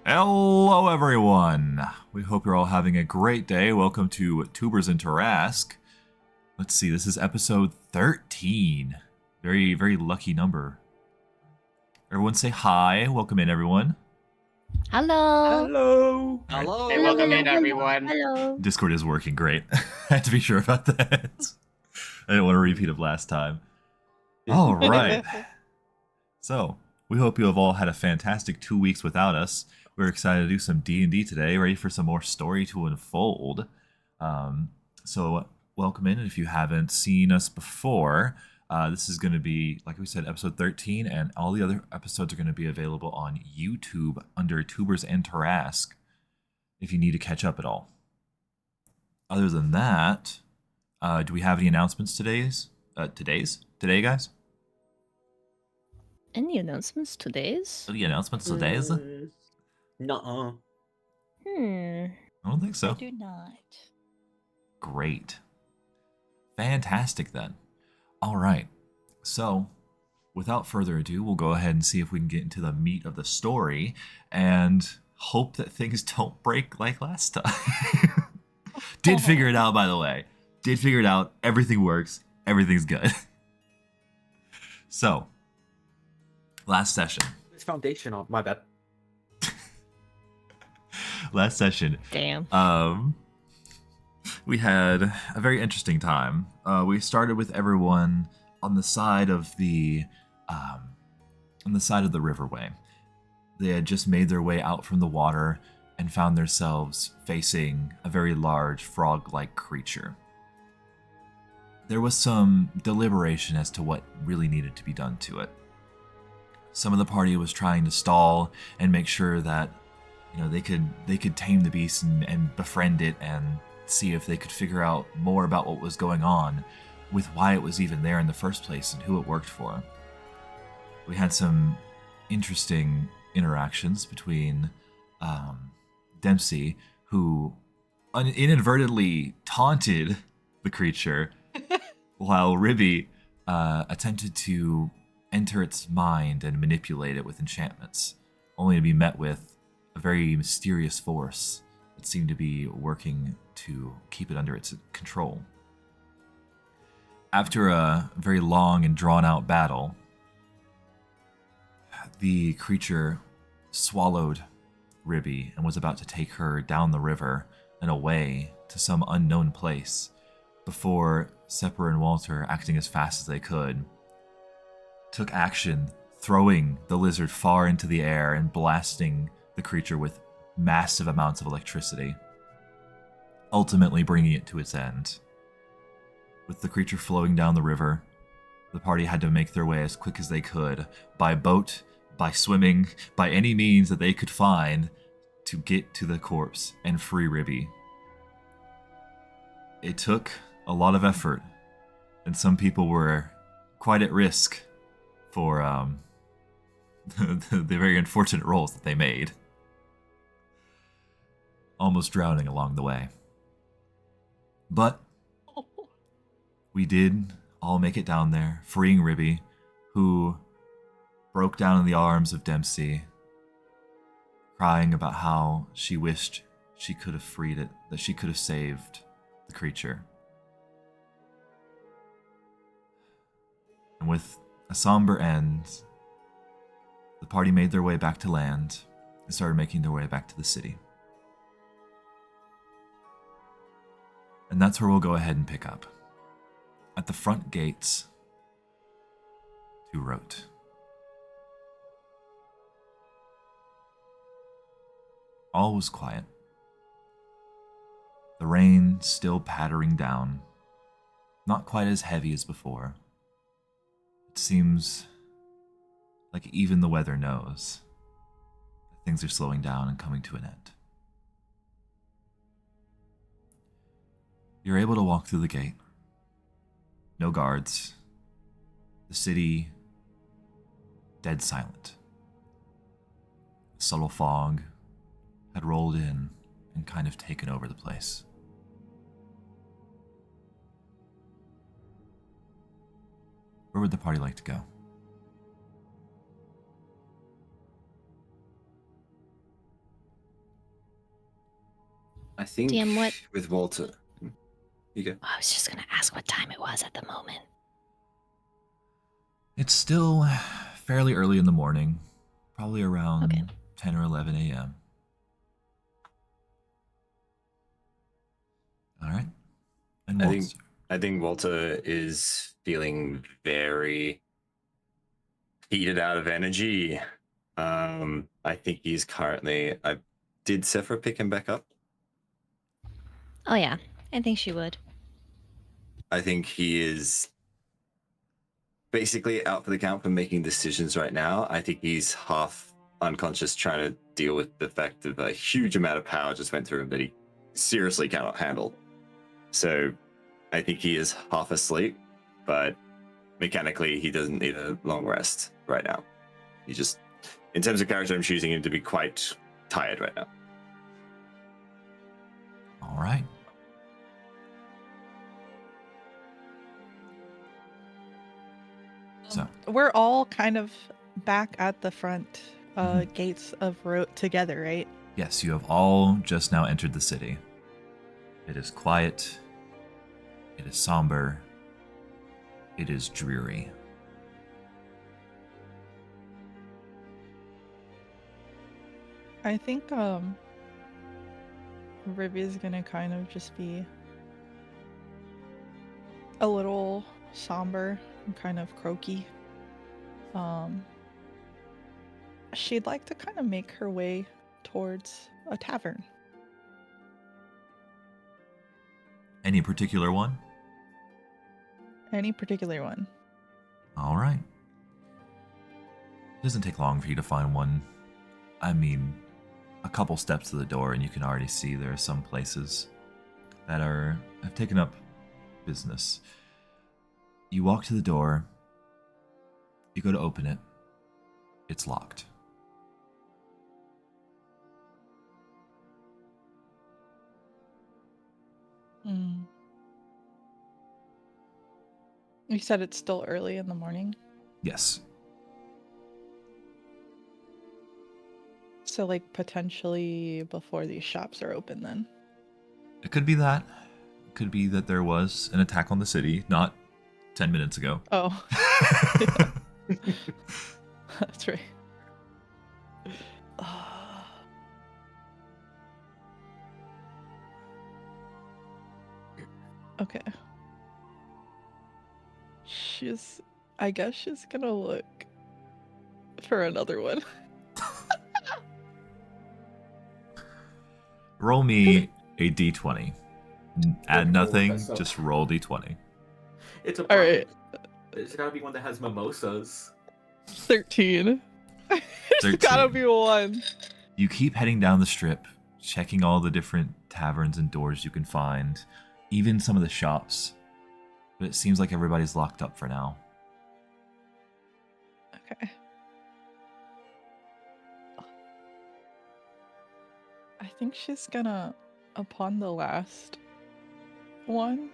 Hello, everyone. We hope you're all having a great day. Welcome to Tubers N Tarasque. Let's see, this is episode 13. Very, very lucky number. Everyone say hi. Welcome in, everyone. Hello. Hello. All right. Hello. Hey, Welcome hello, in, everyone. Hello. Discord is working great. I had to be sure about that. I didn't want to repeat of last time. All right. So, we hope you have all had a fantastic 2 weeks without us. We're excited to do some D&D today, ready for some more story to unfold. So, welcome in, and if you haven't seen us before, this is going to be, like we said, episode 13, and all the other episodes are going to be available on YouTube under Tubers N Tarasque if you need to catch up at all. Other than that, do we have any announcements today, guys? Any announcements today's? Any announcements today? Nuh-uh. Hmm. I don't think so. I do not. Great. Fantastic then. All right. So, without further ado, we'll go ahead and see if we can get into the meat of the story and hope that things don't break like last time. Did figure it out, by the way. Did figure it out. Everything works. Everything's good. So, last session. It's foundational. My bad. Last session. Damn. We had a very interesting time. We started with everyone on the side of the riverway. They had just made their way out from the water and found themselves facing a very large frog-like creature. There was some deliberation as to what really needed to be done to it. Some of the party was trying to stall and make sure that they could tame the beast and befriend it and see if they could figure out more about what was going on with why it was even there in the first place and who it worked for. We had some interesting interactions between Dempsey, who inadvertently taunted the creature, while Ribby attempted to enter its mind and manipulate it with enchantments, only to be met with a very mysterious force that seemed to be working to keep it under its control. After a very long and drawn-out battle, the creature swallowed Ribby and was about to take her down the river and away to some unknown place before Sepper and Walter, acting as fast as they could, took action, throwing the lizard far into the air and blasting the creature with massive amounts of electricity, ultimately bringing it to its end. With the creature flowing down the river, the party had to make their way as quick as they could, by boat, by swimming, by any means that they could find to get to the corpse and free Ribby. It took a lot of effort, and some people were quite at risk for the very unfortunate rolls that they made, almost drowning along the way. But we did all make it down there, freeing Ribby, who broke down in the arms of Dempsey, crying about how she wished she could have freed it, that she could have saved the creature. And with a somber end, the party made their way back to land and started making their way back to the city. And that's where we'll go ahead and pick up. At the front gates to Rote. All was quiet. The rain still pattering down, not quite as heavy as before. It seems like even the weather knows that things are slowing down and coming to an end. You're able to walk through the gate. No guards. The city dead silent. A subtle fog had rolled in and kind of taken over the place. Where would the party like to go? I think DM, what? with Walter. You go. Oh, I was just gonna ask what time it was at the moment. It's still fairly early in the morning, probably around Okay. 10 or 11 a.m. All right. And Waltz. I think Walter is feeling very heated out of energy. I think he's currently. Did Sephra pick him back up? Oh yeah, I think she would. I think he is basically out for the count for making decisions right now. I think he's half unconscious trying to deal with the fact of a huge amount of power just went through him that he seriously cannot handle. So I think he is half asleep, but mechanically he doesn't need a long rest right now. He just, in terms of character, I'm choosing him to be quite tired right now. All right. So We're all kind of back at the front gates of Rote together, right? yes, you have all just now entered the city. It is quiet. It is somber. It is dreary. I think Rivy's gonna kind of just be a little somber and kind of croaky. She'd like to kind of make her way towards a tavern. Any particular one? Any particular one. All right. It doesn't take long for you to find one. I mean, a couple steps to the door and you can already see there are some places that have taken up business. You walk to the door. You go to open it. It's locked. You said it's still early in the morning? Yes. So, like, potentially before these shops are open then? It could be that. It could be that there was an attack on the city not 10 minutes ago. Oh. That's right. Okay. I guess she's gonna look for another one. Roll me a d20. Add nothing, So just roll d20. it's a All right. It's gotta be one that has mimosas. 13. It's gotta 13. be one. You keep heading down the strip, checking all the different taverns and doors you can find, even some of the shops. But it seems like everybody's locked up for now. Okay. I think she's gonna, upon the last one,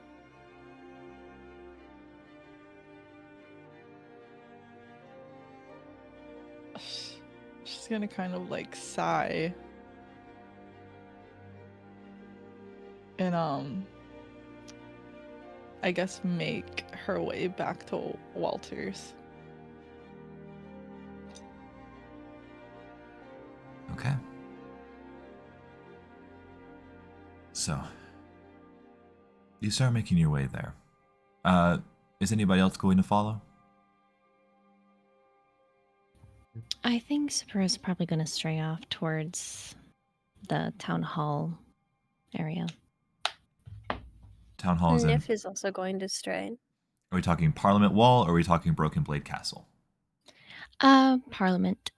she's gonna kind of like sigh and I guess make her way back to Walter's. Okay. So, you start making your way there. Is anybody else going to follow? I think Sabra's probably going to stray off towards the town hall area. Town Hall is in. Nif is also going to stray. Are we talking Parliament Wall or are we talking Broken Blade Castle? Parliament.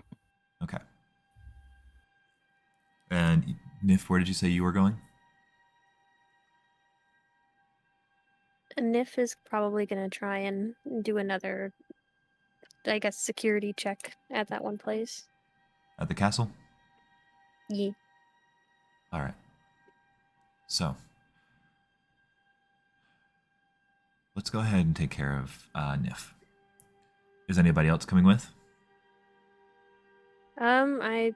Okay. And Nif, where did you say you were going? Nif is probably going to try and do another, I guess, security check at that one place. At the castle? Ye. All right. So, let's go ahead and take care of Nif. Is anybody else coming with? I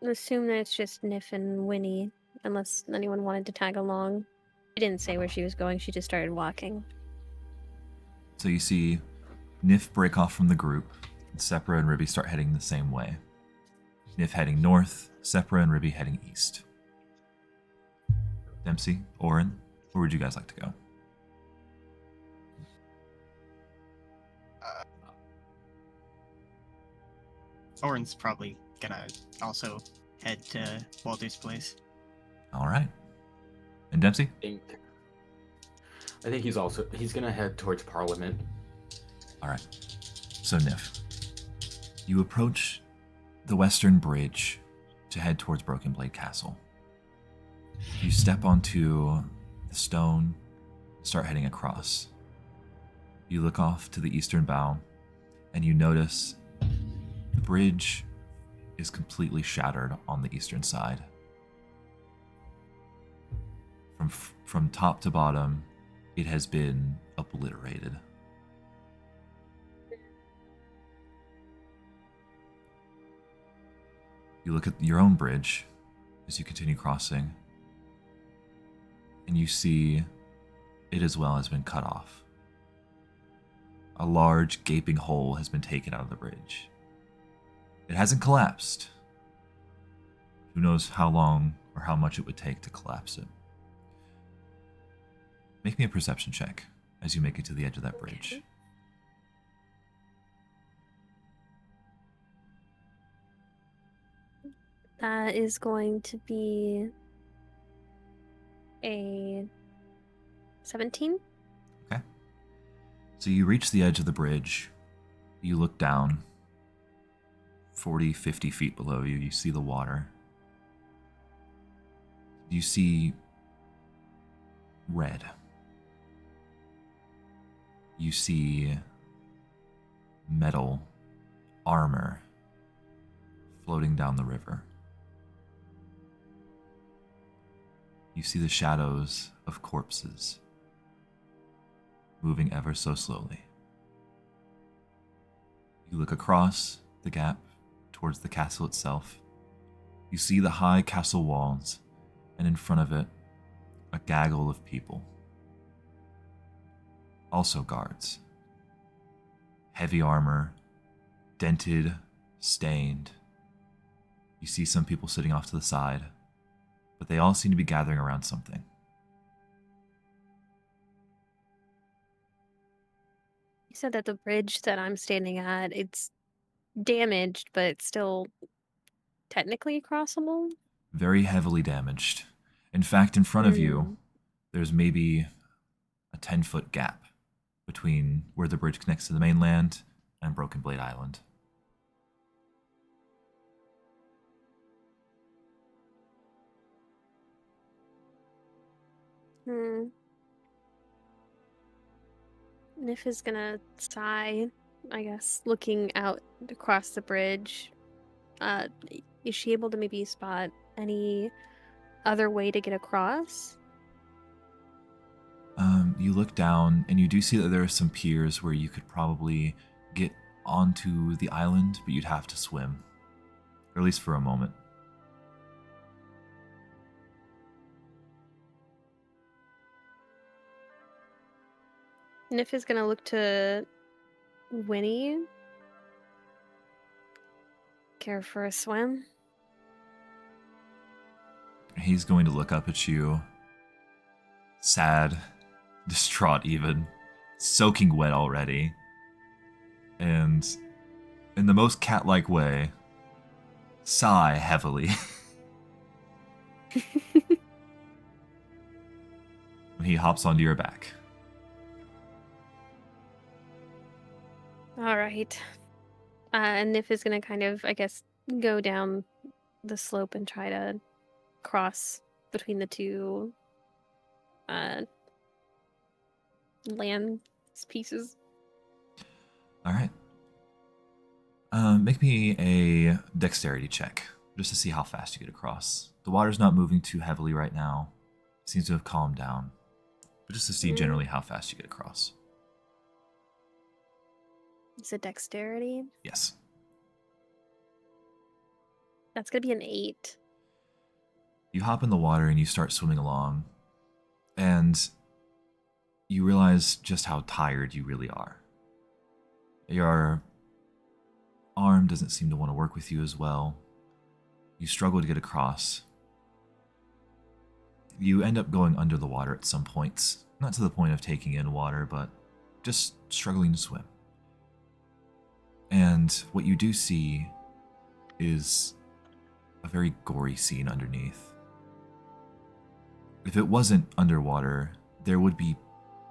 assume that it's just Nif and Winnie. unless anyone wanted to tag along. She didn't say where she was going, she just started walking. So you see Nif break off from the group, and Sepra and Ribby start heading the same way. Nif heading north, Sepra and Ribby heading east. Dempsey, Orin, where would you guys like to go? Orin's probably gonna also head to Walter's place. All right. And Dempsey? I think he's gonna head towards Parliament. All right. So Nif, you approach the western bridge to head towards Broken Blade Castle. You step onto the stone, start heading across. You look off to the eastern bow, and you notice the bridge is completely shattered on the eastern side. From top to bottom, it has been obliterated. You look at your own bridge as you continue crossing, and you see it as well has been cut off. A large gaping hole has been taken out of the bridge. It hasn't collapsed. Who knows how long or how much it would take to collapse it. Make me a perception check as you make it to the edge of that bridge. That is going to be a 17. Okay. So you reach the edge of the bridge. You look down. 40, 50 feet below you, you see the water. You see red. You see metal armor floating down the river. You see the shadows of corpses moving ever so slowly. You look across the gap towards the castle itself. You see the high castle walls, and in front of it, a gaggle of people. Also guards. Heavy armor, dented, stained. You see some people sitting off to the side, but they all seem to be gathering around something. You said that the bridge that I'm standing at, it's damaged, but it's still technically crossable. Very heavily damaged. In fact, in front of you, there's maybe a 10-foot gap between where the bridge connects to the mainland and Broken Blade Island. Nif is gonna sigh, I guess, looking out across the bridge. Is she able to maybe spot any other way to get across? You look down and you do see that there are some piers where you could probably get onto the island, but you'd have to swim. Or at least for a moment. Nif is gonna look to Winnie. Care for a swim? He's going to look up at you, sad, distraught even, soaking wet already, and in the most cat-like way, sigh heavily. When he hops onto your back. All right. And Nif is gonna kind of, I guess, go down the slope and try to cross between the two land pieces. All right. Make me a dexterity check, just to see how fast you get across. The water's not moving too heavily right now. It seems to have calmed down. But just to see generally how fast you get across. It's a dexterity. Yes. That's gonna be an 8. You hop in the water and you start swimming along, and you realize just how tired you really are. Your arm doesn't seem to want to work with you as well. You struggle to get across. You end up going under the water at some points, not to the point of taking in water, but just struggling to swim. And what you do see is a very gory scene underneath. If it wasn't underwater, there would be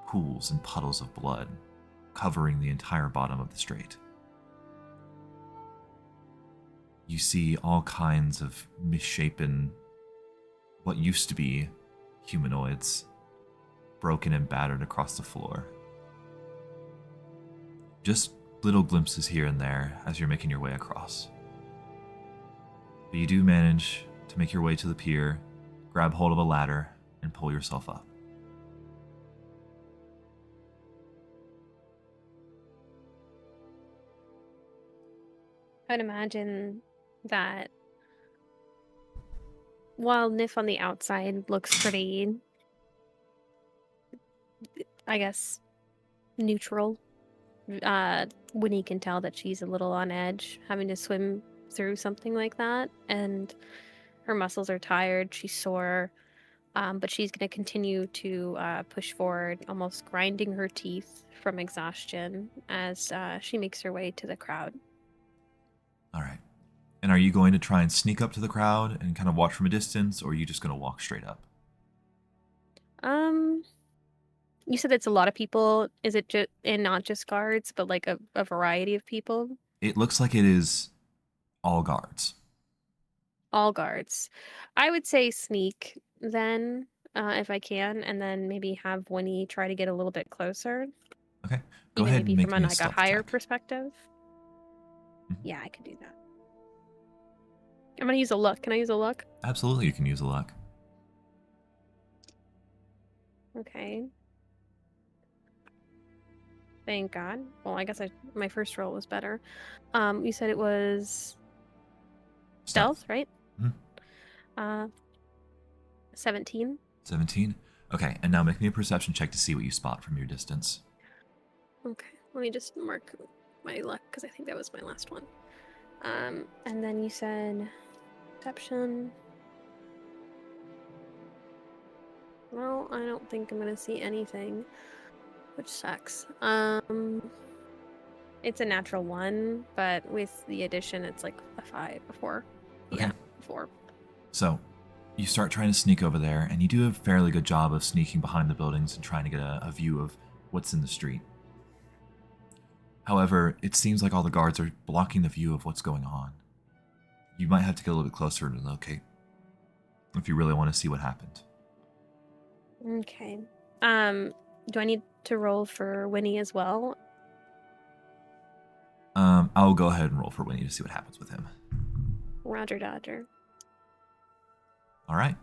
pools and puddles of blood covering the entire bottom of the strait. You see all kinds of misshapen, what used to be humanoids, broken and battered across the floor. Just little glimpses here and there as you're making your way across. But you do manage to make your way to the pier, grab hold of a ladder, and pull yourself up. I'd imagine that while Nif on the outside looks pretty, I guess, neutral, Winnie can tell that she's a little on edge, having to swim through something like that, and her muscles are tired, she's sore, but she's going to continue to push forward, almost grinding her teeth from exhaustion as she makes her way to the crowd. All right. And are you going to try and sneak up to the crowd and kind of watch from a distance, or are you just going to walk straight up? You said it's a lot of people. Is it just, and not just guards, but like a variety of people? It looks like it is all guards. All guards. I would say sneak then, if I can, and then maybe have Winnie try to get a little bit closer. Okay. Go Even ahead maybe and make from me a like a stealth higher check. perspective. Mhm. Yeah, I could do that. I'm gonna use a look. Can I use a look? Absolutely, you can use a luck. Okay. Thank God. Well, I guess my first roll was better. You said it was stealth, right? Mhm. 17. 17. Okay, and now make me a perception check to see what you spot from your distance. Okay, let me just mark my luck because I think that was my last one. And then you said perception. Well, I don't think I'm gonna see anything, which sucks. It's a natural 1, but with the addition, it's like a 5, a 4. Okay. Yeah, 4. So, you start trying to sneak over there, and you do a fairly good job of sneaking behind the buildings and trying to get a view of what's in the street. However, it seems like all the guards are blocking the view of what's going on. You might have to get a little bit closer to locate if you really want to see what happened. Okay. Do I need to roll for Winnie as well? I'll go ahead and roll for Winnie to see what happens with him. Roger Dodger. All right.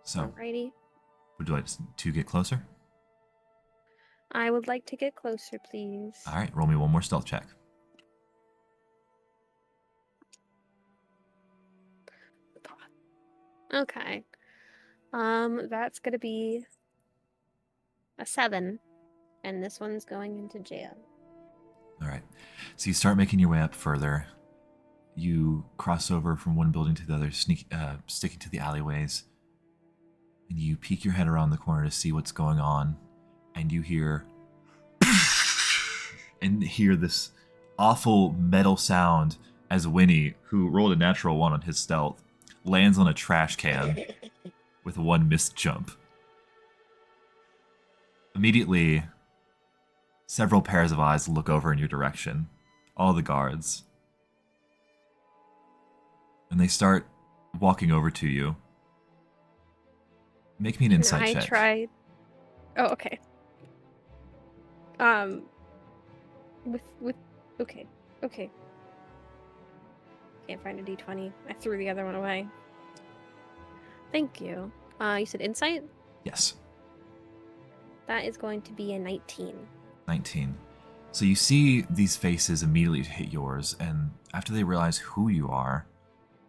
So, Alrighty. would you like to get closer? I would like to get closer, please. All right, roll me one more stealth check. Okay. That's gonna be a 7, and this one's going into jail. All right. So you start making your way up further. You cross over from one building to the other, sticking to the alleyways. And you peek your head around the corner to see what's going on. And you hear... and hear this awful metal sound as Winnie, who rolled a natural 1 on his stealth, lands on a trash can with one missed jump. Immediately, several pairs of eyes look over in your direction. All the guards. And they start walking over to you. Make me an insight check. I tried. Oh, okay. Okay. Can't find a d20. I threw the other one away. Thank you. You said insight? Yes, That is going to be a 19. 19. So you see these faces immediately hit yours, and after they realize who you are,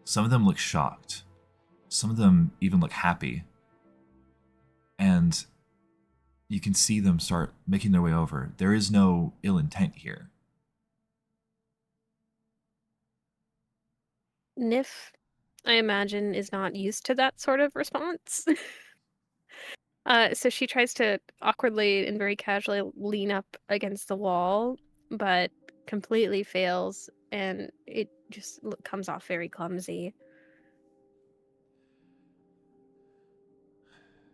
Some of them look shocked. Some of them even look happy. And you can see them start making their way over. There is no ill intent here. Nif, I imagine, is not used to that sort of response. So she tries to awkwardly and very casually lean up against the wall, but completely fails, and it just comes off very clumsy.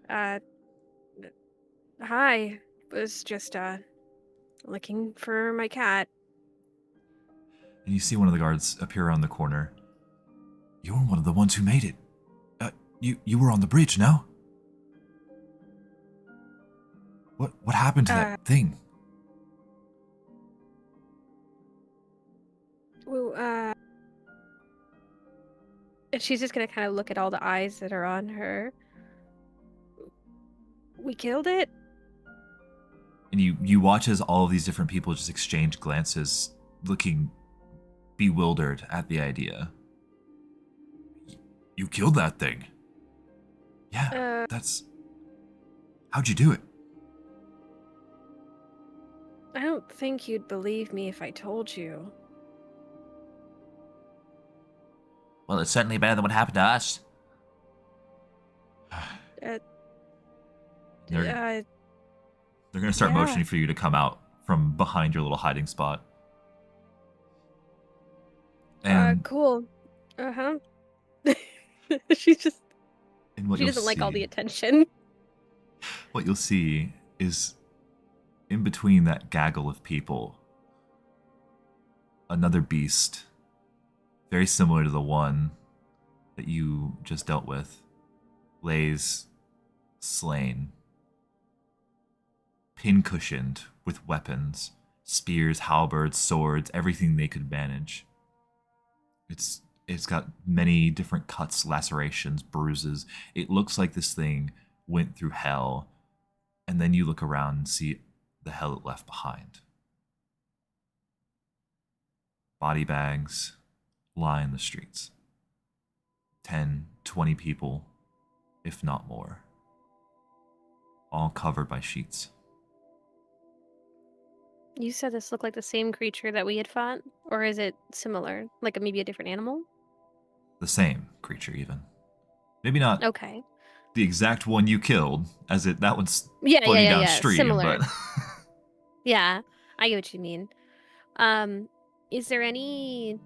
Hi. Was just looking for my cat. And you see one of the guards appear around the corner. You're one of the ones who made it. You were on the bridge, no? What happened to that thing? Well, and she's just gonna kind of look at all the eyes that are on her. We killed it? And you watch as all of these different people just exchange glances, looking bewildered at the idea. You killed that thing? Yeah, that's... How'd you do it? I don't think you'd believe me if I told you. Well, it's certainly better than what happened to us. Uh, They're going to start yeah. motioning for you to come out from behind your little hiding spot. And Cool. Uh-huh. She's just... and what She you'll doesn't like all the see- attention. What you'll see is, in between that gaggle of people, another beast, very similar to the one that you just dealt with, lays slain, pin-cushioned with weapons, spears, halberds, swords, everything they could manage. It's got many different cuts, lacerations, bruises. It looks like this thing went through hell, and then you look around and see the hell it left behind. Body bags line the streets. 10, 20 people, if not more. All covered by sheets. You said this looked like the same creature that we had fought? Or is it similar? Like maybe a different animal? The same creature, even. Maybe not Okay. the exact one you killed, as that one's Yeah, floating yeah. downstream, Similar. but Yeah, I get what you mean. Is there any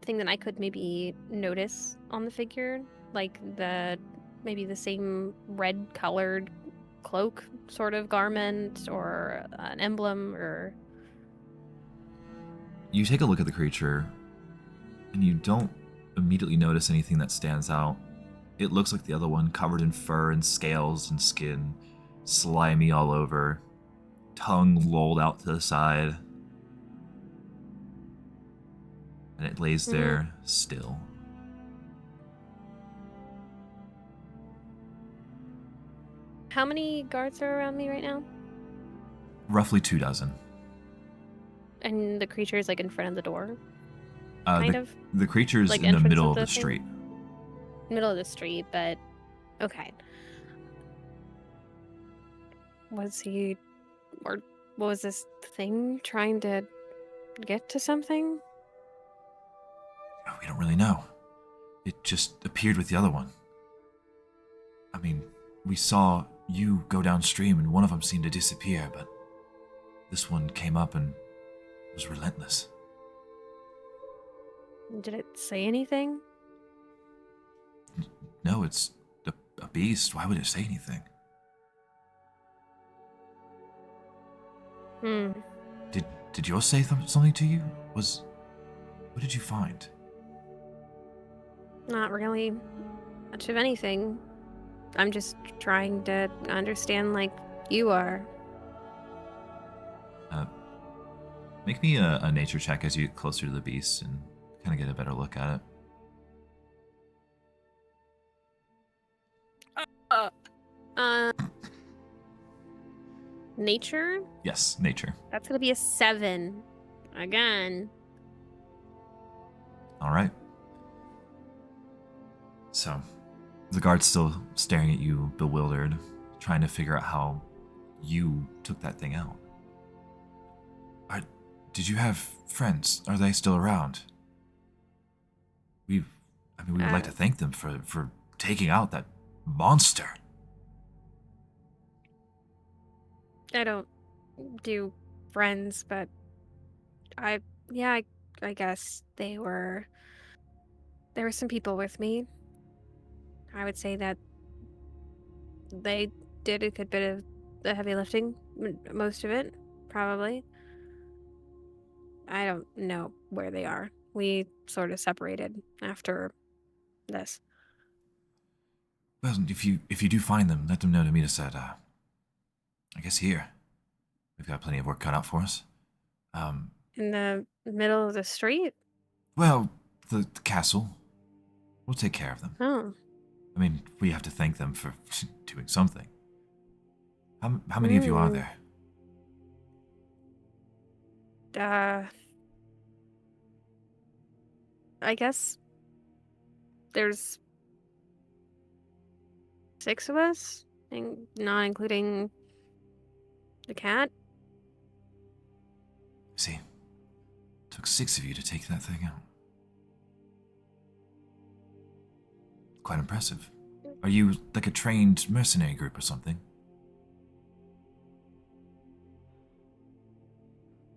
thing that I could maybe notice on the figure? Like maybe the same red colored cloak sort of garment or an emblem or... you take a look at the creature, and you don't immediately notice anything that stands out. It looks like the other one, covered in fur and scales and skin, slimy all over, tongue lolled out to the side. And it lays there still. How many guards are around me right now? Roughly 24. And the creature is like in front of the door? Kind of? The creature's Like in the entrance middle of of the the thing? street. Middle of the street, but okay. Was he, or what was this thing trying to get to something? We don't really know. It just appeared with the other one. I mean, we saw you go downstream and one of them seemed to disappear, but this one came up and was relentless. Did it say anything? No, it's a beast. Why would it say anything? Did yours say something to you? What did you find? Not really much of anything. I'm just trying to understand like you are. Make me a nature check as you get closer to the beast and kind of get a better look at it. Nature? Yes, nature. That's gonna be a 7. Again. All right. So, the guard's still staring at you, bewildered, trying to figure out how you took that thing out. Did you have friends? Are they still around? We would like to thank them for taking out that monster. I don't do friends, but I guess there were some people with me. I would say that they did a good bit of the heavy lifting, most of it, probably. I don't know where they are. We sort of separated after this. Well, if you do find them, let them know to meet us at I guess here. We've got plenty of work cut out for us. In the middle of the street? Well, the castle. We'll take care of them. Oh. I mean, we have to thank them for doing something. How many of you are there? I guess there's 6 of us, not including the cat. See, took 6 of you to take that thing out. Quite impressive. Are you like a trained mercenary group or something?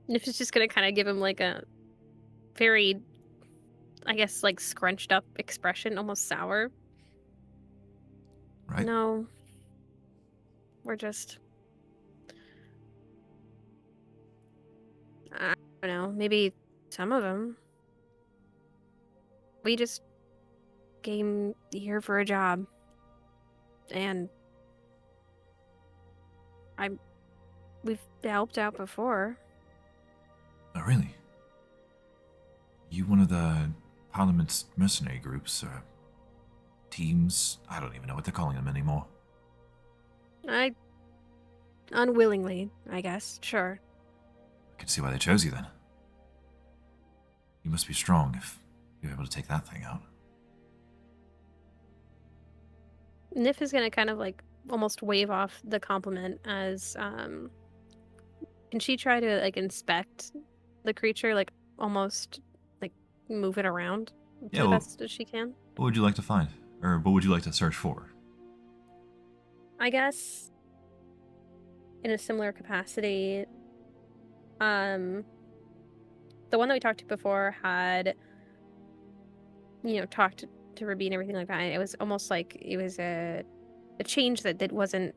Nif is just gonna kind of give him like a very, I guess, like scrunched up expression, almost sour. Right? No. We're just... I don't know, maybe some of them. We just came here for a job. And we've helped out before. Oh, really? You one of the Parliament's mercenary groups or teams? I don't even know what they're calling them anymore. Unwillingly, I guess. Sure. I can see why they chose you then. You must be strong if you're able to take that thing out. Nif is gonna kind of like almost wave off the compliment as can she try to like inspect the creature, like almost like move it around Yeah, to the well, best as she can? What would you like to find? Or what would you like to search for? I guess in a similar capacity, the one that we talked to before had, talked to Ruby and everything like that. It was almost like it was a change that wasn't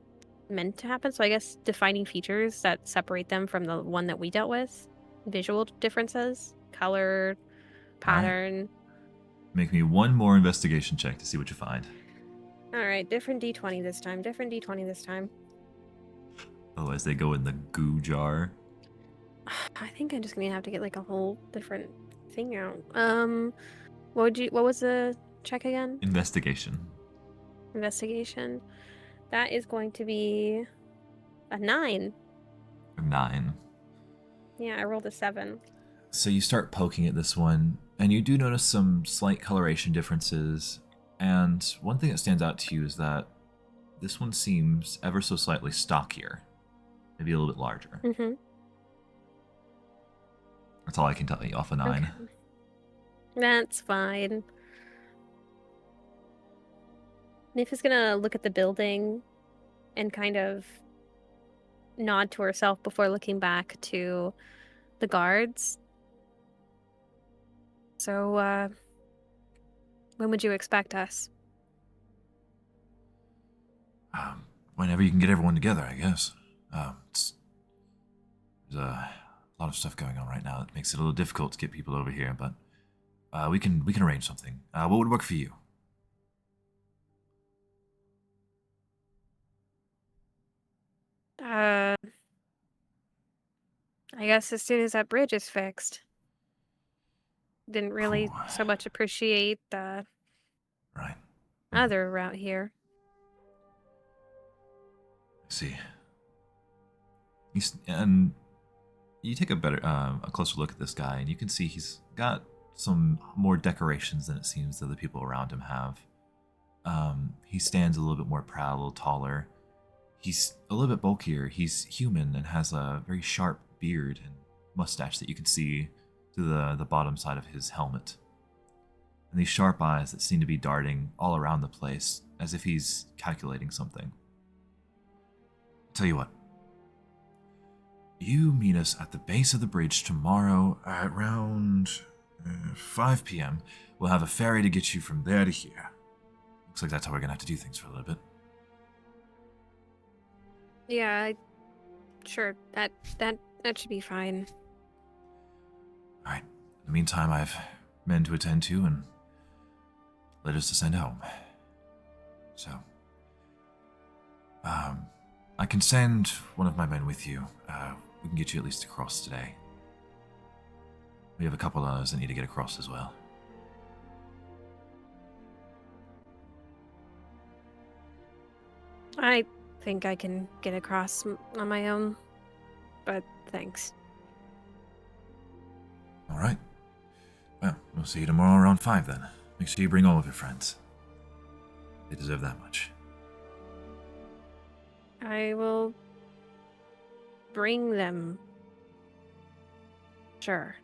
meant to happen. So I guess defining features that separate them from the one that we dealt with, visual differences, color, pattern. Make me one more investigation check to see what you find. All right, different D20 this time. Different D20 this time. Otherwise, they go in the goo jar. I think I'm just gonna have to get like a whole different thing out. What was the check again? Investigation. Investigation. That is going to be a 9. 9. Yeah, I rolled a 7. So you start poking at this one, and you do notice some slight coloration differences. And one thing that stands out to you is that this one seems ever so slightly stockier, maybe a little bit larger. Mm-hmm. That's all I can tell you off a 9. Okay. That's fine. Nif is gonna look at the building and kind of nod to herself before looking back to the guards. So, when would you expect us? Whenever you can get everyone together, I guess. There's a lot of stuff going on right now that makes it a little difficult to get people over here, but we can arrange something. What would work for you? I guess as soon as that bridge is fixed. Didn't really so much appreciate the Right. other route here. I see. And you take a closer look at this guy, and you can see he's got some more decorations than it seems that the people around him have. He stands a little bit more proud, a little taller. He's a little bit bulkier. He's human and has a very sharp beard and mustache that you can see through the bottom side of his helmet. And these sharp eyes that seem to be darting all around the place, as if he's calculating something. Tell you what. You meet us at the base of the bridge tomorrow at around 5 p.m. We'll have a ferry to get you from there to here. Looks like that's how we're gonna have to do things for a little bit. Yeah, sure. That should be fine. Alright. In the meantime, I've men to attend to and letters to send home. So, I can send one of my men with you. We can get you at least across today. We have a couple others that need to get across as well. I think I can get across on my own, but thanks. Alright. Well, we'll see you tomorrow around 5 then. Make sure you bring all of your friends. They deserve that much. I will bring them. Sure.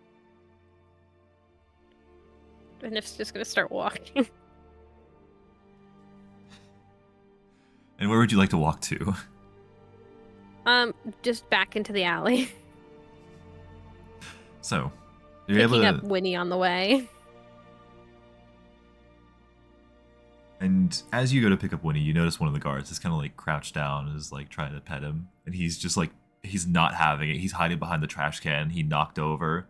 And Nif's just gonna start walking. And where would you like to walk to? Just back into the alley. So, you're Picking able up to... Winnie on the way. And as you go to pick up Winnie, you notice one of the guards is kind of like crouched down and is like trying to pet him. And he's just like, he's not having it. He's hiding behind the trash can he knocked over.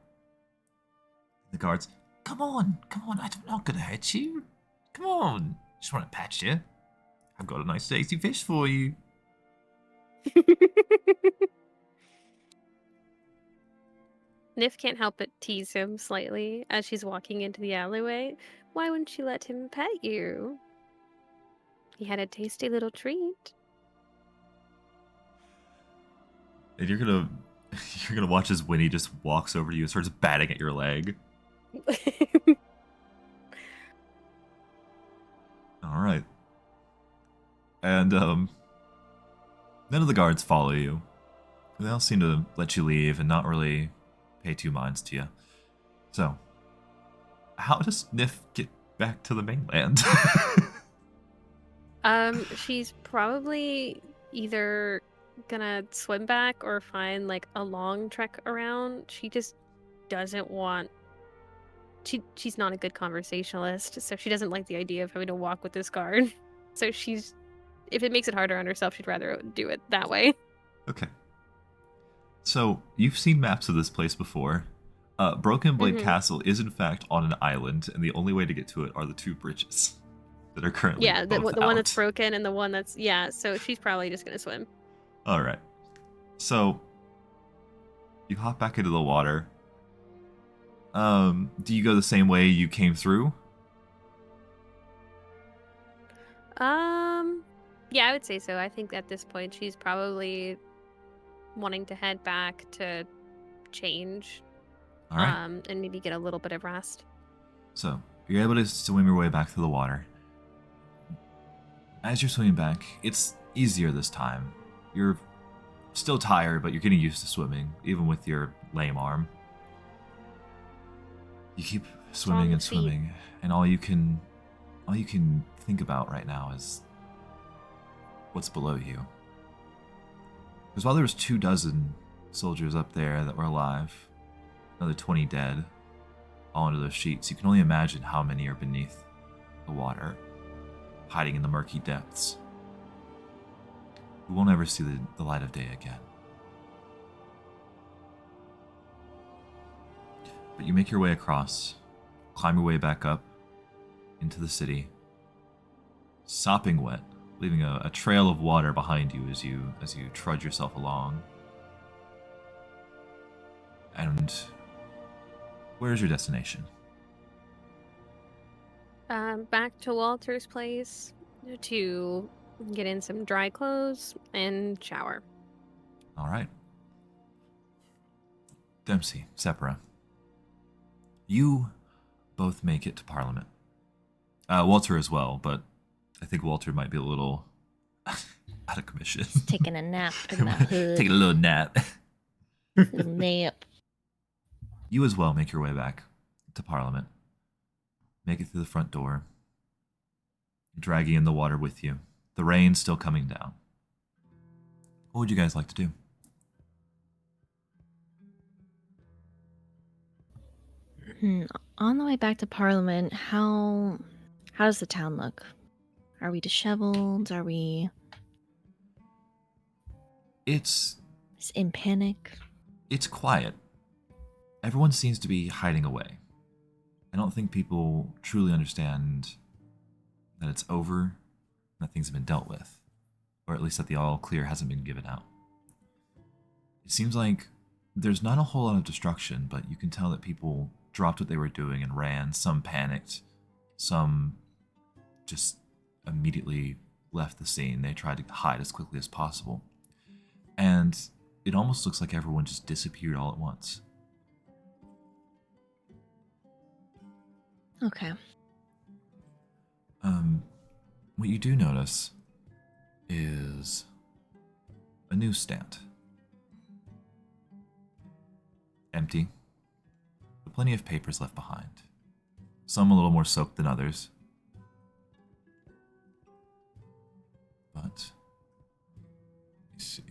The guards, come on, I'm not gonna hurt you. Come on, just want to pat you. I've got a nice tasty fish for you. Nif can't help but tease him slightly as she's walking into the alleyway. Why wouldn't you let him pet you? He had a tasty little treat. And you're gonna watch as Winnie just walks over to you and starts batting at your leg. All right. And none of the guards follow you. They all seem to let you leave and not really pay two minds to you. So, how does Nif get back to the mainland? She's probably either gonna swim back or find like a long trek around. She just doesn't want. She's not a good conversationalist, so she doesn't like the idea of having to walk with this guard. So if it makes it harder on herself, she'd rather do it that way. Okay. So, you've seen maps of this place before. Broken Blade Castle is in fact on an island, and the only way to get to it are the two bridges that are currently the both one that's out. broken and the one that's so she's probably just gonna swim. All right. So, you hop back into the water. Do you go the same way you came through? Yeah, I would say so. I think at this point she's probably wanting to head back to change. All right. And maybe get a little bit of rest. So, you're able to swim your way back through the water. As you're swimming back, it's easier this time. You're still tired, but you're getting used to swimming, even with your lame arm. You keep swimming and swimming, and all you can think about right now is what's below you. Because while there was 24 soldiers up there that were alive, another 20 dead, all under those sheets, you can only imagine how many are beneath the water, hiding in the murky depths, who won't ever see the light of day again. But you make your way across, climb your way back up into the city, sopping wet, leaving a trail of water behind you as you trudge yourself along. And where's your destination? Back to Walter's place to get in some dry clothes and shower. All right. Dempsey, Sepra, you both make it to Parliament. Walter as well, but I think Walter might be a little out of commission. Taking a nap in that hood. Taking a little nap. Little nap. You as well make your way back to Parliament. Make it through the front door. Dragging in the water with you. The rain's still coming down. What would you guys like to do? On the way back to Parliament, how does the town look? Are we disheveled? Are we It's in panic? quiet. Everyone seems to be hiding away. I don't think people truly understand that it's over, that things have been dealt with, or at least that the all clear hasn't been given out. It seems like there's not a whole lot of destruction, but you can tell that people dropped what they were doing and ran. Some panicked, some just immediately left the scene. They tried to hide as quickly as possible. And it almost looks like everyone just disappeared all at once. Okay. What you do notice is a newsstand. Empty, but plenty of papers left behind. Some a little more soaked than others. But, let me see.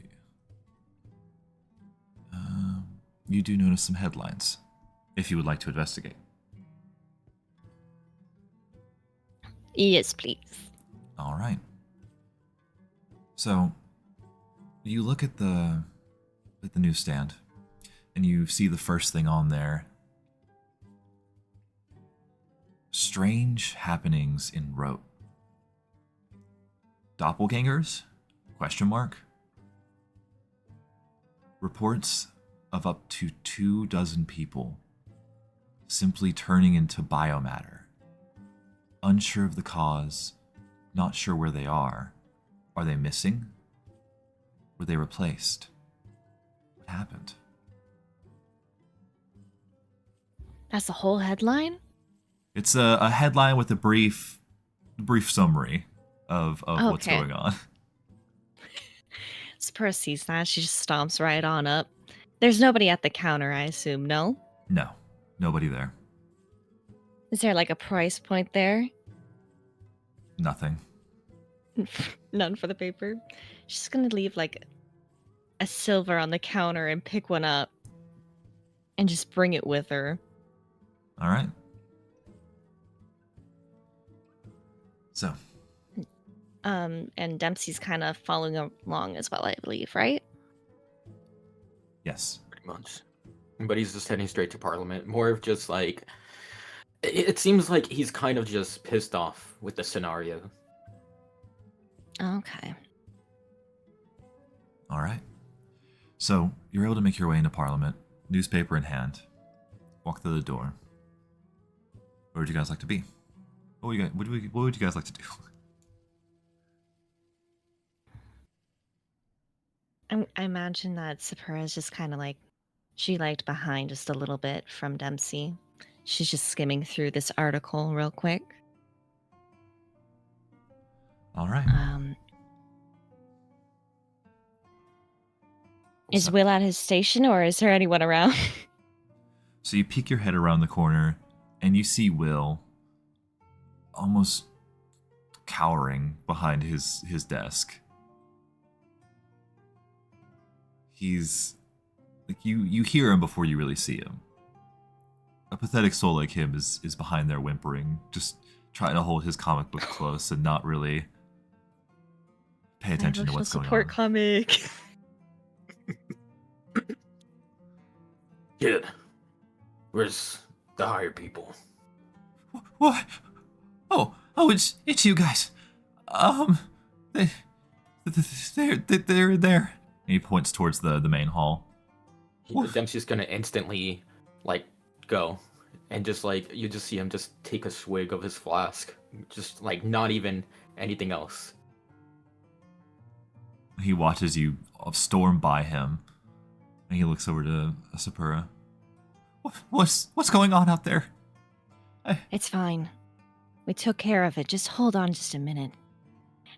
You do notice some headlines, if you would like to investigate. Yes, please. All right. So, you look at the newsstand, and you see the first thing on there. Strange happenings in Rote. Doppelgangers? Question mark. Reports of up to 24 people simply turning into biomatter. Unsure of the cause, not sure where they are. Are they missing? Were they replaced? What happened? That's the whole headline? It's a headline with a brief summary of what's Okay. going on. Spurs sees that. She just stomps right on up. There's nobody at the counter, I assume, no? No, nobody there. Is there like a price point there? Nothing. None for the paper. She's gonna leave like a silver on the counter and pick one up and just bring it with her. All right. So, And Dempsey's kind of following along as well, I believe, right? yes. Pretty much. But he's just heading straight to Parliament. More of just like, it seems like he's kind of just pissed off with the scenario. Okay. All right. So, you're able to make your way into Parliament, newspaper in hand, walk through the door. Where would you guys like to be? What would you guys like to do? I imagine that Sapura is just kind of like, she lagged behind just a little bit from Dempsey. She's just skimming through this article real quick. All right. Is So- Will at his station or is there anyone around? So you peek your head around the corner, and you see Will almost cowering behind his desk. He's like you hear him before you really see him. A pathetic soul like him is behind there whimpering, just trying to hold his comic book close and not really pay attention to what's going support on. comic. Kid, where's the hired people? What? Oh, it's you guys. They're there. And he points towards the main hall. Dempsey's gonna instantly, like, go. And just, like, you just see him just take a swig of his flask. Just, like, not even anything else. He watches you storm by him, and he looks over to Sapura. What's going on out there? It's fine. We took care of it. Just hold on just a minute.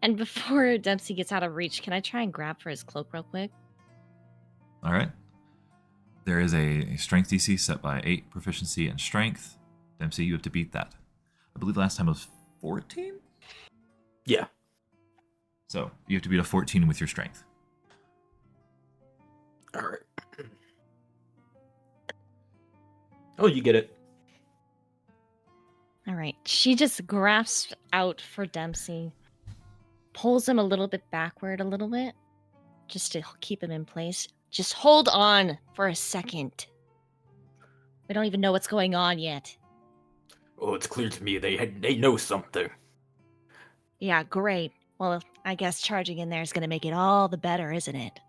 And before Dempsey gets out of reach, can I try and grab for his cloak real quick? All right. There is a strength DC set by 8 proficiency and strength. Dempsey, you have to beat that. I believe last time was 14? Yeah. So you have to beat a 14 with your strength. All right. Oh, you get it. All right. She just grasps out for Dempsey, pulls him a little bit backward a little bit, just to keep him in place. Just hold on for a second. We don't even know what's going on yet. Oh, it's clear to me they know something. Yeah, great. Well, I guess charging in there is going to make it all the better, isn't it?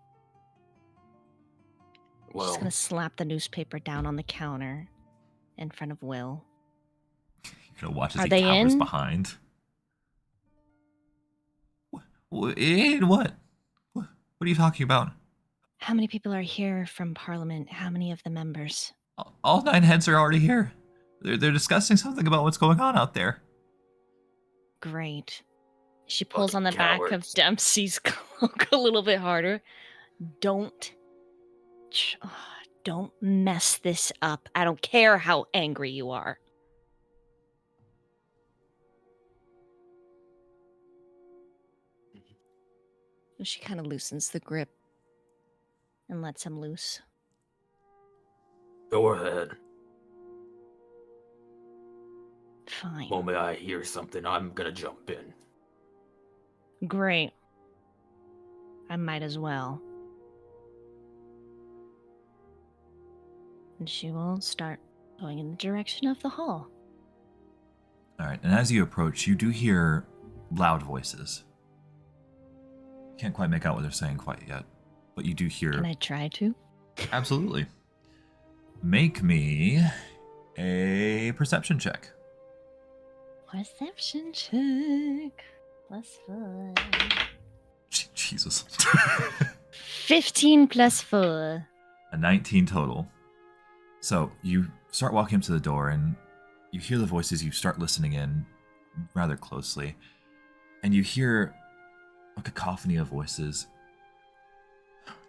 She's Well, going to slap the newspaper down on the counter in front of Will. You're going to watch as Are he they cowers in? behind. In what? What are you talking about? How many people are here from Parliament? How many of the members? All 9 heads are already here. They're discussing something about what's going on out there. Great. She pulls Fucking on the back of cowards. Dempsey's cloak a little bit harder. Don't mess this up. I don't care how angry you are. She kind of loosens the grip and lets him loose. Go ahead. Fine. Moment I hear something, I'm gonna jump in. Great. I might as well. And she will start going in the direction of the hall. All right, and as you approach, you do hear loud voices. Can't quite make out what they're saying quite yet, but you do hear. Can I try to? Absolutely. Make me a perception check. Perception check. +4. Jesus. 15 +4. A 19 total. So you start walking up to the door and you hear the voices. You start listening in rather closely, and you hear a cacophony of voices.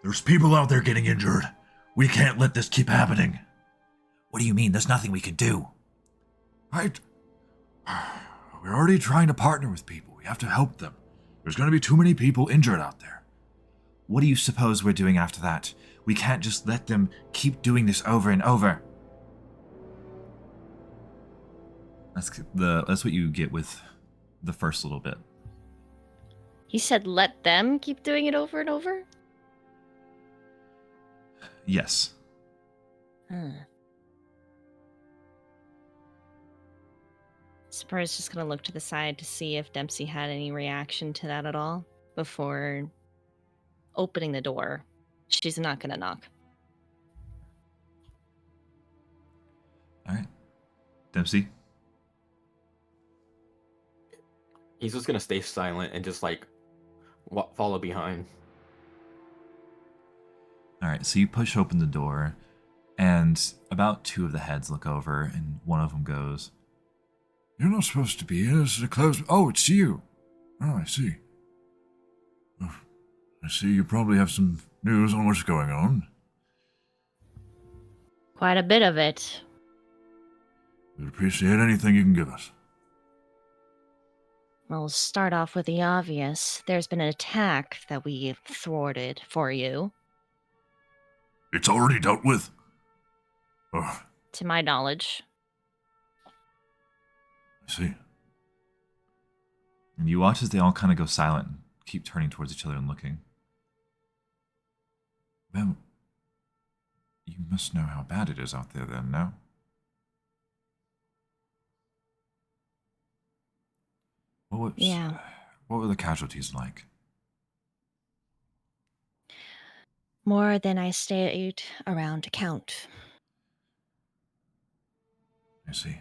There's people out there getting injured. We can't let this keep happening. What do you mean? There's nothing we can do. Right? We're already trying to partner with people. We have to help them. There's going to be too many people injured out there. What do you suppose we're doing after that? We can't just let them keep doing this over and over. That's what you get with the first little bit. He said let them keep doing it over and over? Yes. Spur's just going to look to the side to see if Dempsey had any reaction to that at all before opening the door. She's not going to knock. All right. Dempsey? He's just gonna stay silent and just like follow behind. All right, so you push open the door, and about 2 of the heads look over, and one of them goes, "You're not supposed to be here. This is a closed... Oh, it's you. Oh, I see. Oh, I see you probably have some news on what's going on. Quite a bit of it. We'd appreciate anything you can give us." We'll start off with the obvious. There's been an attack that we thwarted for you. It's already dealt with. Oh, To my knowledge. I see. And you watch as they all kind of go silent and keep turning towards each other and looking. Well, you must know how bad it is out there then, no? Yeah. What were the casualties like? More than I stayed around to count. I see.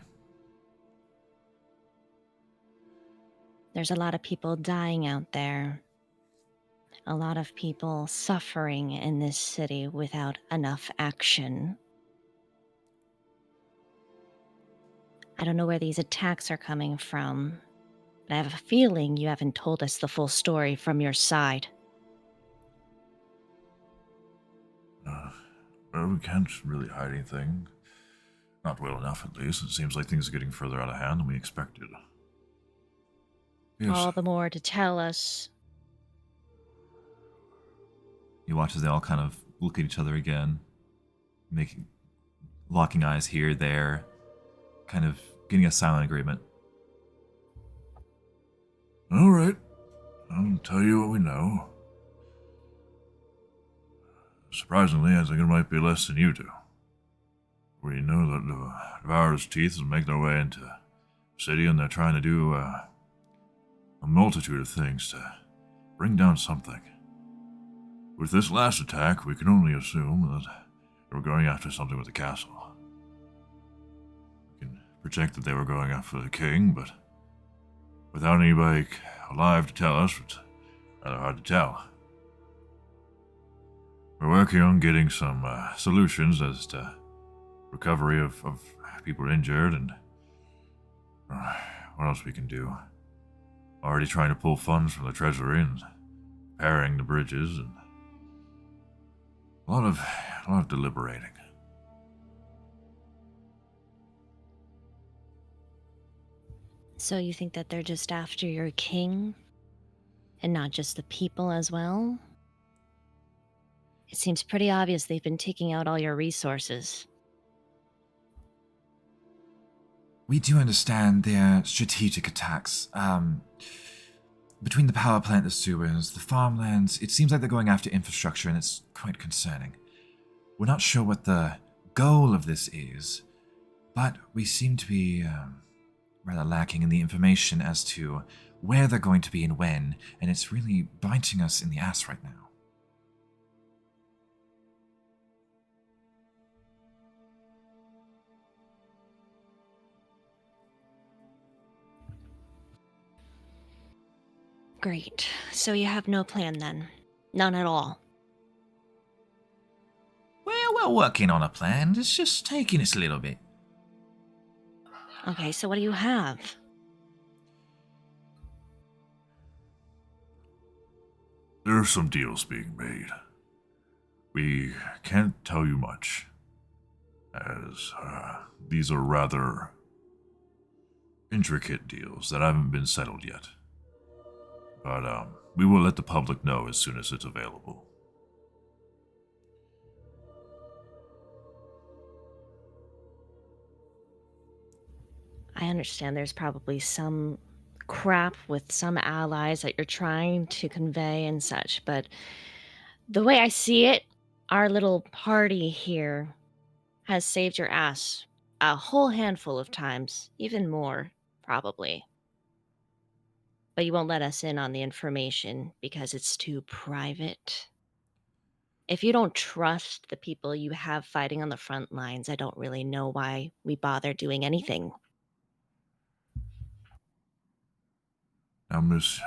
There's a lot of people dying out there. A lot of people suffering in this city without enough action. I don't know where these attacks are coming from, But I have a feeling you haven't told us the full story from your side. Well, we can't really hide anything. Not well enough, at least. It seems like things are getting further out of hand than we expected. Yes. All the more to tell us. You watch as they all kind of look at each other again, locking eyes here, there, kind of getting a silent agreement. All right, I'll tell you what we know. Surprisingly, I think it might be less than you do. We know that the Devourer's teeth will make their way into the city, and they're trying to do a multitude of things to bring down something. With this last attack, we can only assume that they were going after something with the castle. We can project that they were going after the king, but without anybody alive to tell us, it's rather hard to tell. We're working on getting some solutions as to recovery of people injured and what else we can do. Already trying to pull funds from the treasury and repairing the bridges and a lot of deliberating. So you think that they're just after your king? And not just the people as well? It seems pretty obvious they've been taking out all your resources. We do understand their strategic attacks. Between the power plant, the sewers, the farmlands, it seems like they're going after infrastructure, and it's quite concerning. We're not sure what the goal of this is, but we seem to be rather lacking in the information as to where they're going to be and when, and it's really biting us in the ass right now. Great. So you have no plan then? None at all? Well, we're working on a plan. It's just taking us a little bit. Okay, so what do you have? There are some deals being made. We can't tell you much, as these are rather intricate deals that haven't been settled yet. But we will let the public know as soon as it's available. I understand there's probably some crap with some allies that you're trying to convey and such, but the way I see it, our little party here has saved your ass a whole handful of times, even more, probably. But you won't let us in on the information because it's too private. If you don't trust the people you have fighting on the front lines, I don't really know why we bother doing anything. Now, miss,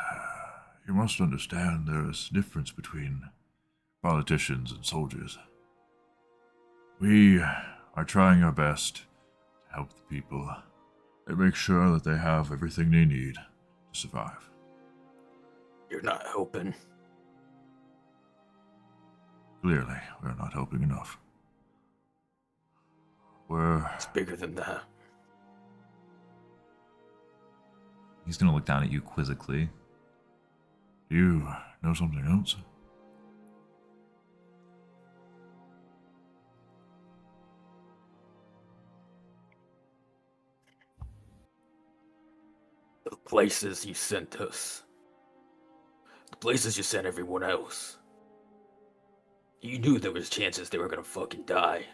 you must understand there is a difference between politicians and soldiers. We are trying our best to help the people and make sure that they have everything they need to survive. You're not helping. Clearly, we're not helping enough. It's bigger than that. He's gonna look down at you quizzically. Do you know something else? The places you sent us. The places you sent everyone else. You knew there was chances they were gonna fucking die.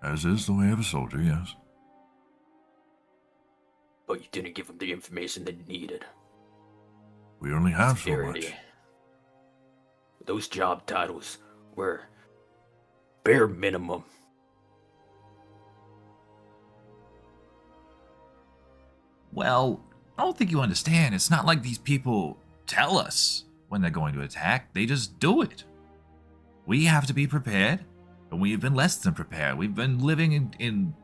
As is the way of a soldier, yes. But you didn't give them the information they needed. We only have so Severity. much. Those job titles were bare minimum. Well, I don't think you understand. It's not like these people tell us when they're going to attack. They just do it. We have to be prepared, and we've been less than prepared. We've been living in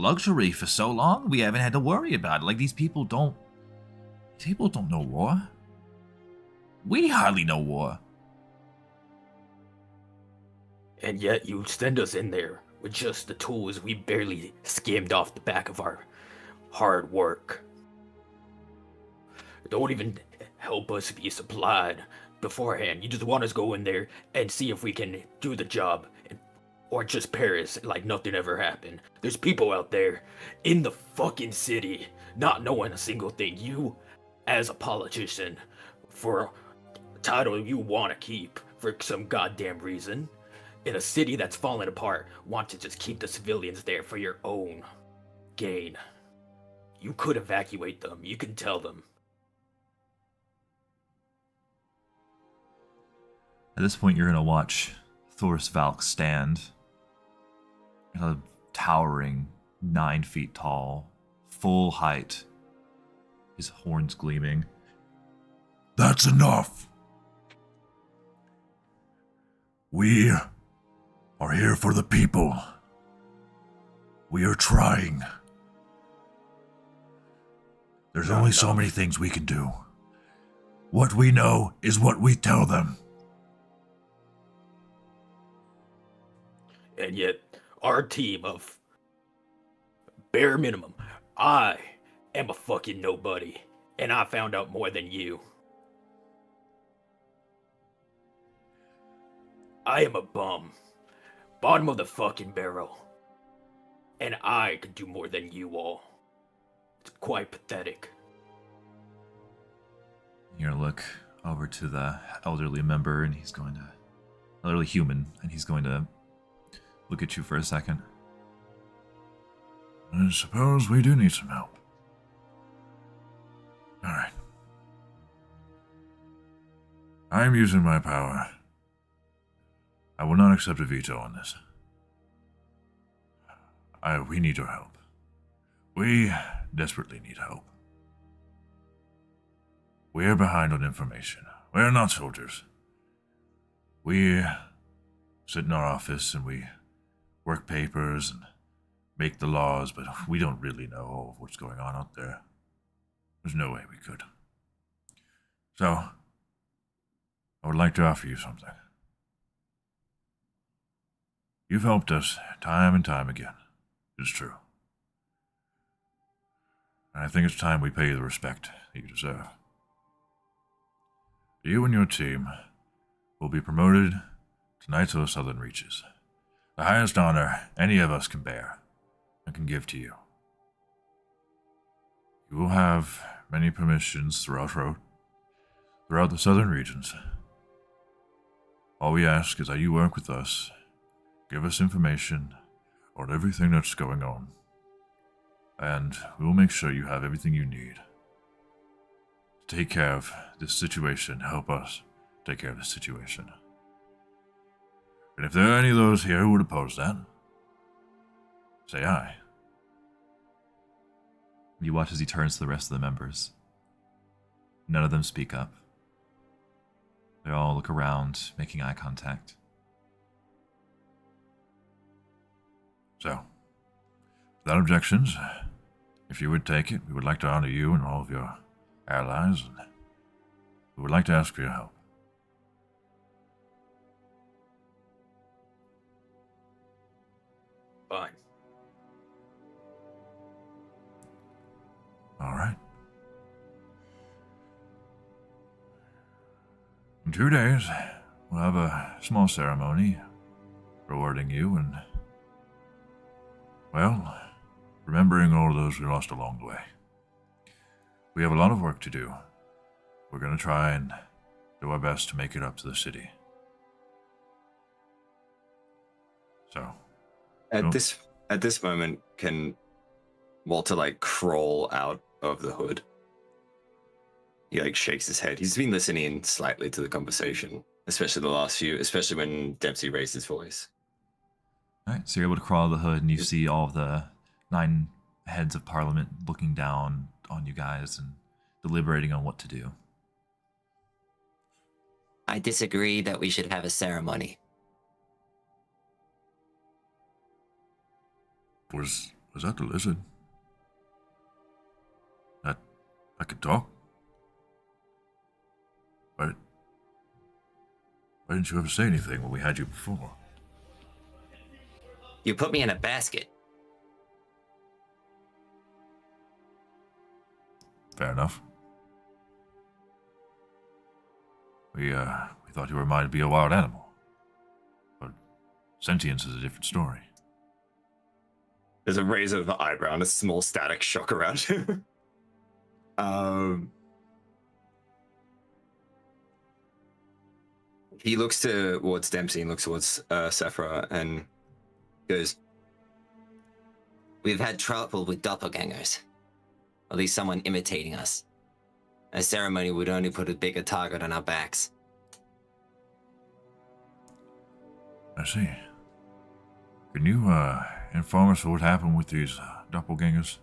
luxury for so long, we haven't had to worry about it. Like, these people don't know war. We hardly know war. And yet you send us in there with just the tools we barely skimmed off the back of our hard work. Don't even help us be supplied beforehand. You just want us to go in there and see if we can do the job, or just perish like nothing ever happened. There's people out there in the fucking city not knowing a single thing. You, as a politician, for a title you want to keep for some goddamn reason, in a city that's falling apart, want to just keep the civilians there for your own gain. You could evacuate them. You can tell them. At this point, you're going to watch Thor's Valk stand at a towering 9 feet tall, full height, his horns gleaming. That's enough! We are here for the people. We are trying. There's only so many things we can do. What we know is what we tell them. And yet, our team of bare minimum, I am a fucking nobody, and I found out more than you. I am a bum, bottom of the fucking barrel, and I can do more than you all. It's quite pathetic. You're gonna look over to the elderly member, and he's going to, elderly human, and he's going to look at you for a second. I suppose we do need some help. Alright. I am using my power. I will not accept a veto on this. We need your help. We desperately need help. We are behind on information. We are not soldiers. We sit in our office and we work papers and make the laws, but we don't really know all of what's going on out there. There's no way we could. So, I would like to offer you something. You've helped us time and time again. It's true. And I think it's time we pay you the respect that you deserve. You and your team will be promoted to Knights of the Southern Reaches, the highest honor any of us can bear and can give to you. You will have many permissions throughout the southern regions. All we ask is that you work with us, give us information on everything that's going on, and we will make sure you have everything you need to take care of this situation, help us take care of this situation. And if there are any of those here who would oppose that, say aye. You watch as he turns to the rest of the members. None of them speak up. They all look around, making eye contact. So, without objections, if you would take it, we would like to honor you and all of your allies, and we would like to ask for your help. Fine. All right. In 2 days, we'll have a small ceremony rewarding you and, well, remembering all those we lost along the way. We have a lot of work to do. We're going to try and do our best to make it up to the city. So, At this moment, can Walter crawl out of the hood? He shakes his head. He's been listening in slightly to the conversation, especially the last few, especially when Dempsey raised his voice. all right, so you're able to crawl out of the hood, and you see all of the 9 heads of parliament looking down on you guys and deliberating on what to do. I disagree that we should have a ceremony. Was Was that the lizard? I could talk? Why didn't you ever say anything when we had you before? You put me in a basket. Fair enough. We thought you were meant to be a wild animal. But sentience is a different story. There's a raise of the eyebrow and a small static shock around him. He looks towards Dempsey and looks towards Sephra and goes, We've had trouble with doppelgangers. At least someone imitating us. A ceremony would only put a bigger target on our backs. I see. Can you inform us what happened with these doppelgangers?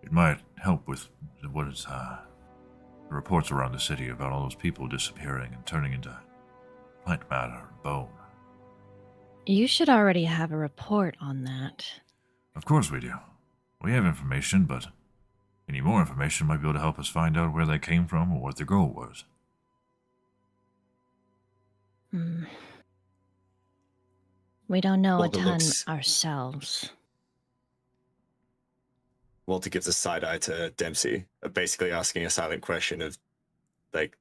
It might help with what is the reports around the city about all those people disappearing and turning into plant matter and bone. You should already have a report on that. Of course we do. We have information, but any more information might be able to help us find out where they came from or what their goal was. We don't know Walter a ton looks- ourselves. Walter gives a side eye to Dempsey, basically asking a silent question of, like,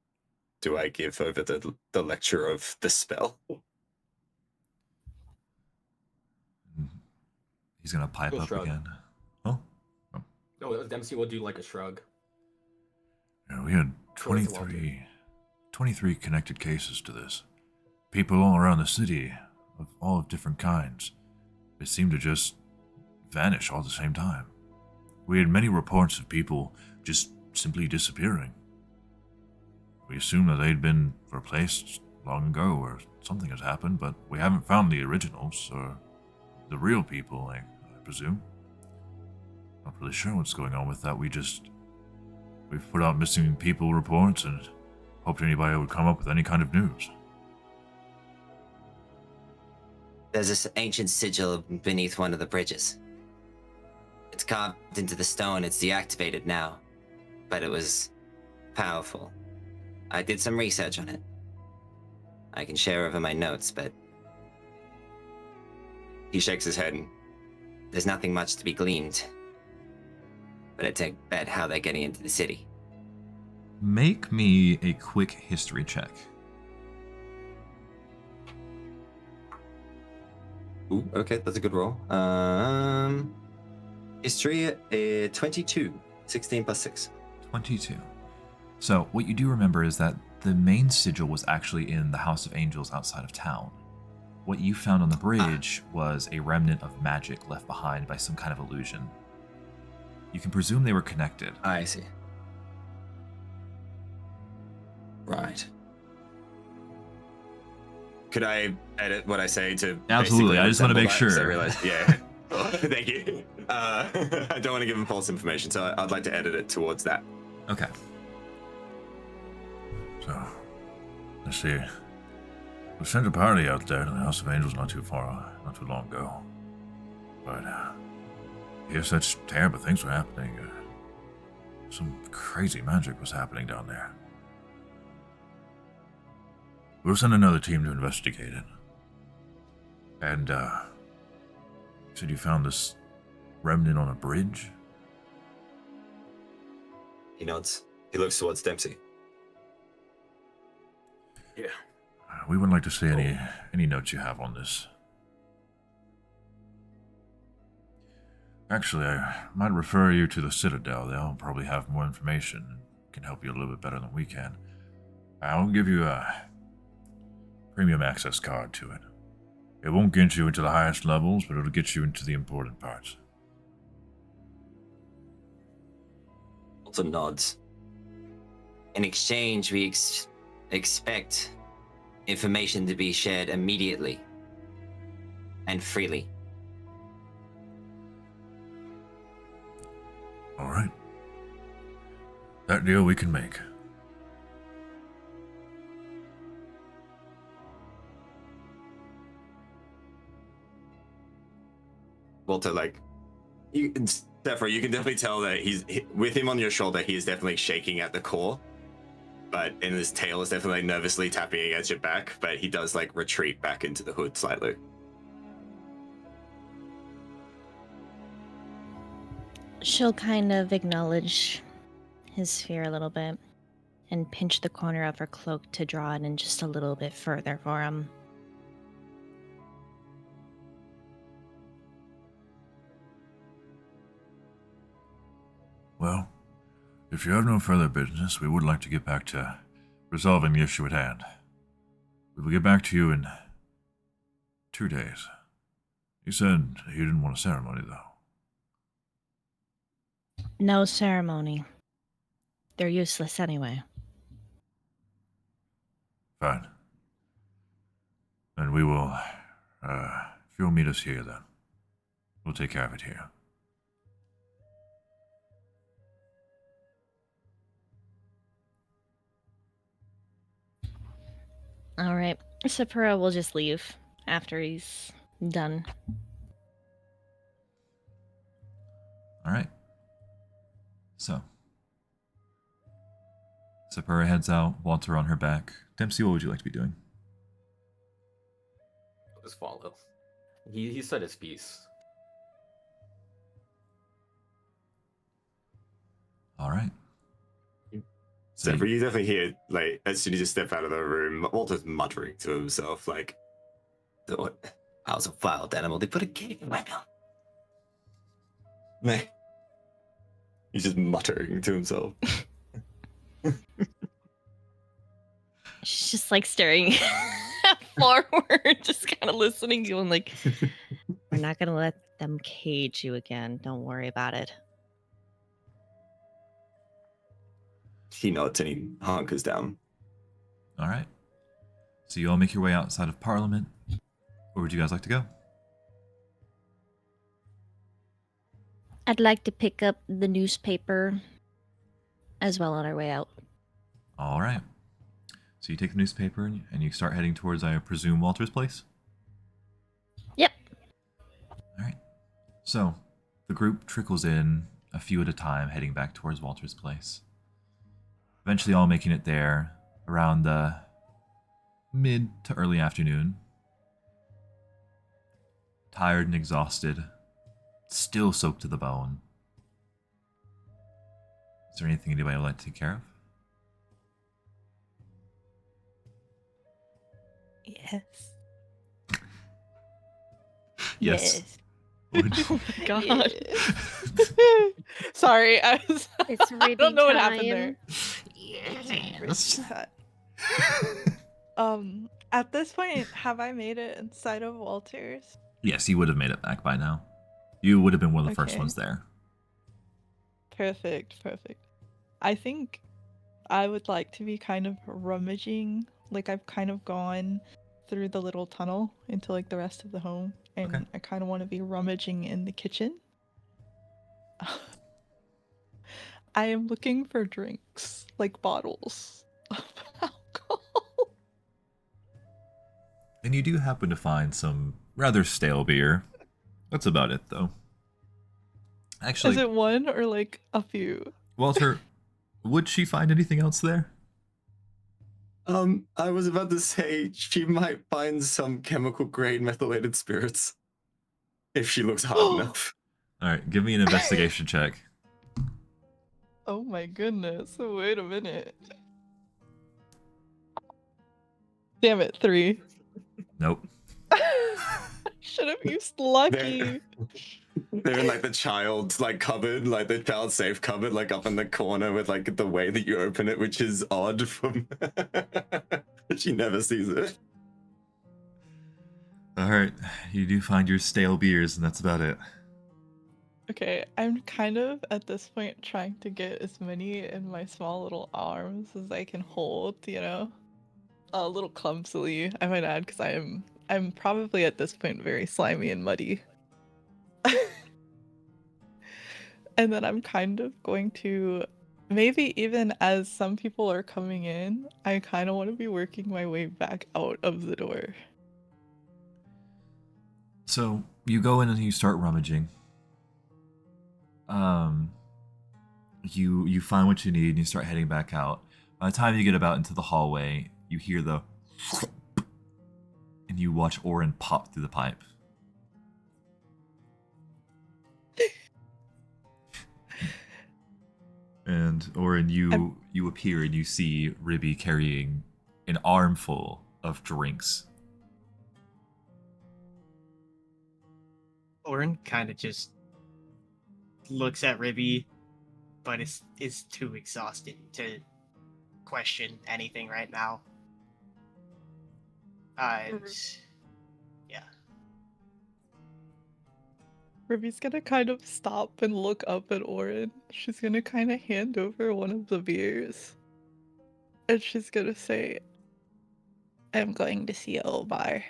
do I give over the lecture of the spell? He's gonna pipe Go up shrug. again. Oh? No, Dempsey will do like a shrug. Yeah, we had Go to Walter. 23 connected cases to this. People all around the city, of all different kinds. They seemed to just vanish all at the same time. We had many reports of people just simply disappearing. We assumed that they'd been replaced long ago or something has happened, but we haven't found the originals or the real people, I presume. Not really sure what's going on with that. We've put out missing people reports and hoped anybody would come up with any kind of news. There's this ancient sigil beneath one of the bridges. It's carved into the stone. It's deactivated now, but it was powerful. I did some research on it. I can share over my notes, but He shakes his head and there's nothing much to be gleaned. But I take bet how they're getting into the city. Make me a quick history check. ooh, okay, that's a good roll. History 22, 16 plus 6. 22. So, what you do remember is that the main sigil was actually in the House of Angels outside of town. What you found on the bridge was a remnant of magic left behind by some kind of illusion. You can presume they were connected. I see. Right. Could I edit what I say to? Absolutely, basically I just wanna resemble make that? 'Cause I sure. realized, yeah. Thank you. I don't want to give him false information, so I'd like to edit it towards that. Okay. So, let's see. We sent a party out there to the House of Angels not too long ago. But, I hear such terrible things were happening. Some crazy magic was happening down there. We'll send another team to investigate it. And, you said you found this remnant on a bridge? He nods. He looks towards Dempsey. Yeah. We would like to see any notes you have on this. Actually, I might refer you to the Citadel. They'll probably have more information and can help you a little bit better than we can. I'll give you a premium access card to it. It won't get you into the highest levels, but it'll get you into the important parts. Also nods. In exchange, we expect information to be shared immediately and freely. All right. That deal we can make. Walter, Therefore, you can definitely tell that with him on your shoulder, he is definitely shaking at the core. But in his tail is definitely nervously tapping against your back, but he does like retreat back into the hood slightly. She'll kind of acknowledge his fear a little bit and pinch the corner of her cloak to draw it in just a little bit further for him. Well, if you have no further business, we would like to get back to resolving the issue at hand. We will get back to you in 2 days. He said he didn't want a ceremony, though. No ceremony. They're useless anyway. Fine. Then we will, if you'll meet us here, then. We'll take care of it here. All right. Sapura will just leave after he's done. All right. So, Sapura heads out, Walter on her back. Dempsey, what would you like to be doing? Just follow. He said his piece. All right. So you definitely hear, like, as soon as you step out of the room, Walter's muttering to himself, like, I was a wild animal. They put a cake in my mouth. meh. He's just muttering to himself. She's just like staring forward, just kind of listening, going like, we're not going to let them cage you again. Don't worry about it. He nods and he hunkers down. All right. So you all make your way outside of Parliament. Where would you guys like to go? I'd like to pick up the newspaper as well on our way out. All right. So you take the newspaper and you start heading towards, I presume, Walter's place? Yep. All right. So the group trickles in, a few at a time, heading back towards Walter's place. Eventually all making it there around the mid to early afternoon. Tired and exhausted. Still soaked to the bone. Is there anything anybody would like to take care of? Yes. Yes. Oh my god. Yes. Sorry, It's I don't know what happened there. Yes. At this point, have I made it inside of Walter's? Yes, you would have made it back by now. You would have been one of the first Okay. ones there. Perfect. I think I would like to be kind of rummaging. Like, I've kind of gone through the little tunnel into like the rest of the home, and Okay. I kind of want to be rummaging in the kitchen. I am looking for drinks, like bottles of alcohol. And you do happen to find some rather stale beer. That's about it, though. Actually, Is it one or like a few? Walter, would she find anything else there? I was about to say she might find some chemical grade methylated spirits if she looks hard enough. All right, give me an investigation check. Oh my goodness. Wait a minute. Damn it, 3. Nope. Should have used lucky. They're in like the child's like cupboard, like the child safe cupboard, like up in the corner with like the way that you open it, which is odd from she never sees it. All right, you do find your stale beers, and that's about it. Okay, I'm kind of at this point trying to get as many in my small little arms as I can hold, you know? A little clumsily, I might add, because I'm probably at this point very slimy and muddy. And then I'm kind of going to, maybe even as some people are coming in, I kind of want to be working my way back out of the door. So you go in and you start rummaging. You find what you need and you start heading back out. By the time you get about into the hallway, you hear the and you watch Orin pop through the pipe. And Orin, you appear and you see Ribby carrying an armful of drinks. Orin kind of just looks at Ribby, but is too exhausted to question anything right now. And yeah. Ruby's gonna kind of stop and look up at Orin. She's gonna kind of hand over one of the beers. And she's gonna say, I'm going to see Omar.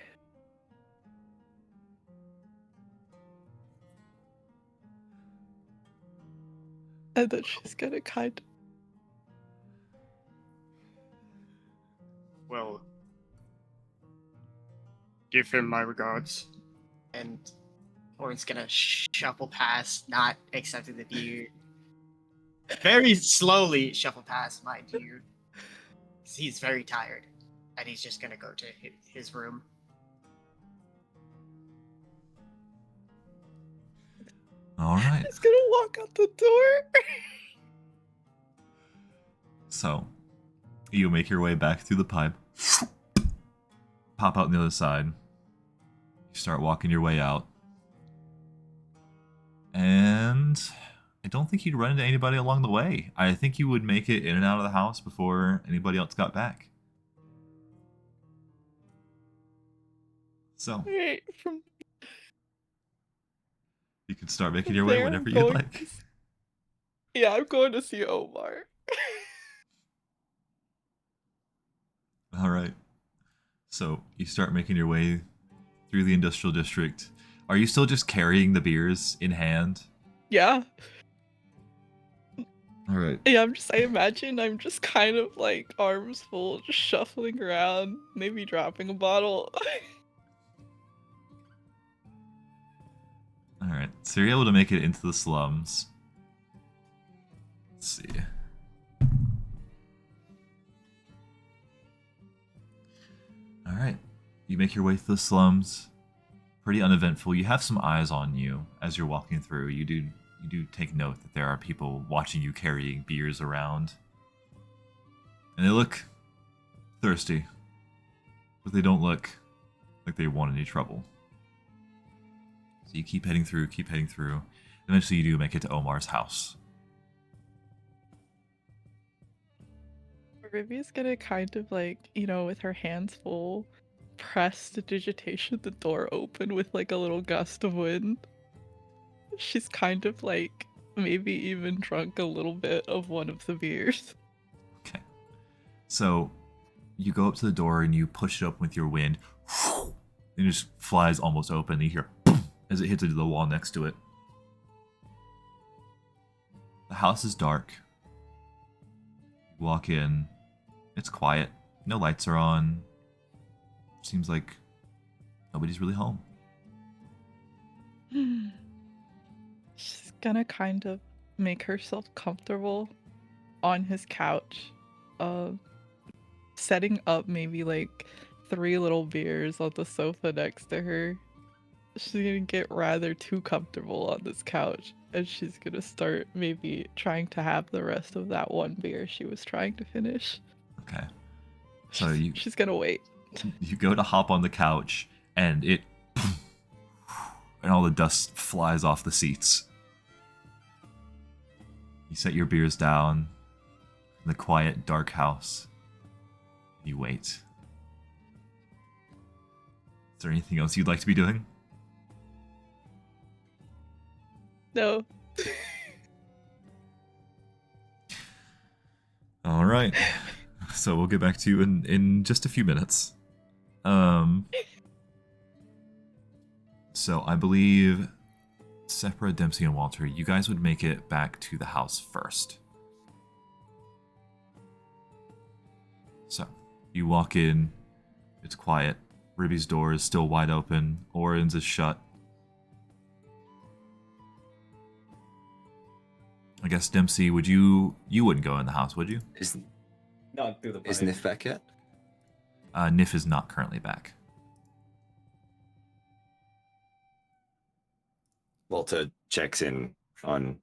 And then she's gonna kind of... Well, give him my regards. And Orin's gonna shuffle past, not accepting the beer. Very slowly shuffle past, mind you. He's very tired, and he's just gonna go to his room. All right. He's gonna walk out the door. So, you make your way back through the pipe, pop out on the other side. You start walking your way out. And I don't think you'd run into anybody along the way. I think you would make it in and out of the house before anybody else got back. So, Right, from you can start making your way there, whenever I'm you'd going like. to Yeah, I'm going to see Omar. All right. So you start making your way through the industrial district. Are you still just carrying the beers in hand? Yeah. All right. Yeah, I imagine I'm just kind of like arms full, just shuffling around, maybe dropping a bottle. All right. So you're able to make it into the slums. Let's see. All right. You make your way through the slums. Pretty uneventful. You have some eyes on you as you're walking through. You do take note that there are people watching you carrying beers around. And they look thirsty. But they don't look like they want any trouble. So you keep heading through, Eventually you do make it to Omar's house. Ruby's gonna kind of like, with her hands full, press the digitation the door open with like a little gust of wind. She's kind of like maybe even drunk a little bit of one of the beers. Okay. So you go up to the door and you push it open with your wind. And it just flies almost open. You hear as it hits into the wall next to it. The house is dark. You walk in. It's quiet. No lights are on. Seems like nobody's really home. She's gonna kind of make herself comfortable on his couch, setting up maybe like 3 little beers on the sofa next to her. She's gonna get rather too comfortable on this couch, and she's gonna start maybe trying to have the rest of that one beer she was trying to finish. Okay. So she's gonna wait. You go to hop on the couch and and all the dust flies off the seats. You set your beers down in the quiet, dark house. You wait. Is there anything else you'd like to be doing? No. All right. So we'll get back to you in just a few minutes. So I believe Sepra, Dempsey, and Walter, you guys would make it back to the house first. So you walk in. It's quiet. Ribby's door is still wide open. Orin's is shut. I guess Dempsey, you wouldn't go in the house, would you? Is Not through the pipe. Nif back yet? Nif is not currently back. Walter checks in on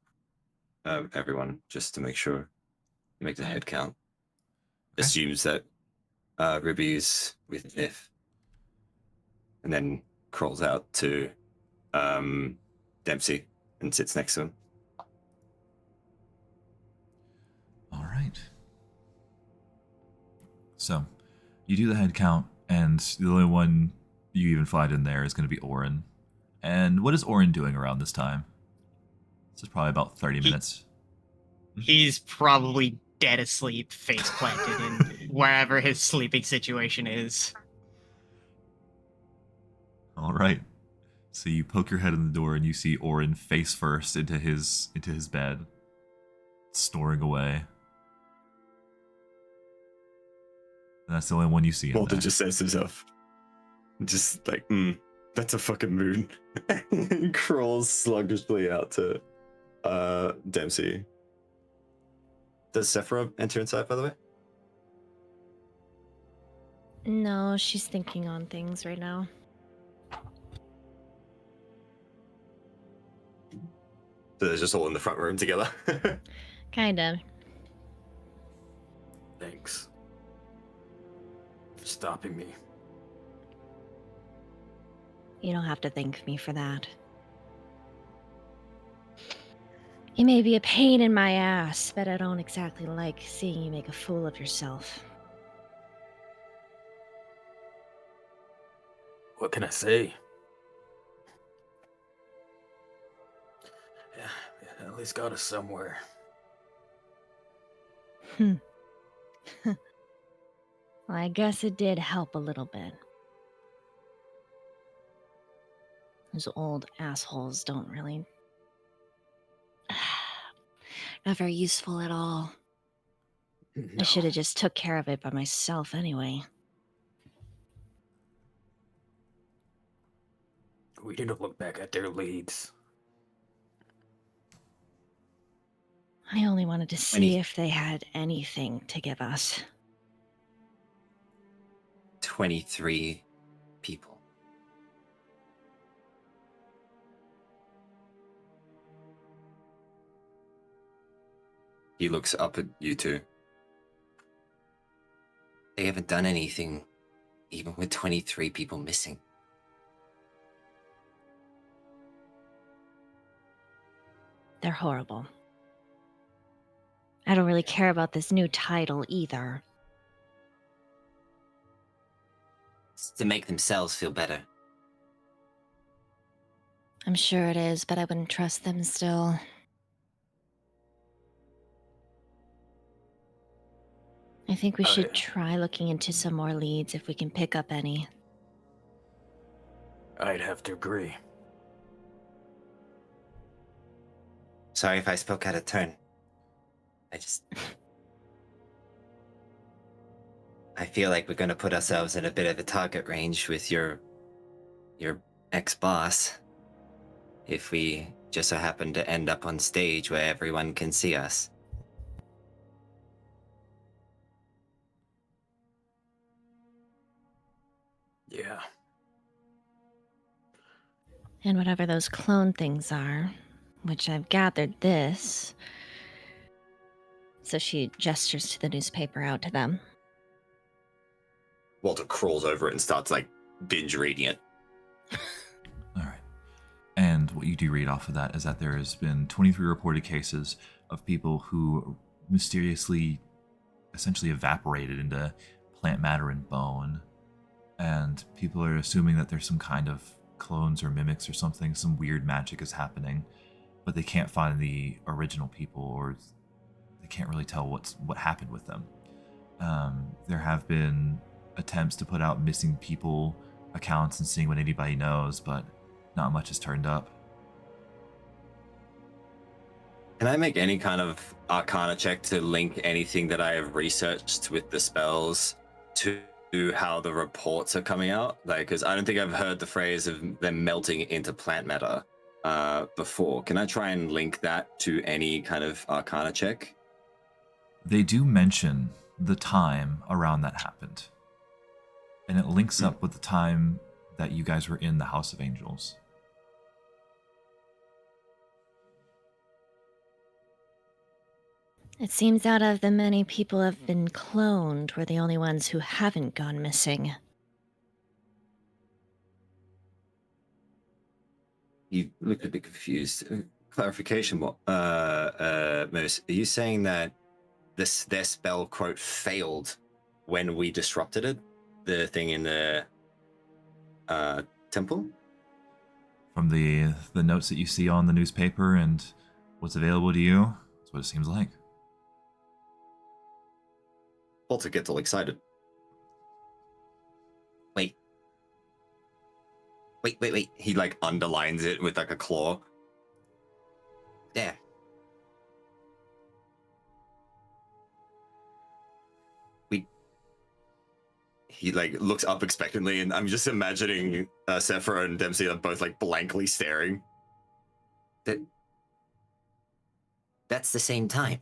everyone just to make sure, make the head count. Okay. Assumes that Ruby's with Nif, and then crawls out to Dempsey and sits next to him. All right. So, you do the head count, and the only one you even find in there is going to be Orin. And what is Orin doing around this time? This is probably about 30 minutes. He's probably dead asleep, face planted in wherever his sleeping situation is. All right. So you poke your head in the door and you see Orin face first into his bed, snoring away. And that's the only one you see in Walter there. just says to himself, just like, that's a fucking moon. And crawls sluggishly out to Dempsey. Does Sephora enter inside, by the way? No, she's thinking on things right now. So they're just all in the front room together. Kinda. Thanks for stopping me. You don't have to thank me for that. You may be a pain in my ass, but I don't exactly like seeing you make a fool of yourself. What can I say? Yeah, at least got us somewhere. Well, I guess it did help a little bit. Those old assholes don't really... Not very useful at all. I No, should have just took care of it by myself anyway. we need to look back at their leads. I only wanted to see if they had anything to give us. 23 people. He looks up at you two. They haven't done anything, even with 23 people missing. They're horrible. I don't really care about this new title either. It's to make themselves feel better. I'm sure it is, but I wouldn't trust them still. I think we should try looking into some more leads if we can pick up any. I'd have to agree. Sorry if I spoke out of turn. I feel like we're gonna put ourselves in a bit of a target range with your ex-boss. If we just so happen to end up on stage where everyone can see us. Yeah. And whatever those clone things are, which I've gathered this. So she gestures to the newspaper out to them. Walter crawls over it and starts like binge reading it. All right. And what you do read off of that is that there has been 23 reported cases of people who mysteriously essentially evaporated into plant matter and bone. And people are assuming that there's some kind of clones or mimics or something, some weird magic is happening, but they can't find the original people, or they can't really tell what happened with them. There have been attempts to put out missing people accounts and seeing what anybody knows, but not much has turned up. Can I make any kind of arcana check to link anything that I have researched with the spells to how the reports are coming out? Like, because I don't think I've heard the phrase of them melting into plant matter. before. Can I try and link that to any kind of Arcana check? They do mention the time around that happened. And it links up with the time that you guys were in the House of Angels. It seems out of the many people who have been cloned, we're the only ones who haven't gone missing. You look a bit confused. Clarification, what? Moose, are you saying that their spell, quote, failed when we disrupted it? The thing in the temple? From the notes that you see on the newspaper and what's available to you, that's what it seems like. Walter gets all excited. Wait. He like underlines it with like a claw. There. He like looks up expectantly, and I'm just imagining Sephora and Dempsey are both like blankly staring. That's the same time.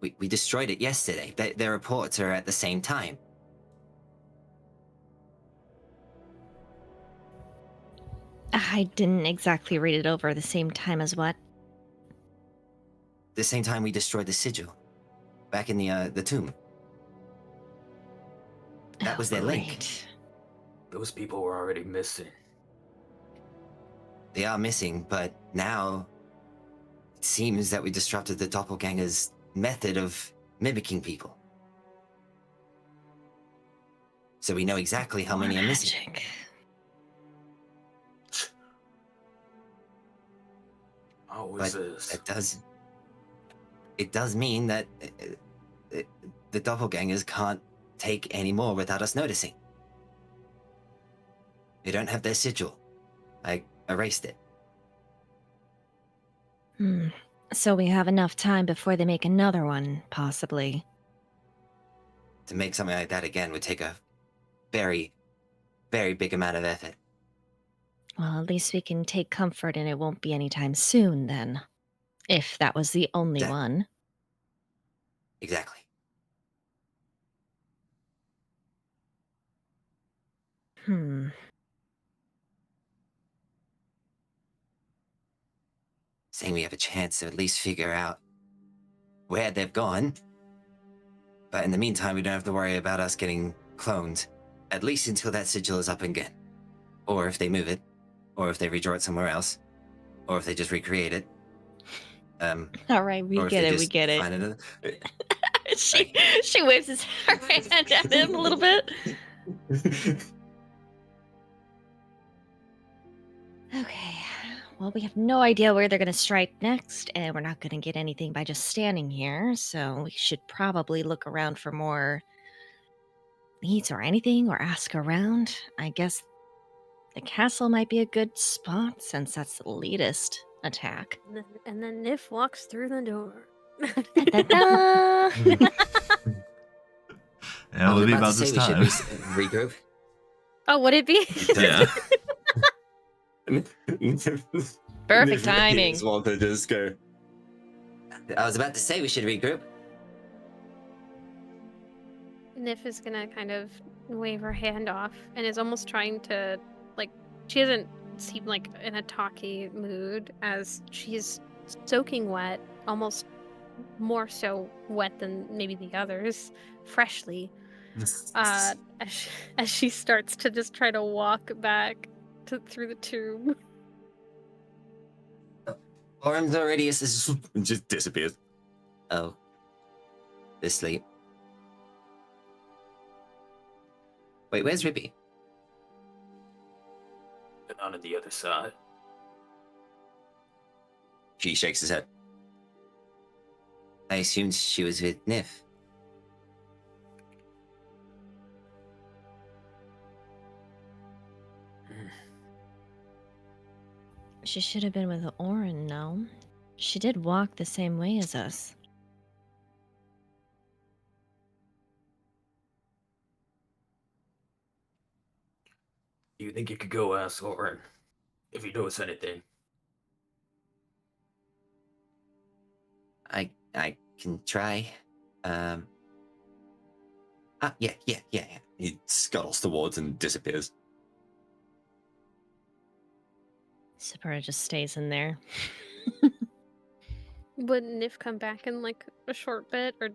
We destroyed it yesterday. Their reports are at the same time. I didn't exactly read it over the same time as what? The same time we destroyed the sigil. Back in the tomb. That was their link. Great. Those people were already missing. They are missing, but now it seems that we disrupted the doppelganger's method of mimicking people. So we know exactly how many are missing. Magic. How was But this? it does mean that the doppelgangers can't take any more without us noticing. They don't have their sigil. I erased it. So we have enough time before they make another one, possibly. To make something like that again would take a very, very big amount of effort. Well, at least we can take comfort in it won't be anytime soon, then. If that was the only That- one. Exactly. Saying we have a chance to at least figure out where they've gone. But in the meantime, we don't have to worry about us getting cloned. At least until that sigil is up again. Or if they move it. Or if they redraw it somewhere else. Or if they just recreate it. All right, we or if get they it, we just get it. find another- She waves her hand at him a little bit. Okay. Well, we have no idea where they're going to strike next, and we're not going to get anything by just standing here, so we should probably look around for more leads or anything, or ask around. I guess the castle might be a good spot, since that's the latest attack. And then Nif walks through the door. Da-da-da! Yeah, I it'll was be about about to this say we time. should regroup. Oh, would it be? Yeah. Perfect timing. Walter just go. I was about to say we should regroup. Nif is gonna kind of wave her hand off and is almost trying to, like, she doesn't seem like in a talky mood as she's soaking wet, almost more so wet than maybe the others, freshly, as she starts to just try to walk back through the tomb. Orm's already is Just disappears. Oh. Asleep. Wait, where's Rippy? And on the other side. She shakes his head. I assumed she was with Nif. She should have been with Orin, no? She did walk the same way as us. Do you think you could go ask Orin if you notice anything. I can try. Yeah. He scuttles towards and disappears. Sapura just stays in there. Would Nif come back in like a short bit, or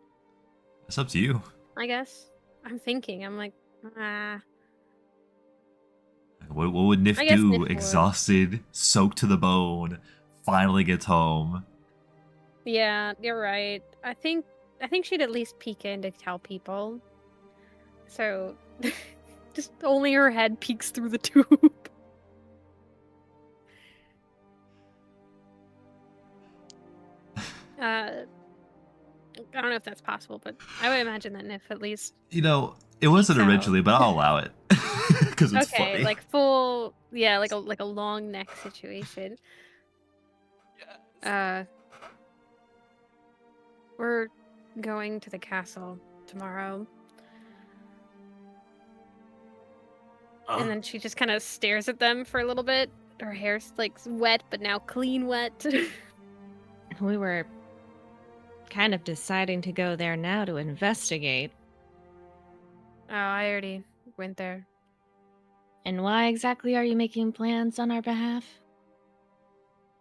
It's up to you. I guess I'm thinking. I'm like, What would Nif I guess do? Nif would. Exhausted, soaked to the bone, finally gets home. yeah, you're right. I think she'd at least peek in to tell people. So, just only her head peeks through the tube. I don't know if that's possible, but I would imagine that Nif at least. You know, it wasn't Peace out. originally, but I'll allow it because it's Okay, funny. like full, yeah, like a long neck situation. We're going to the castle tomorrow. And then she just kind of stares at them for a little bit. Her hair's like wet, but now clean wet. We were kind of deciding to go there now to investigate. Oh, I already went there. And why exactly are you making plans on our behalf?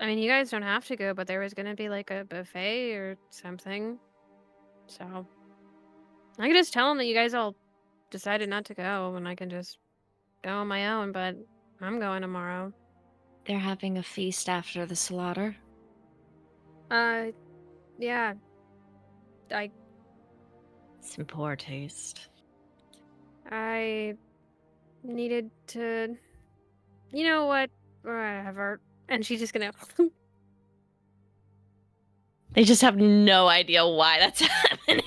I mean, you guys don't have to go, but there was gonna be like a buffet or something. So I could just tell them that you guys all decided not to go, and I can just go on my own, but I'm going tomorrow. They're having a feast after the slaughter. Yeah. It's in poor taste. I needed to, you know what, whatever. And she's just gonna. They just have no idea why that's happening.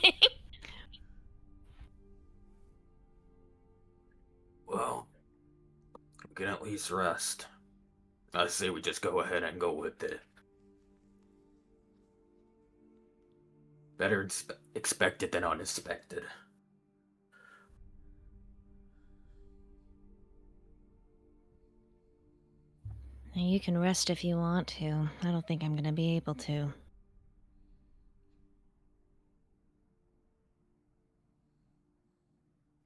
Well, we can at least rest. I say we just go ahead and go with it. Better expected than unexpected. You can rest if you want to. I don't think I'm gonna be able to.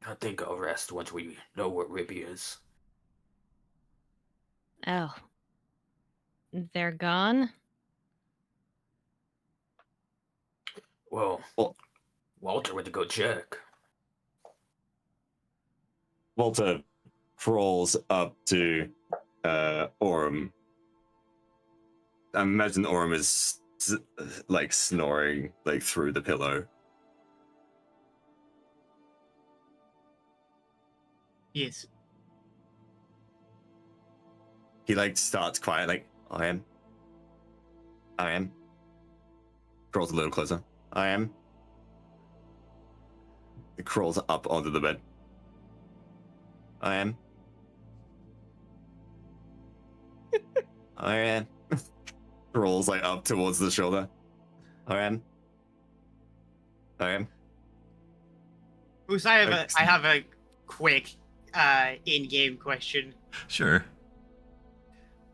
I think I'll rest once we know what Ribby is. Oh. They're gone? Well, Well- Walter went to go check. Walter crawls up to Orm. I imagine Orm is like snoring like through the pillow. Yes. He like starts quiet, like I am. Crawls a little closer. I am. He crawls up onto the bed. I am. I am. Rolls like up towards the shoulder. I am. Moose, I have a quick in-game question. Sure.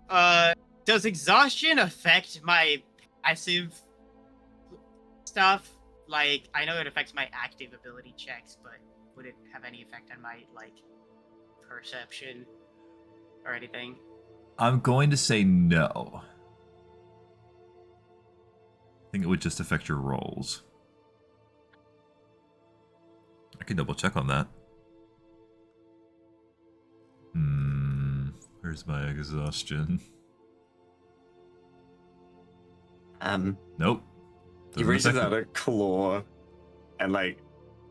Does exhaustion affect my passive stuff? Like, I know it affects my active ability checks, but would it have any effect on my, like, perception or anything? I'm going to say no. I think it would just affect your rolls. I can double check on that. Where's my exhaustion? Nope. He Doesn't reaches affect out it. a claw and like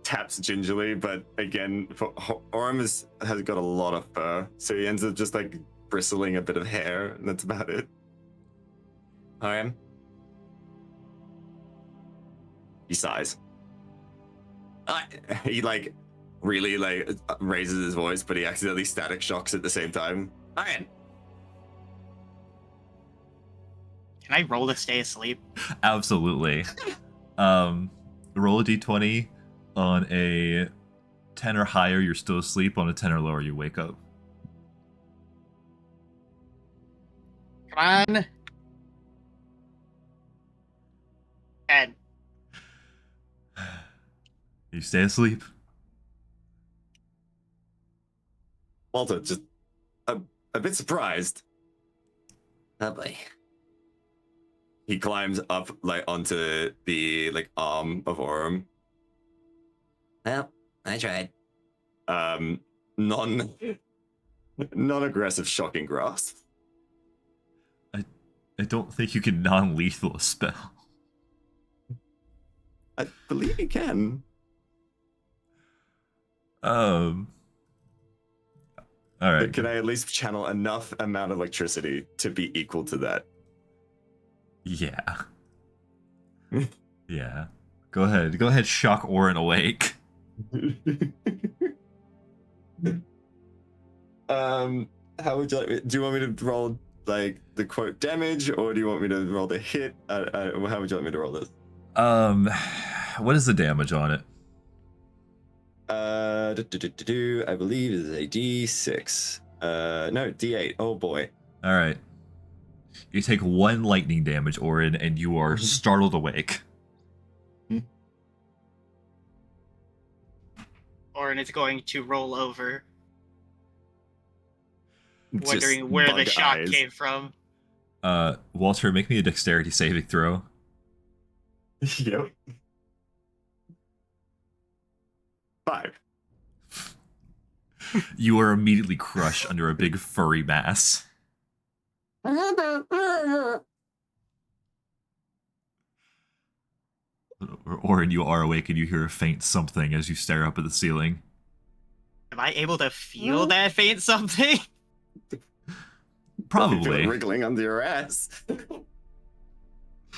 taps gingerly, but again, Orm has got a lot of fur, so he ends up just like bristling a bit of hair, and that's about it. I am. He sighs. He like really like raises his voice, but he accidentally static shocks at the same time. I am. Can I roll to stay asleep? Absolutely. Roll a d20. On a 10 or higher, you're still asleep. On a 10 or lower, you wake up. Come on. 10. You stay asleep. Walter, just a bit surprised. Oh boy. He climbs up like onto the like arm of Orem. Well, I tried. Non non-aggressive shocking grasp. I don't think you can non-lethal a spell. I believe you can. All right. But can I at least channel enough amount of electricity to be equal to that? Yeah. Yeah. Go ahead. Go ahead. Shock Orin awake. How would you like? Do you want me to roll like the quote damage, or do you want me to roll the hit? How would you like me to roll this? What is the damage on it? I believe is a D6. No, D8. Oh boy. All right. You take 1 lightning damage, Orin, and you are startled awake. Orin is going to roll over, Just wondering where the bug shock eyes. came from. Walter, make me a dexterity saving throw. Yep. 5. You are immediately crushed under a big furry mass. Orin, you are awake and you hear a faint something as you stare up at the ceiling. Am I able to feel that faint something? You feel Probably. it wriggling under your ass.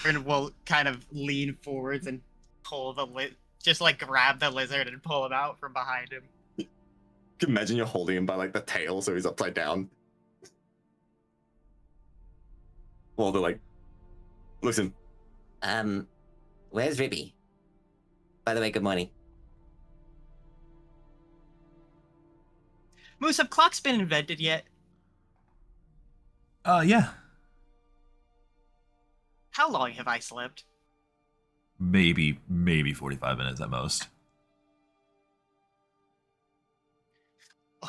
Orin will kind of lean forwards and pull just like grab the lizard and pull him out from behind him. You can imagine you're holding him by like the tail so he's upside down. Well, they're like, listen, Where's Ribby? By the way, good morning. Moose, have clocks been invented yet? Yeah. How long have I slept? Maybe 45 minutes at most.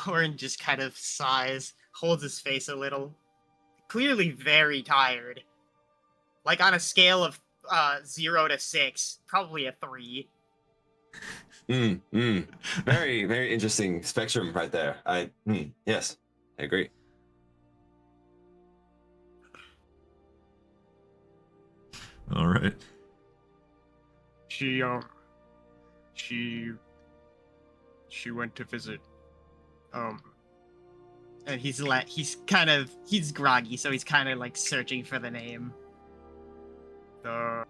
Orin just kind of sighs, holds his face a little. Clearly very tired. Like on a scale of 0 to 6, probably a 3. Very, very interesting spectrum right there. Yes, I agree. All right. She went to visit And he's groggy, so he's kind of like searching for the name. the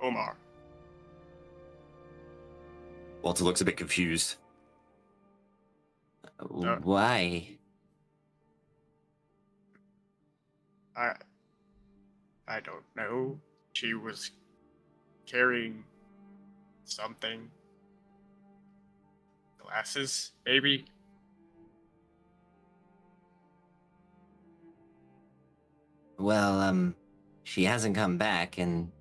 Omar. Walter looks a bit confused. Why? I don't know. She was carrying something. Glasses, maybe? Well, she hasn't come back, and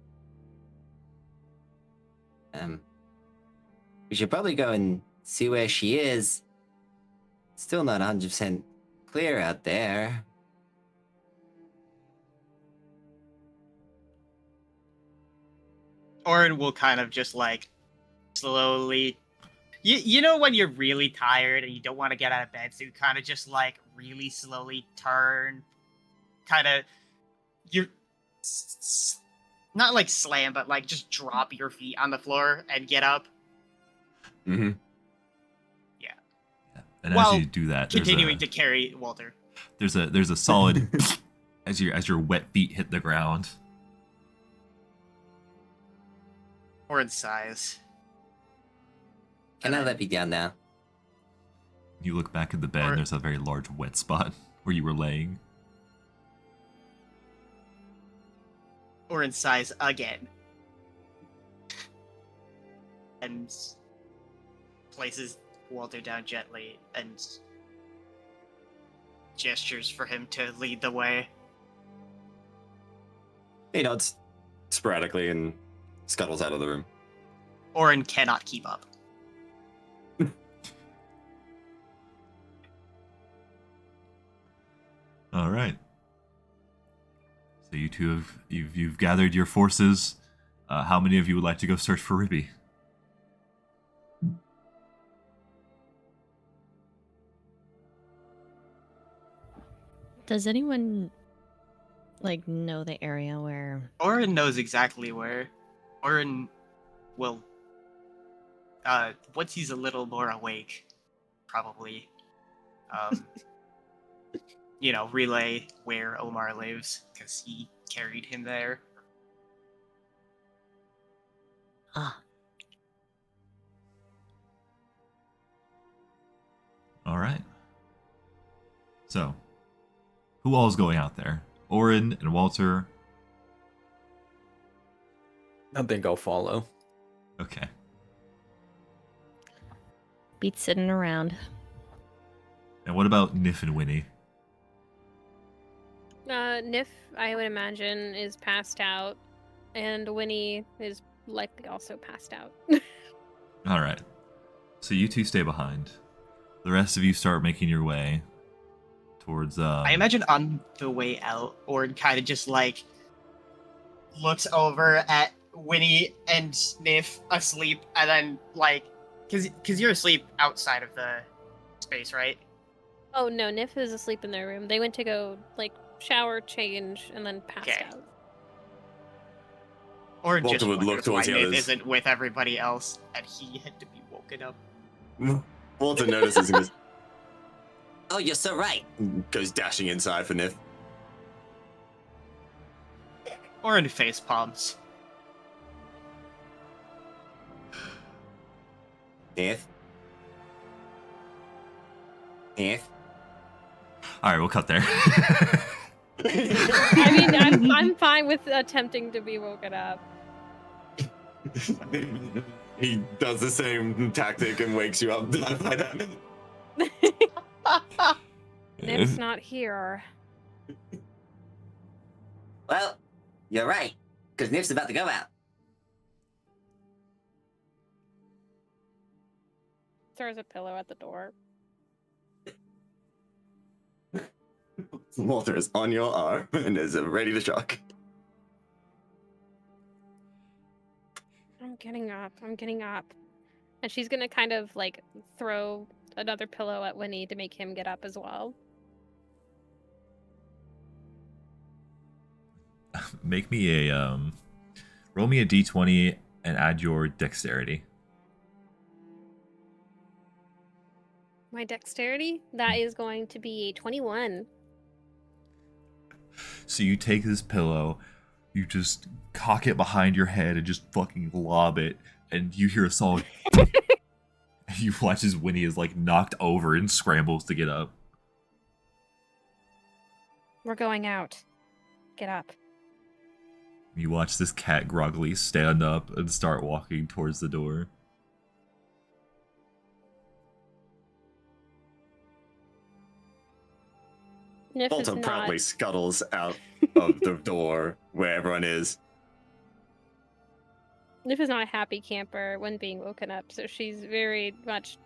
we should probably go and see where she is. Still not 100% clear out there. Orin will kind of just like slowly. You know when you're really tired and you don't want to get out of bed, so you kind of just like really slowly turn, kind of you not like slam, but like just drop your feet on the floor and get up. Mm-hmm. And Well, as you do that, Continuing to carry Walter. there's a solid as your wet feet hit the ground. Orin sighs. Can I let me down now? You look back at the bed, Or- and there's a very large wet spot where you were laying. Orin sighs again. And places Walter down gently and gestures for him to lead the way. He nods sporadically and scuttles out of the room. Orin cannot keep up. All right. So you two have you've gathered your forces. How many of you would like to go search for Ribby? Does anyone like know the area where? Orin knows exactly where. Orin will, once he's a little more awake, probably, relay where Omar lives, because he carried him there. Ah, All right. So, who all is going out there? Orin and Walter. I think I'll follow. Okay. beats sitting around. And what about Nif and Winnie? Nif, I would imagine, is passed out, and Winnie is likely also passed out. All right. So you two stay behind. The rest of you start making your way towards. I imagine on the way out, Orin kind of just like looks over at Winnie and Nif asleep, and then like, cause you're asleep outside of the space, right? Oh no, Nif is asleep in their room. They went to go like shower, change, and then passed Okay. out. Orin Walter just would look wonders why towards the Nif others. isn't with everybody else, and he had to be woken up. Walter notices and goes, Oh, you're so right. goes dashing inside for Nif. Orin face palms. If? All right, we'll cut there. I mean, I'm fine with attempting to be woken up. He does the same tactic and wakes you up. Nif's not here. Well, you're right, because Nif's about to go out. Throws a pillow at the door. Walter is on your arm and is ready to shock. I'm getting up. And she's gonna kind of like throw another pillow at Winnie to make him get up as well. Make me a roll me a d20 and add your dexterity. My dexterity? That is going to be a 21. So you take this pillow, you just cock it behind your head and just fucking lob it, and you hear a solid. And you watch as Winnie is like knocked over and scrambles to get up. We're going out. Get up. You watch this cat groggily stand up and start walking towards the door. Nif is Walter not. proudly scuttles out of the door where everyone is. Nif is not a happy camper when being woken up, so she's very much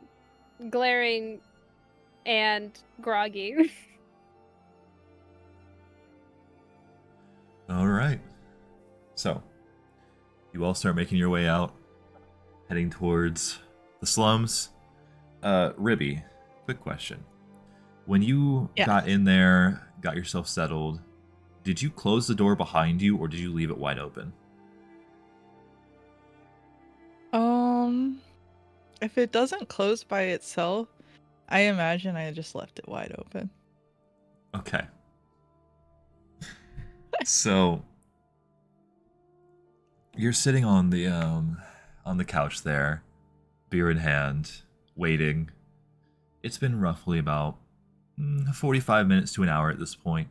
glaring and groggy. All right. So, you all start making your way out, heading towards the slums. Ribby, quick question. When you Yeah. got in there, got yourself settled, did you close the door behind you or did you leave it wide open? If it doesn't close by itself, I imagine I just left it wide open. Okay. So you're sitting on the couch there, beer in hand, waiting. It's been roughly about 45 minutes to an hour at this point,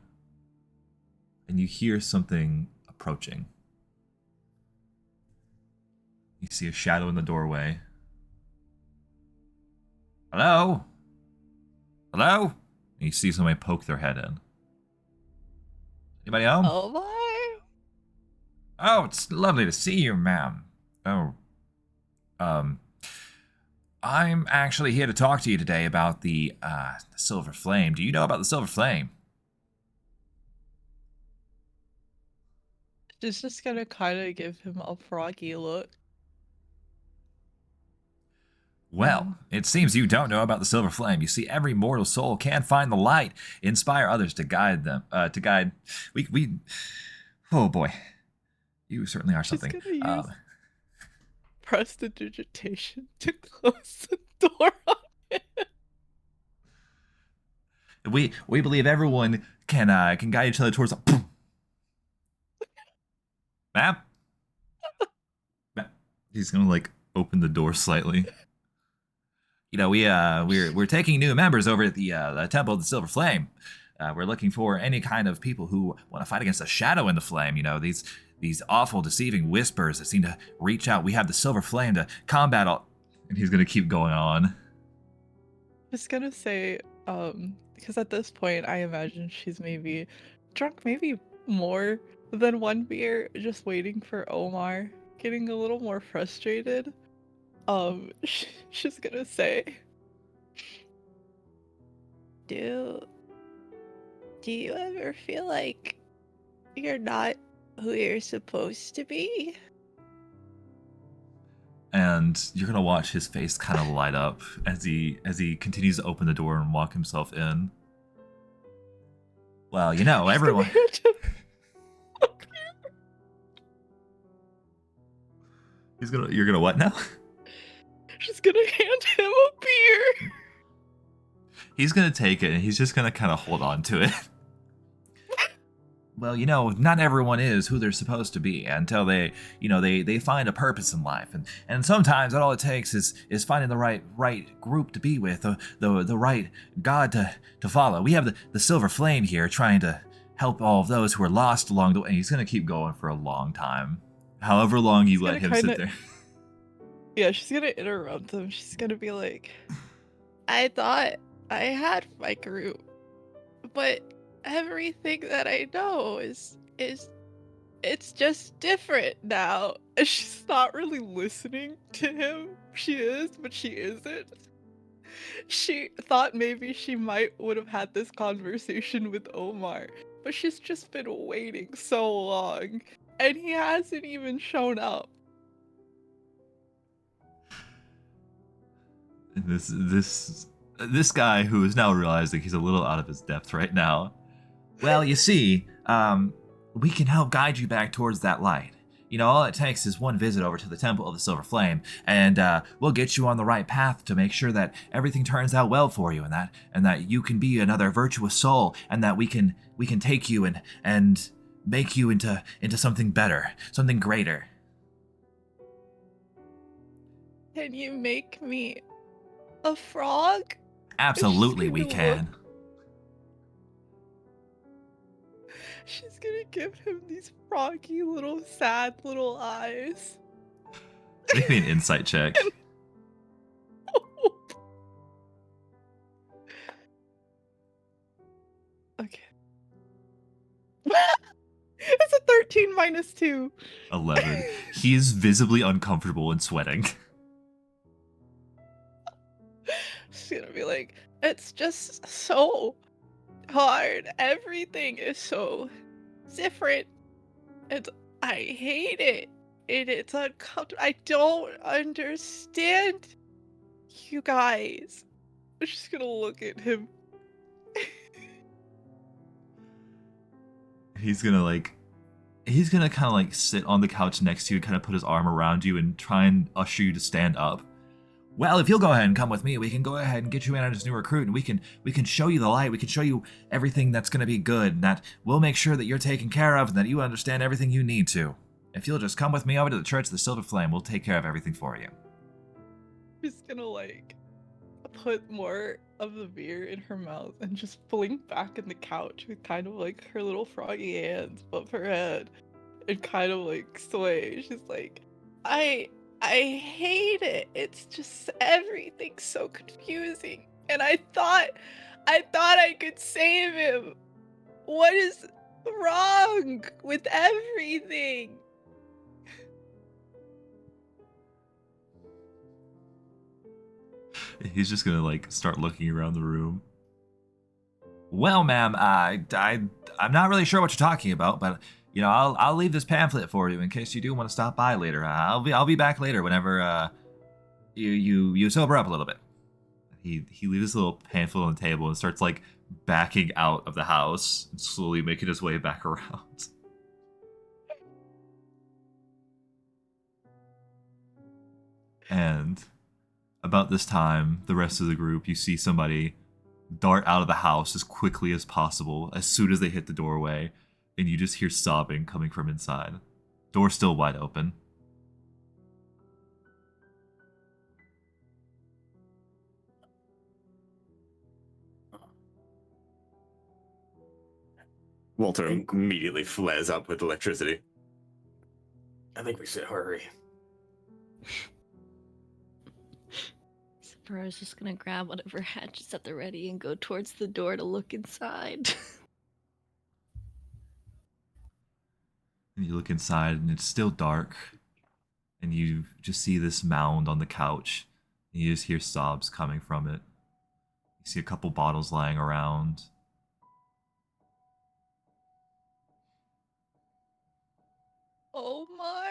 and you hear something approaching. You see a shadow in the doorway. Hello? Hello? you see somebody poke their head in. Anybody home? Oh my! Oh, it's lovely to see you, ma'am. Oh, I'm actually here to talk to you today about the Silver Flame. Do you know about the Silver Flame? She's just gonna kind of give him a froggy look. Well, it seems you don't know about the Silver Flame. You see, every mortal soul can find the light, inspire others to guide them. Oh boy, you certainly are She's something. gonna use prestidigitation to close the door on him. We believe everyone can guide each other towards a. Map. He's gonna like open the door slightly. You know, we're taking new members over at the Temple of the Silver Flame. We're looking for any kind of people who want to fight against the shadow in the flame. You know, these awful, deceiving whispers that seem to reach out. We have the Silver Flame to combat all. And he's gonna keep going on. Just gonna say, because at this point, I imagine she's maybe drunk, maybe more than one beer, just waiting for Omar, getting a little more frustrated. She's gonna say, Do you ever feel like you're not who you're supposed to be? And you're gonna watch his face kind of light up as he continues to open the door and walk himself in. Well, you know, everyone. You're gonna what now? She's gonna hand him a beer. He's gonna take it and he's just gonna kind of hold on to it. Well, you know, not everyone is who they're supposed to be until they find a purpose in life, and sometimes all it takes is finding the right group to be with, the right God to follow. We have the Silver Flame here, trying to help all of those who are lost along the way. And he's gonna keep going for a long time, however long you let him sit there. Yeah, she's gonna interrupt him. She's gonna be like, I thought I had my group, but everything that I know is it's just different now. And she's not really listening to him. She is, but she isn't. She thought maybe she would have had this conversation with Omar, but she's just been waiting so long, and he hasn't even shown up. And this guy who is now realizing he's a little out of his depth right now. Well, you see, we can help guide you back towards that light. You know, all it takes is one visit over to the Temple of the Silver Flame, and we'll get you on the right path to make sure that everything turns out well for you, and that you can be another virtuous soul, and that we can take you and make you into something better, something greater. Can you make me a frog? Absolutely, we can. She's gonna give him these froggy little sad little eyes. Make me an insight check. Okay. It's a 13 minus 2. 11. He is visibly uncomfortable and sweating. She's gonna be like, it's just so hard. Everything is so different. And I hate it. And it's uncomfortable. I don't understand you guys. I'm just gonna look at him. He's gonna kind of like sit on the couch next to you, kind of put his arm around you and try and usher you to stand up. Well, if you'll go ahead and come with me, we can go ahead and get you in as a new recruit, and we can show you the light. We can show you everything that's going to be good, and that we'll make sure that you're taken care of and that you understand everything you need to. If you'll just come with me over to the Church of the Silver Flame, we'll take care of everything for you. She's gonna like put more of the beer in her mouth and just blink back in the couch with kind of like her little froggy hands above her head and kind of like sway. She's like, I hate it. It's just everything's so confusing. And I thought I thought I could save him. What is wrong with everything? He's just gonna like start looking around the room. Well, ma'am, I'm not really sure what you're talking about, but you know, I'll leave this pamphlet for you in case you do want to stop by later. I'll be back later whenever you sober up a little bit. He leaves this little pamphlet on the table and starts like backing out of the house and slowly making his way back around. And about this time, the rest of the group, you see somebody dart out of the house as quickly as possible as soon as they hit the doorway, and you just hear sobbing coming from inside. Door still wide open. Walter immediately flares up with electricity. I think we should hurry. Sapporo's just gonna grab whatever hatch is at the ready and go towards the door to look inside. And you look inside, and it's still dark. And you just see this mound on the couch. And you just hear sobs coming from it. You see a couple bottles lying around. Omar?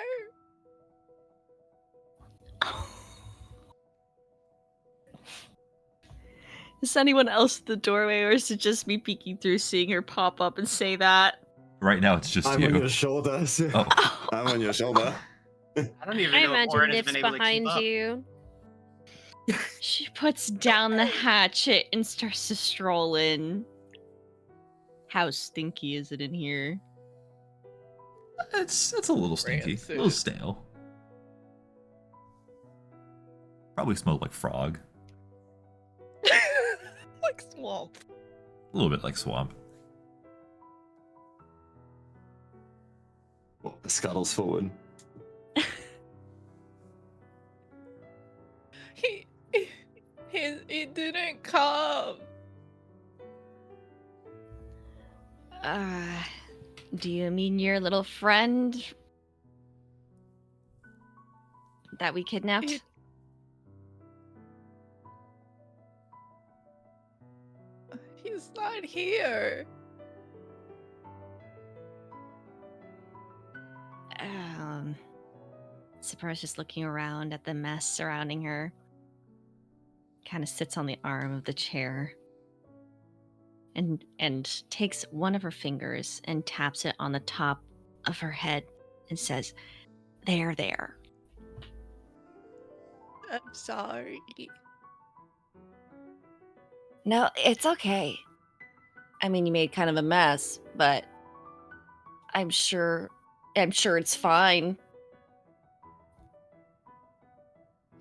Is anyone else at the doorway, or is it just me peeking through, seeing her pop up and say that? Right now, it's just I'm you. on your shoulder. Oh. I'm on your shoulder. I don't even I know if imagine Orin has Nif's been able to behind keep up. you. She puts down the hatchet and starts to stroll in. How stinky is it in here? It's a little stinky, a little stale. Probably smelled like frog. Like swamp. A little bit like swamp. Well, the scuttles forward. He didn't come. Do you mean your little friend that we kidnapped? He's not here. Sapporo's just looking around at the mess surrounding her. Kind of sits on the arm of the chair. And takes one of her fingers and taps it on the top of her head and says, there. I'm sorry. No, it's okay. I mean, you made kind of a mess, but I'm sure it's fine.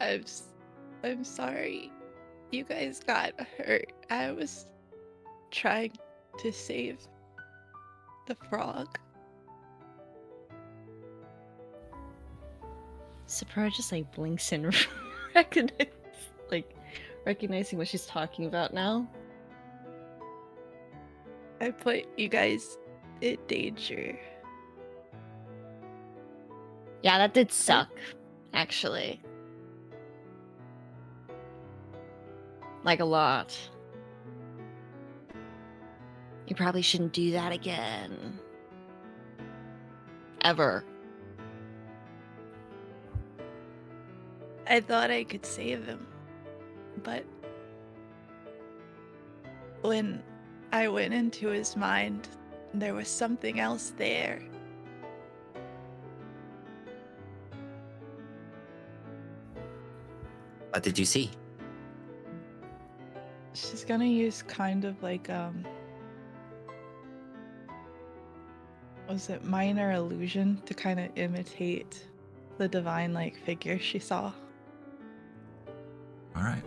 I'm sorry. You guys got hurt. I was trying to save the frog. Sapporo just like blinks and recognizing what she's talking about now. I put you guys in danger. Yeah, that did suck, actually. Like a lot. You probably shouldn't do that again. Ever. I thought I could save him, but when I went into his mind, there was something else there. What did you see? She's gonna use kind of like was it minor illusion to kind of imitate the divine like figure she saw. All right.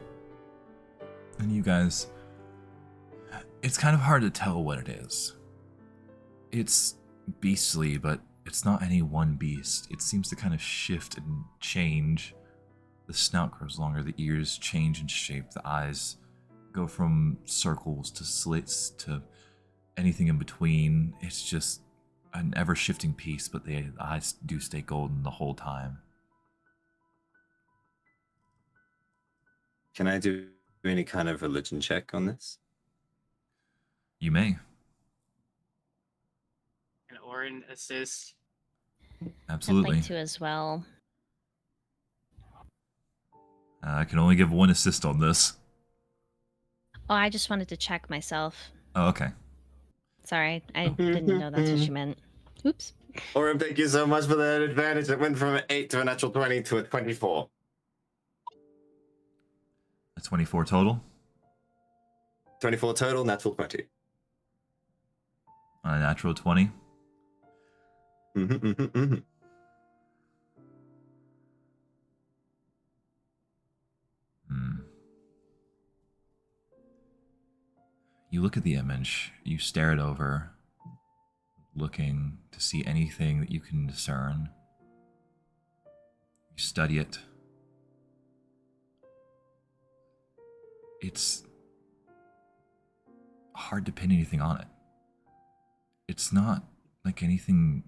And you guys, it's kind of hard to tell what it is. It's beastly, but it's not any one beast. It seems to kind of shift and change. The snout grows longer, the ears change in shape, the eyes go from circles to slits to anything in between. It's just an ever-shifting piece, but the eyes do stay golden the whole time. Can I do any kind of religion check on this? You may. And Orin assists. Absolutely. I'd like to as well. I can only give one assist on this. Oh, I just wanted to check myself. Oh, okay. Sorry, I didn't know that's what you meant. Oops. Orin, thank you so much for that advantage. It went from an 8 to a natural 20 to a 24. A 24 total. 24 total, natural 20. On a natural 20. Mm-hmm. You look at the image, you stare it over, looking to see anything that you can discern. You study it. It's hard to pin anything on it. It's not like anything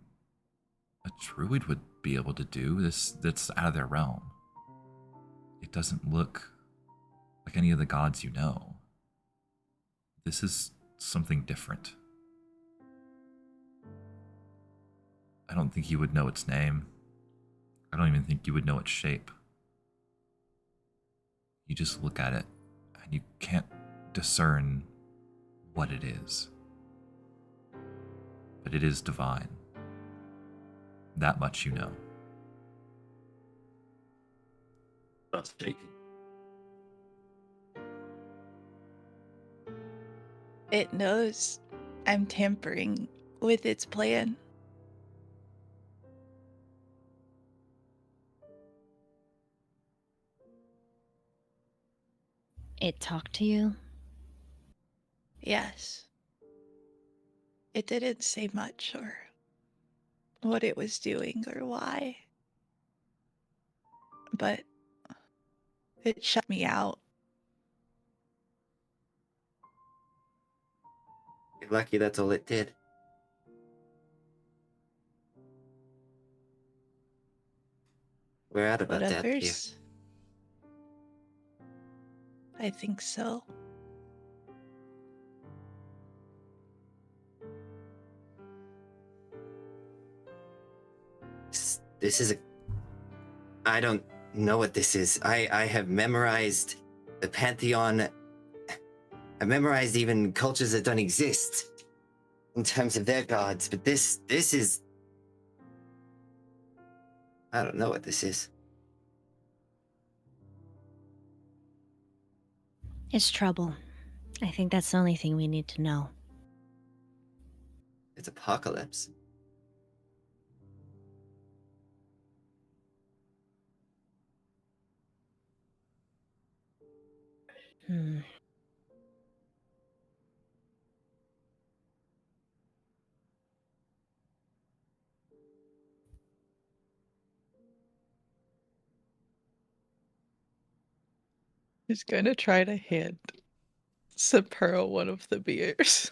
a druid would be able to do. That's out of their realm. It doesn't look like any of the gods you know. This is something different. I don't think you would know its name. I don't even think you would know its shape. You just look at it and you can't discern what it is. But it is divine. That much you know. That's shaky. It knows I'm tampering with its plan. It talked to you? Yes. It didn't say much or what it was doing or why. But it shut me out. You're lucky that's all it did. We're out about that here. Others? I think so. This is a... I don't know what this is. I have memorized the Pantheon. I've memorized even cultures that don't exist in terms of their gods, but this is... I don't know what this is. It's trouble. I think that's the only thing we need to know. It's apocalypse. Hmm. He's going to try to hand Sapura one of the beers.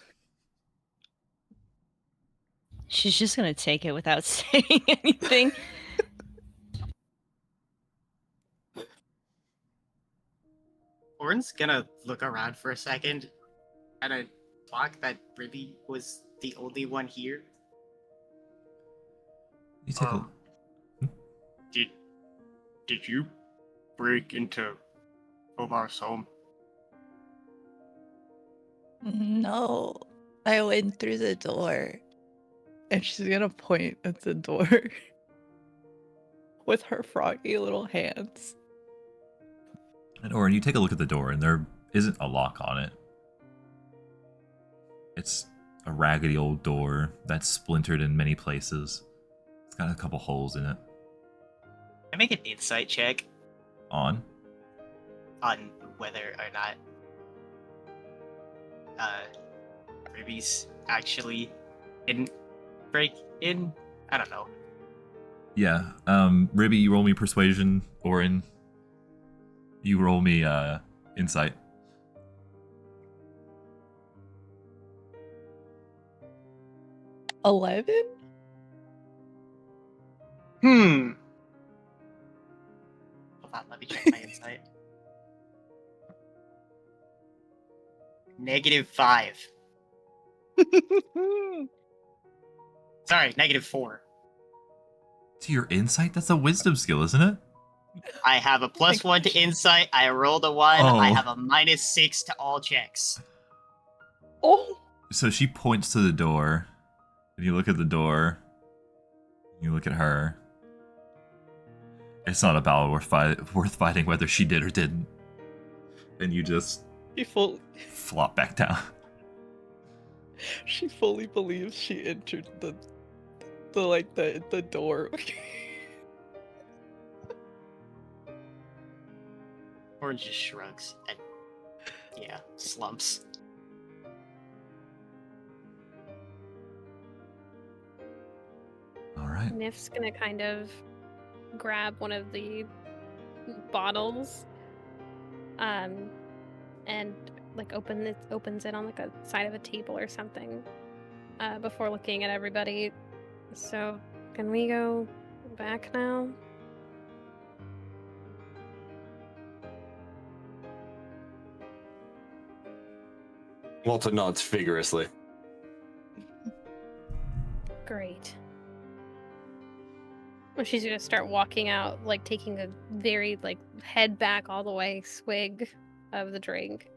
She's just gonna take it without saying anything. Orin's gonna look around for a second at a clock that really was the only one here. You take a... Did you break into Omar's home? No, I went through the door. And she's gonna point at the door with her froggy little hands. And Orin, you take a look at the door, and there isn't a lock on it. It's a raggedy old door that's splintered in many places. It's got a couple holes in it. I make an insight check On? on whether or not Ruby's actually didn't break in. I don't know. Yeah. Ribby, you roll me persuasion. Orin, you roll me insight. 11? Hold on, let me check my insight. -5. Sorry, -4. To your insight? That's a wisdom skill, isn't it? I have a +1 to insight. I rolled a 1. Oh. I have a -6 to all checks. Oh! So she points to the door, and you look at the door, you look at her. It's not a battle worth fighting whether she did or didn't. And you just flop back down. She fully believes she entered the door. Orange just shrugs and, yeah, slumps. All right. Nif's gonna kind of grab one of the bottles, and like opens it on like a side of a table or something, before looking at everybody. So, can we go back now? Walter nods vigorously. Great. Well, she's gonna start walking out, like taking a very like head back all the way swig of the drink.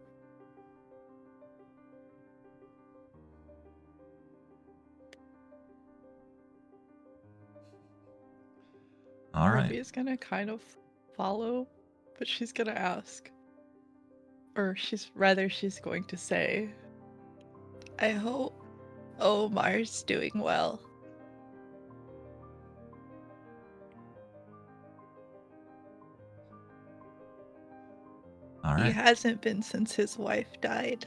All right. Ruby's gonna kind of follow, but she's gonna ask. Or she's going to say, I hope Omar's doing well. All He right. hasn't been since his wife died.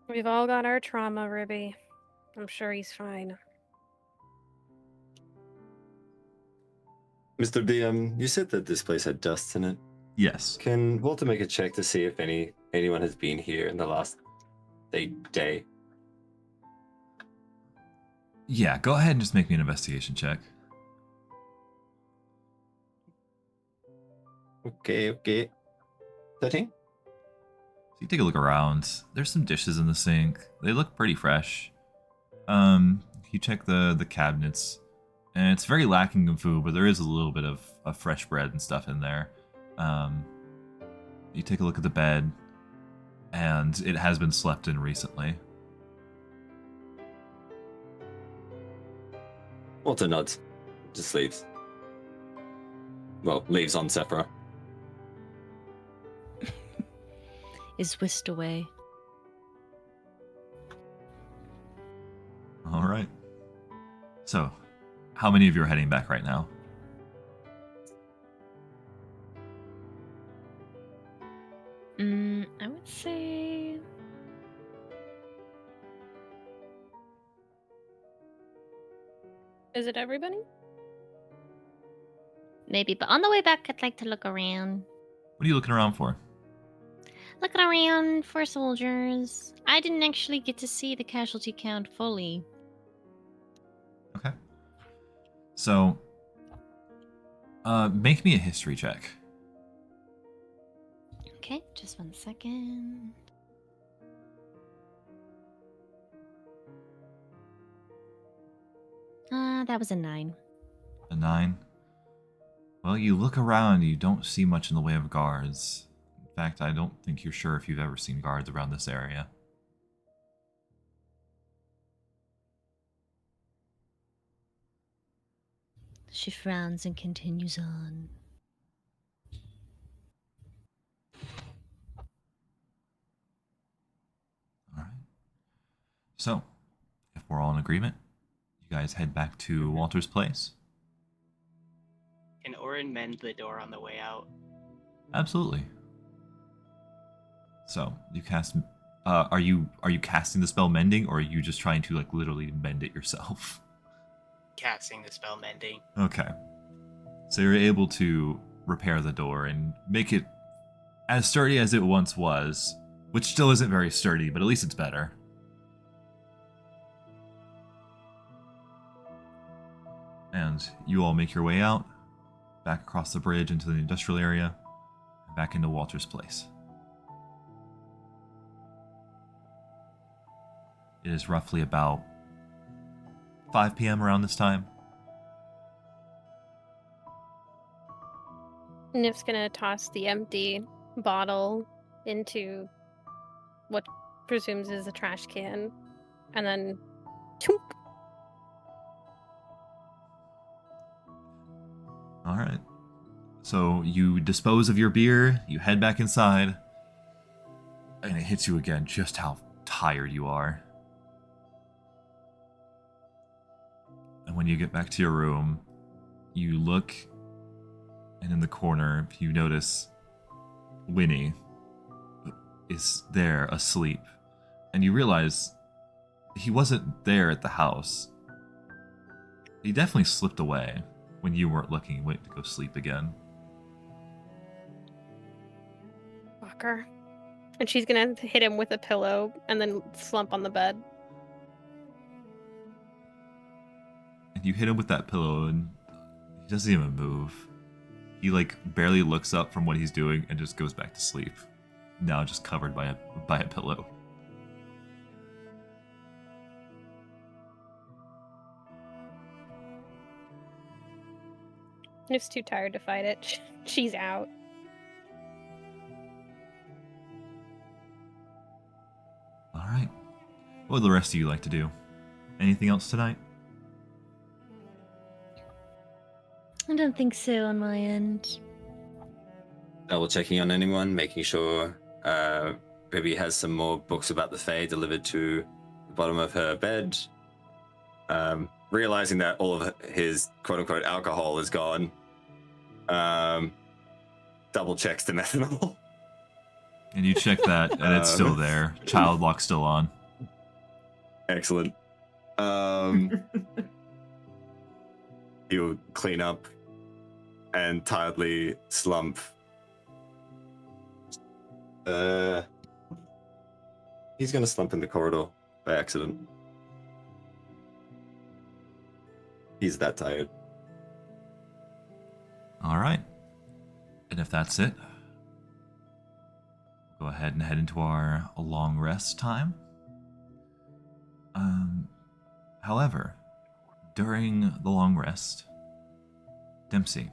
We've all got our trauma, Ruby. I'm sure he's fine. Mr. DM, you said that this place had dust in it. Yes. Can Walter make a check to see if anyone has been here in the last day? Yeah, go ahead and just make me an investigation check. Okay. 13? So you take a look around. There's some dishes in the sink. They look pretty fresh. You check the cabinets, and it's very lacking in food, but there is a little bit of fresh bread and stuff in there. You take a look at the bed, and it has been slept in recently. Walter nods. Just leaves. Well, leaves on Sephora. Is whisked away. All right. So, how many of you are heading back right now? I would say Is it everybody? maybe, but on the way back, I'd like to look around. What are you looking around for? Looking around for soldiers. I didn't actually get to see the casualty count fully. Okay. So, make me a history check. Okay, just 1 second. That was a 9. A 9. Well, you look around and you don't see much in the way of guards. In fact, I don't think you're sure if you've ever seen guards around this area. She frowns and continues on. All right. So, if we're all in agreement, you guys head back to Walter's place? Can Orin mend the door on the way out? Absolutely. So, you cast... are you casting the spell mending, or are you just trying to, like, literally mend it yourself? Casting the spell mending. Okay. So you're able to repair the door and make it as sturdy as it once was, which still isn't very sturdy, but at least it's better. And you all make your way out, back across the bridge into the industrial area, and back into Walter's place. It is roughly about 5 p.m. around this time. Nif's gonna toss the empty bottle into what presumes is a trash can, and then choomp. All right. So you dispose of your beer, you head back inside, and it hits you again just how tired you are. And when you get back to your room, you look, and in the corner, you notice Winnie is there asleep. And you realize he wasn't there at the house. He definitely slipped away when you weren't looking, went to go sleep again. Fucker. And she's gonna hit him with a pillow and then slump on the bed. And you hit him with that pillow, and he doesn't even move. He barely looks up from what he's doing and just goes back to sleep. Now just covered by a pillow. Nif's too tired to fight it. She's out. All right. What would the rest of you like to do? Anything else tonight? I don't think so on my end. Double checking on anyone, making sure Ribby has some more books about the Fae delivered to the bottom of her bed. Realizing that all of his quote-unquote alcohol is gone. Double checks the methanol. And you check that, and it's still there. Child lock still on. Excellent. He'll clean up and tiredly slump. He's gonna slump in the corridor by accident. He's that tired. All right. And if that's it, go ahead and head into our long rest time. However, during the long rest, Dempsey,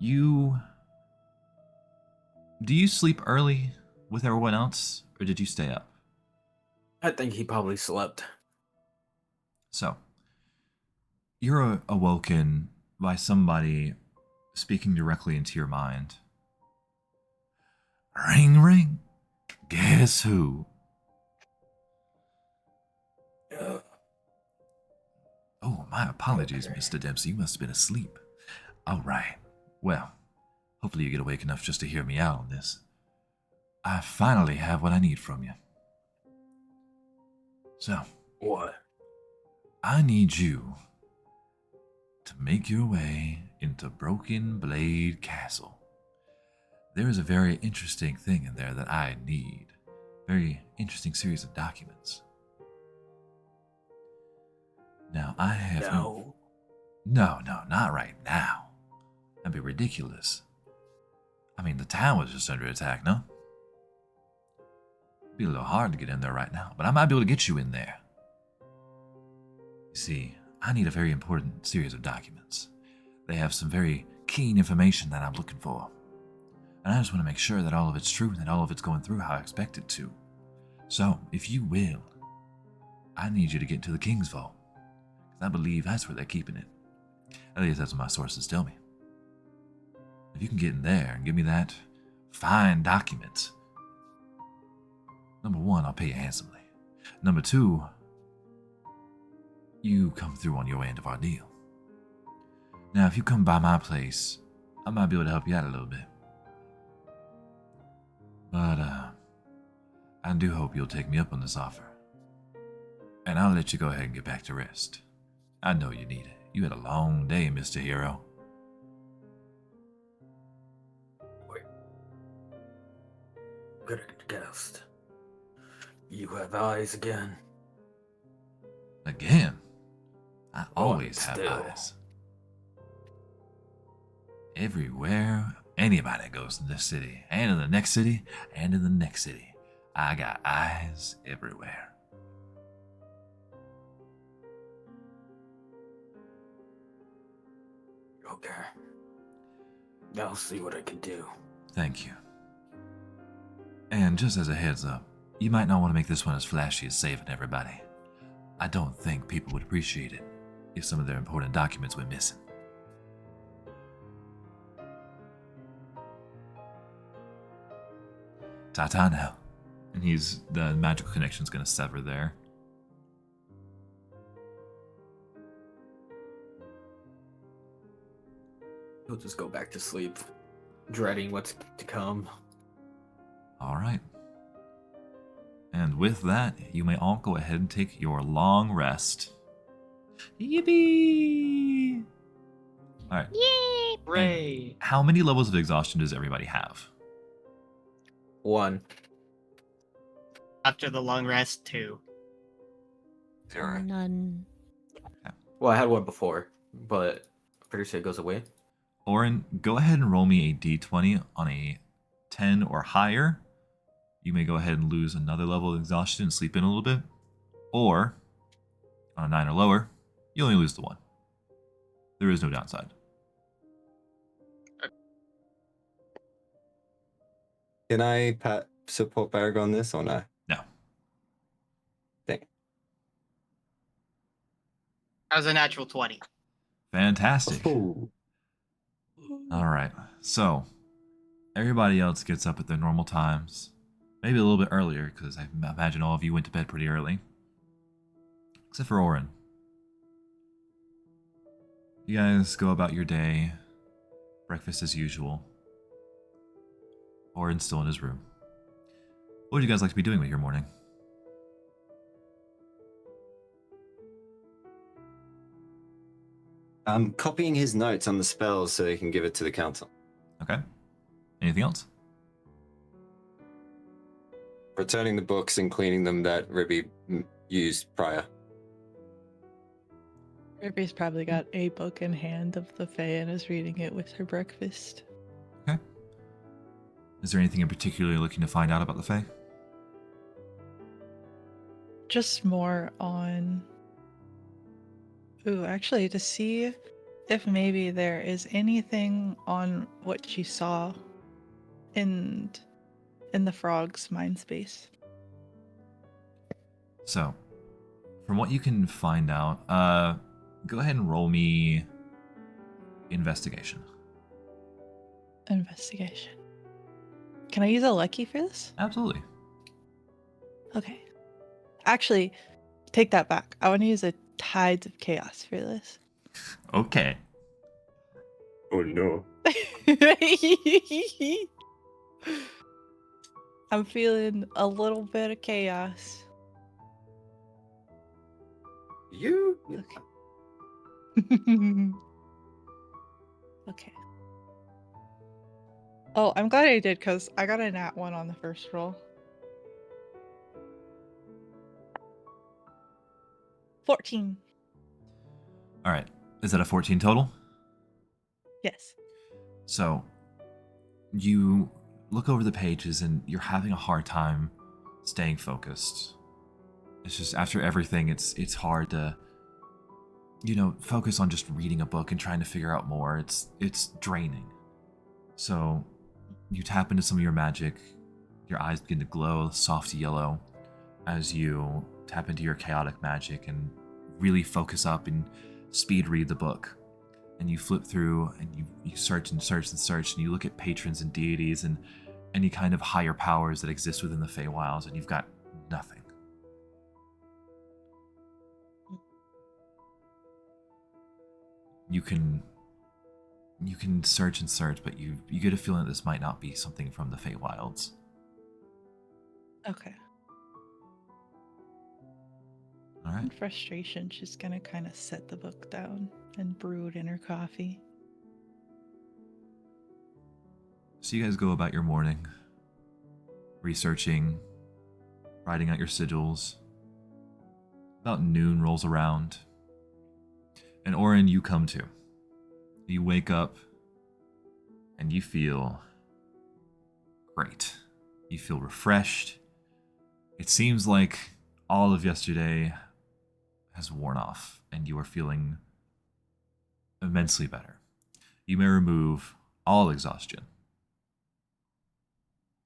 do you sleep early with everyone else, or did you stay up? I think he probably slept. So, you're awoken by somebody speaking directly into your mind. Ring, ring. Guess who? Oh, my apologies, Okay. Mr. Dempsey. You must have been asleep. All right. Well, hopefully you get awake enough just to hear me out on this. I finally have what I need from you. So, What? I need you to make your way into Broken Blade Castle. There is a very interesting thing in there that I need. Very interesting series of documents. Now, I have... No. No, not right now. That'd be ridiculous. I mean, the town was just under attack, no? It'd be a little hard to get in there right now, but I might be able to get you in there. You see, I need a very important series of documents. They have some very keen information that I'm looking for. And I just want to make sure that all of it's true and that all of it's going through how I expect it to. So, if you will, I need you to get to the King's Vault. Because I believe that's where they're keeping it. At least that's what my sources tell me. If you can get in there and give me that fine document, number one, I'll pay you handsomely. Number two, you come through on your end of our deal. Now, if you come by my place, I might be able to help you out a little bit. But, I do hope you'll take me up on this offer. And I'll let you go ahead and get back to rest. I know you need it. You had a long day, Mr. Hero. could have guessed? You have eyes again. Again, I One always have still. eyes. Everywhere anybody goes in this city, and in the next city, and in the next city, I got eyes everywhere. Okay. I'll see what I can do. Thank you. And just as a heads up, you might not want to make this one as flashy as saving everybody. I don't think people would appreciate it if some of their important documents went missing. Ta-ta now. And the magical connection's gonna sever there. He'll just go back to sleep, dreading what's to come. Alright. And with that, you may all go ahead and take your long rest. Yippee! Alright. Yay! Hooray! How many levels of exhaustion does everybody have? 1. After the long rest, 2. Zero. None. Well, I had 1 before, but I'm pretty sure it goes away. Oren, go ahead and roll me a d20 on a 10 or higher. You may go ahead and lose another level of exhaustion and sleep in a little bit. Or, on a 9 or lower, you only lose the 1. There is no downside. Can I support Barrag on this or no? No. Dang. That was a natural 20. Fantastic. Ooh. Alright, so everybody else gets up at their normal times. Maybe a little bit earlier, because I imagine all of you went to bed pretty early. Except for Oren. You guys go about your day. Breakfast as usual. Oren's still in his room. What would you guys like to be doing with your morning? I'm copying his notes on the spells so they can give it to the council. Okay. Anything else? Returning the books and cleaning them that Ribby used prior. Ruby's probably got a book in hand of the Fae and is reading it with her breakfast. Okay. Is there anything in particular you're looking to find out about the Fae? Just more on... Ooh, actually, to see if maybe there is anything on what she saw in the frog's mind space. So, from what you can find out, go ahead and roll me investigation. Investigation. Can I use a lucky for this? Absolutely. Okay. Actually, take that back. I want to use a Tides of Chaos for this. Okay. Oh no. I'm feeling a little bit of chaos. You? Okay. Oh, I'm glad I did because I got a nat 1 on the first roll. 14. All right. Is that a 14 total? Yes. So, you look over the pages and you're having a hard time staying focused. It's just after everything, it's hard to, focus on just reading a book and trying to figure out more. It's draining. So, you tap into some of your magic. Your eyes begin to glow soft yellow as you tap into your chaotic magic and really focus up and speed read the book. And you flip through and you search and search and search and you look at patrons and deities and any kind of higher powers that exist within the Feywilds, and you've got nothing. You can search and search, but you get a feeling that this might not be something from the Feywilds. Okay. All right. In frustration, she's gonna kind of set the book down and brew it in her coffee. So you guys go about your morning, researching, writing out your sigils. About noon rolls around, and Orin, you come to. You wake up, and you feel great. You feel refreshed. It seems like all of yesterday has worn off, and you are feeling immensely better. You may remove all exhaustion.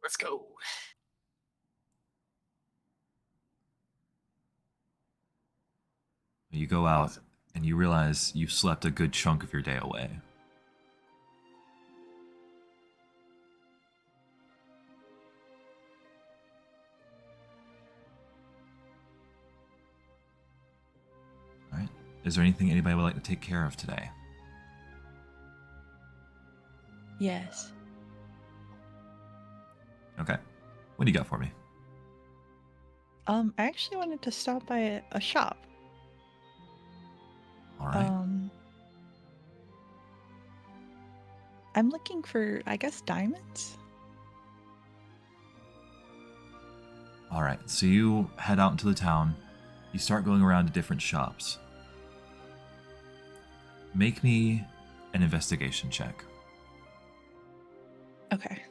Let's go. You go out, Awesome. and you realize you've slept a good chunk of your day away. All right. Is there anything anybody would like to take care of today? Yes. Okay. What do you got for me? I actually wanted to stop by a shop. All right. I'm looking for, I guess, diamonds. All right. So you head out into the town. You start going around to different shops. Make me an investigation check. Okay.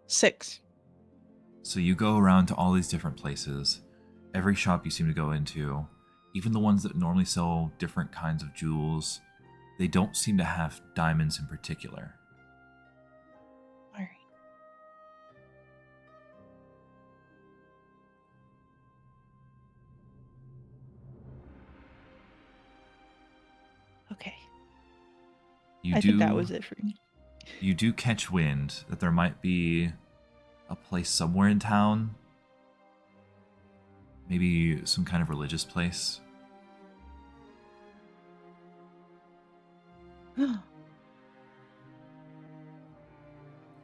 6. So you go around to all these different places. Every shop you seem to go into, even the ones that normally sell different kinds of jewels, they don't seem to have diamonds in particular. All right. Okay. You I do, think that was it for me. You do catch wind that there might be a place somewhere in town. Maybe some kind of religious place.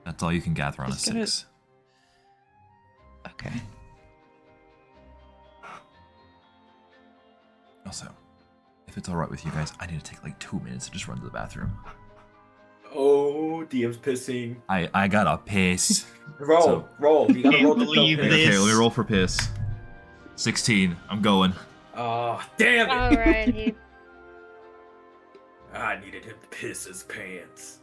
That's all you can gather on a Just gonna- 6. Okay. Also, if it's alright with you guys, I need to take like 2 minutes to just run to the bathroom. Oh, DM's pissing. I gotta piss. Roll, So- roll. You gotta Can't roll the believe piss. this. Okay, let me roll for piss. 16. I'm going. Oh, damn it. Alrighty. I needed him to piss his pants.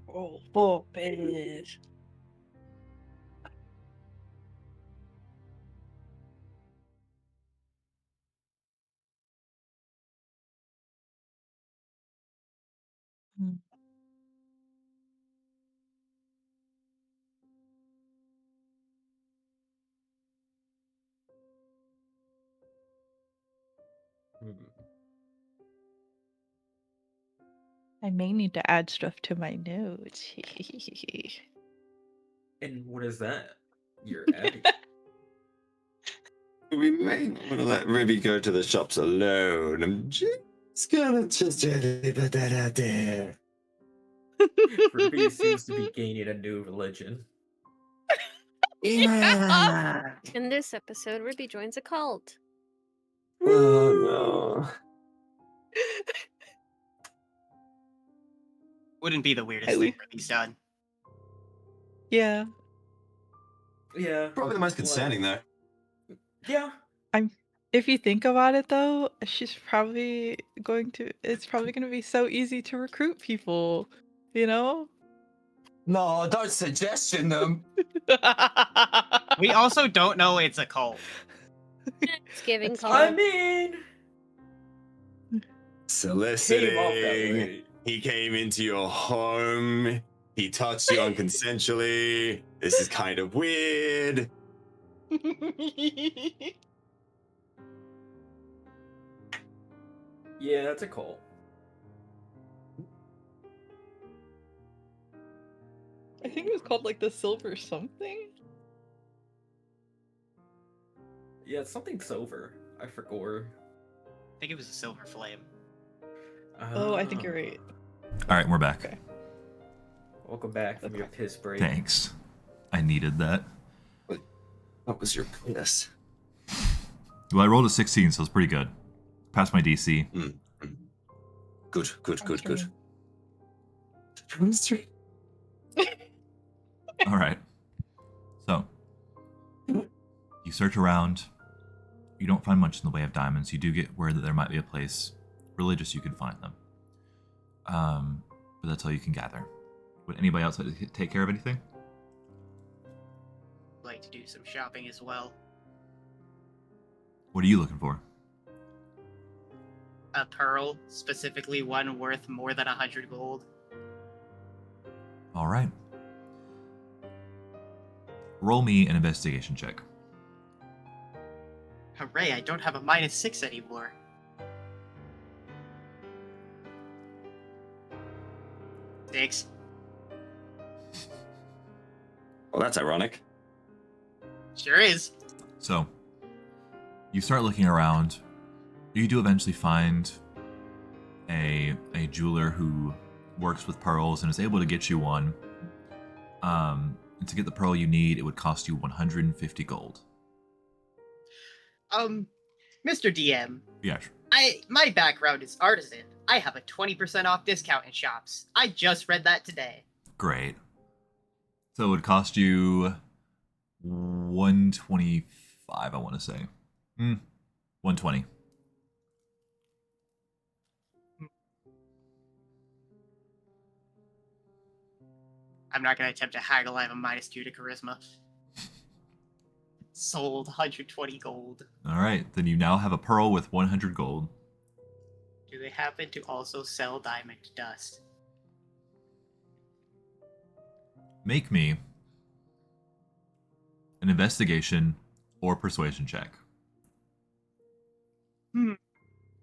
Oh, full bitch. I may need to add stuff to my notes. And what is that? You're adding. We may not want to let Ruby go to the shops alone. I'm just gonna gently put that out there. Ruby seems to be gaining a new religion. Yeah. In this episode, Ruby joins a cult. Oh no. Wouldn't be the weirdest At thing least- Ruby's done. Yeah. Yeah. Probably the most concerning though. Yeah. If you think about it though, it's probably going to be so easy to recruit people, you know? No, don't suggestion them. We also don't know it's a cult. It's giving That's cult. I mean, came off that Soliciting. way. He came into your home. He touched you unconsensually. This is kind of weird. Yeah, that's a cult. I think it was called like the Silver something. Yeah, it's something silver. I forgot. I think it was a silver flame. Oh, I think you're right. Alright, we're back. Okay. Welcome back from your piss break. Thanks. I needed that. What was your piss? Well, I rolled a 16, so it's pretty good. Passed my DC. Good. Afternoon. All right. So, you search around. You don't find much in the way of diamonds. You do get word that there might be a place religious you can find them. But that's all you can gather. Would anybody else like to take care of anything? Like to do some shopping as well. What are you looking for? A pearl, specifically one worth more than 100 gold. All right. Roll me an investigation check. Hooray, I don't have a -6 anymore. Six. Well, that's ironic. Sure is. So, you start looking around. You do eventually find a jeweler who works with pearls and is able to get you one. And to get the pearl you need, it would cost you 150 gold. Mr. DM, Yeah, sure. my background is artisan. I have a 20% off discount in shops. I just read that today. Great. So it would cost you 125, I want to say. 120. I'm not gonna attempt to haggle. I have a -2 to charisma. Sold 120 gold. All right, then you now have a pearl with 100 gold. Do they happen to also sell diamond dust? Make me an investigation or persuasion check.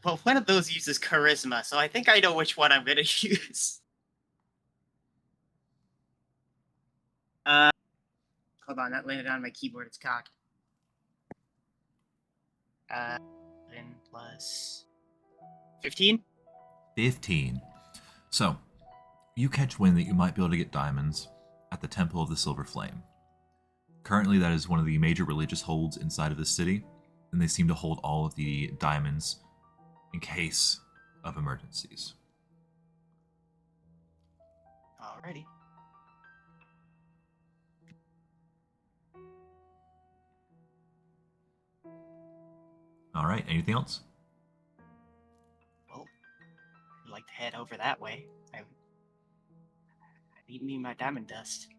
Well, one of those uses charisma, so I think I know which one I'm gonna use. Hold on, that landed on my keyboard, it's cocked. 10 plus 15? 15. So, you catch wind that you might be able to get diamonds at the Temple of the Silver Flame. Currently, that is one of the major religious holds inside of the city, and they seem to hold all of the diamonds in case of emergencies. Alrighty. All right, anything else? Well, I'd like to head over that way. I need me my diamond dust.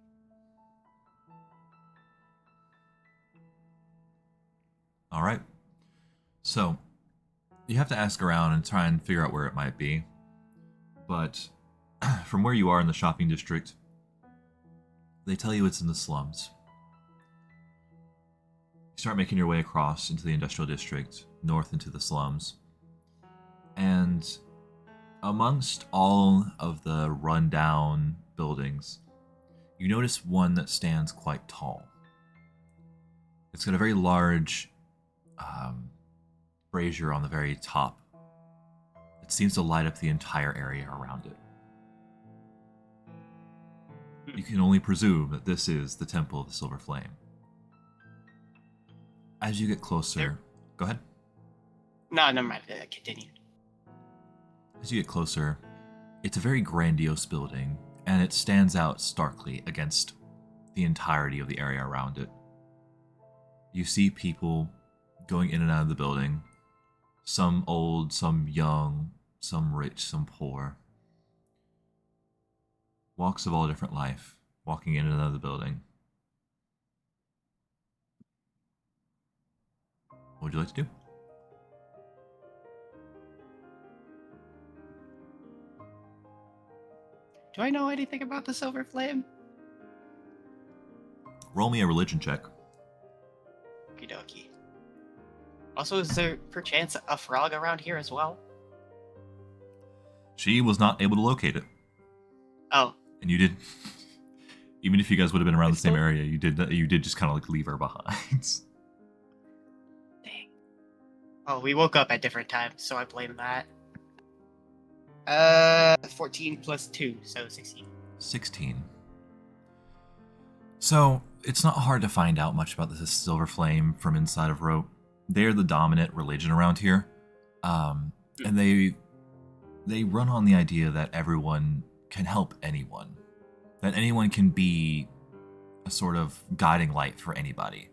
All right. So, you have to ask around and try and figure out where it might be. But from where you are in the shopping district, they tell you it's in the slums. You start making your way across into the industrial district, north into the slums. And amongst all of the rundown buildings, you notice one that stands quite tall. It's got a very large brazier on the very top. It seems to light up the entire area around it. You can only presume that this is the Temple of the Silver Flame. As you get closer... Go ahead. No, never mind. Continue. As you get closer, it's a very grandiose building, and it stands out starkly against the entirety of the area around it. You see people going in and out of the building, some old, some young, some rich, some poor. Walks of all different life, walking in and out of the building. What would you like to do? Do I know anything about the Silver Flame? Roll me a religion check. Okie dokie. Also, is there perchance a frog around here as well? She was not able to locate it. Oh. And you did... Even if you guys would have been around the same Still- area, you did just kind of like leave her behind. Dang. Oh, we woke up at different times, so I blame that. 14 plus 2, so 16. 16. So, it's not hard to find out much about this Silver Flame from inside of Rote. They're the dominant religion around here. And they they run on the idea that everyone can help anyone, that anyone can be a sort of guiding light for anybody.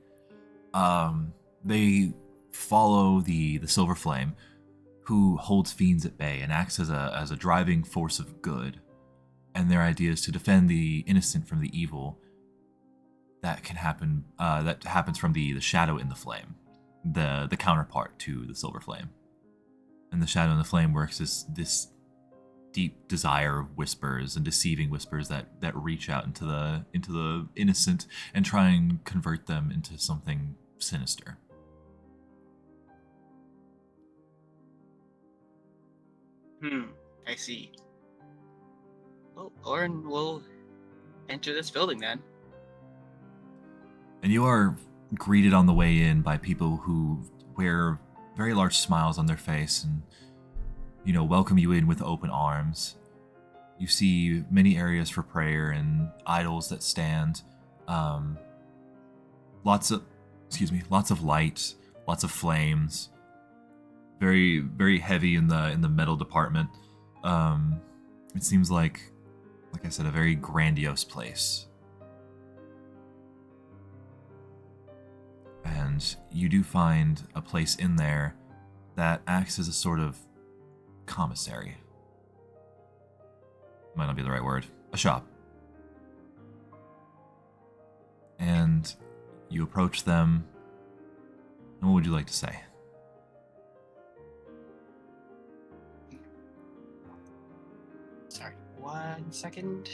They follow the Silver Flame, who holds fiends at bay and acts as a driving force of good, and their idea is to defend the innocent from the evil that can happen. That happens from the shadow in the flame, the counterpart to the Silver Flame. And the shadow in the flame works as this deep desire of whispers and deceiving whispers that reach out into the innocent and try and convert them into something sinister. I see. Well, Orin will enter this building then. And you are greeted on the way in by people who wear very large smiles on their face and, welcome you in with open arms. You see many areas for prayer and idols that stand. Lots of light, lots of flames. Very, very heavy in the metal department. It seems like I said, a very grandiose place. And you do find a place in there that acts as a sort of commissary. Might not be the right word. A shop. And you approach them. And what would you like to say? Sorry, 1 second.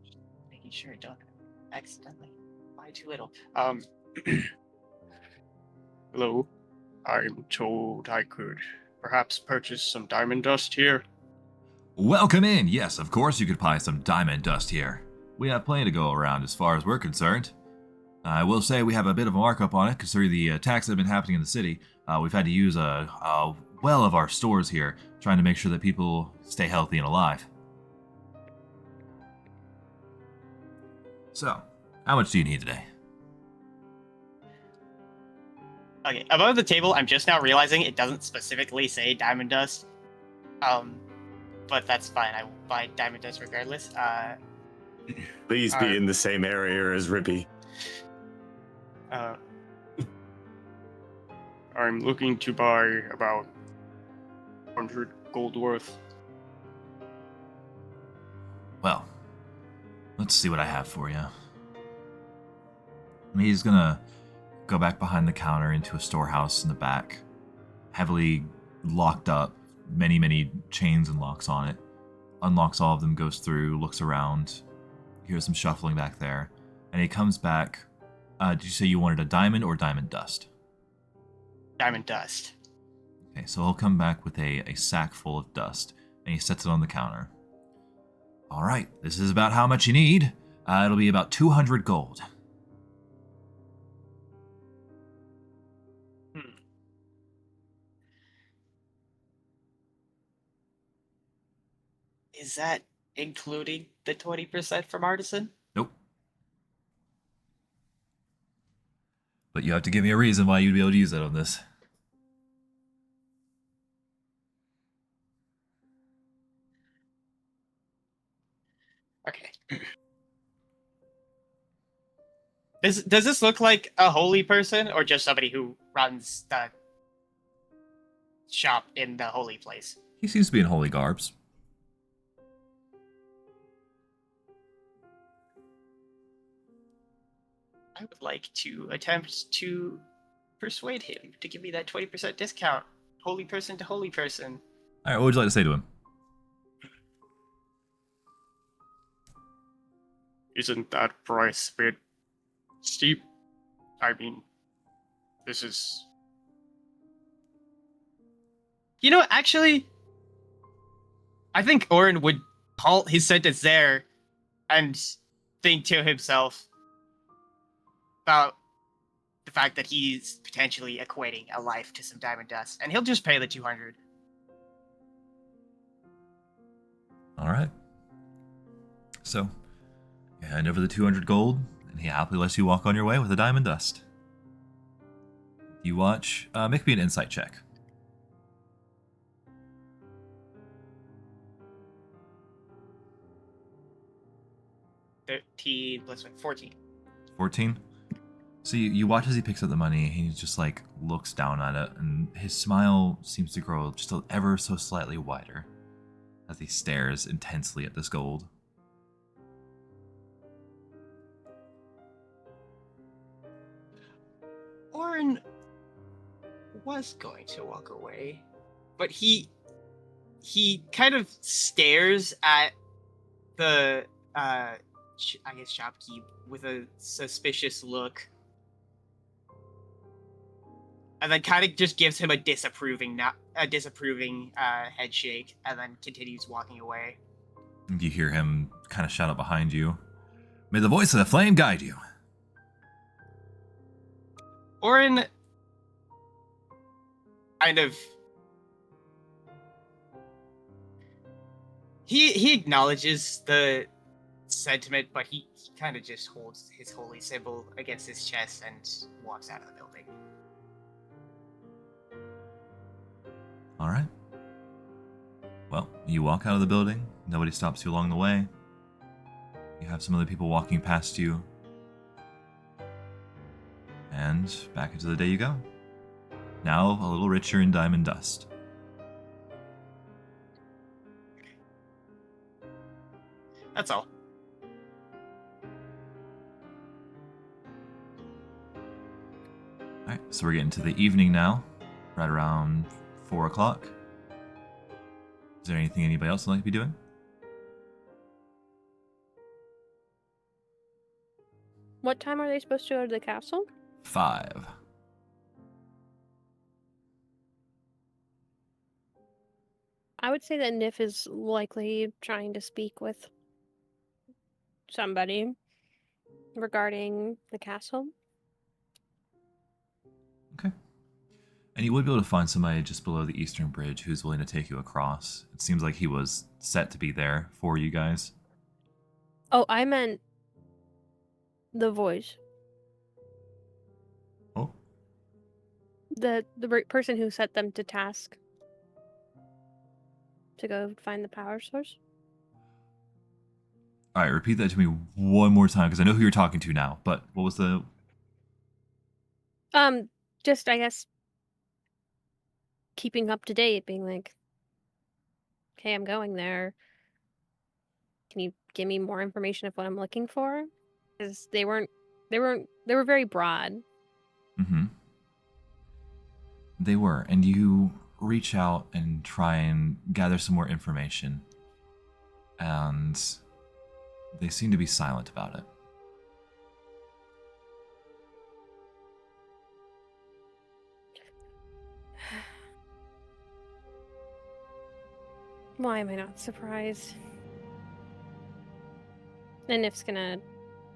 Just making sure I don't accidentally buy too little. Hello. I'm told I could perhaps purchase some diamond dust here. Welcome in! Yes, of course you could buy some diamond dust here. We have plenty to go around as far as we're concerned. I will say we have a bit of a markup on it considering the attacks that have been happening in the city. We've had to use a well of our stores here, trying to make sure that people stay healthy and alive. So, how much do you need today? Okay, above the table, I'm just now realizing it doesn't specifically say diamond dust. But that's fine. I will buy diamond dust regardless. Please be in the same area as Rippy. I'm looking to buy about 100 gold worth. Well, let's see what I have for you. And he's gonna go back behind the counter into a storehouse in the back, heavily locked up, many chains and locks on it. Unlocks all of them, goes through, looks around, hears some shuffling back there, and he comes back. Did you say you wanted a diamond or diamond dust? Diamond dust. Okay, so he'll come back with a sack full of dust, and he sets it on the counter. All right, this is about how much you need. It'll be about 200 gold. Is that including the 20% from Artisan? Nope. But you have to give me a reason why you'd be able to use it on this. Okay. Does this look like a holy person or just somebody who runs the shop in the holy place? He seems to be in holy garbs. I would like to attempt to persuade him to give me that 20% discount. Holy person to holy person. All right, what would you like to say to him? Isn't that price a bit steep? I mean, this is... You know, actually, I think Orin would halt his sentence there and think to himself about the fact that he's potentially equating a life to some diamond dust, and he'll just pay the 200. All right. So, you hand over the 200 gold, and he happily lets you walk on your way with the diamond dust. You watch. Make me an insight check. 13 plus 14. 14. So you watch as he picks up the money, and he just like looks down at it, and his smile seems to grow just ever so slightly wider as he stares intensely at this gold. Orin was going to walk away, but he kind of stares at the I guess shopkeep with a suspicious look, and then kind of just gives him a disapproving head shake, and then continues walking away. You hear him kind of shout out behind you, "May the voice of the flame guide you." Orin kind of he acknowledges the sentiment, but he kind of just holds his holy symbol against his chest and walks out of the building. All right. Well, you walk out of the building. Nobody stops you along the way. You have some other people walking past you. And back into the day you go. Now a little richer in diamond dust. That's all. Alright, so we're getting to the evening now. Right around 4 o'clock. Is there anything anybody else would like to be doing? What time are they supposed to go to the castle? 5. I would say that Nif is likely trying to speak with somebody regarding the castle. Okay. And you would be able to find somebody just below the eastern bridge who's willing to take you across. It seems like he was set to be there for you guys. Oh, I meant the voice. Oh. The person who set them to task to go find the power source. Alright, repeat that to me one more time, because I know who you're talking to now, but what was the... Just, I guess, keeping up to date, being like, okay, I'm going there. Can you give me more information of what I'm looking for? Because they were very broad. Mm-hmm. They were, and you reach out and try and gather some more information, and they seem to be silent about it. Why am I not surprised? And Nif's gonna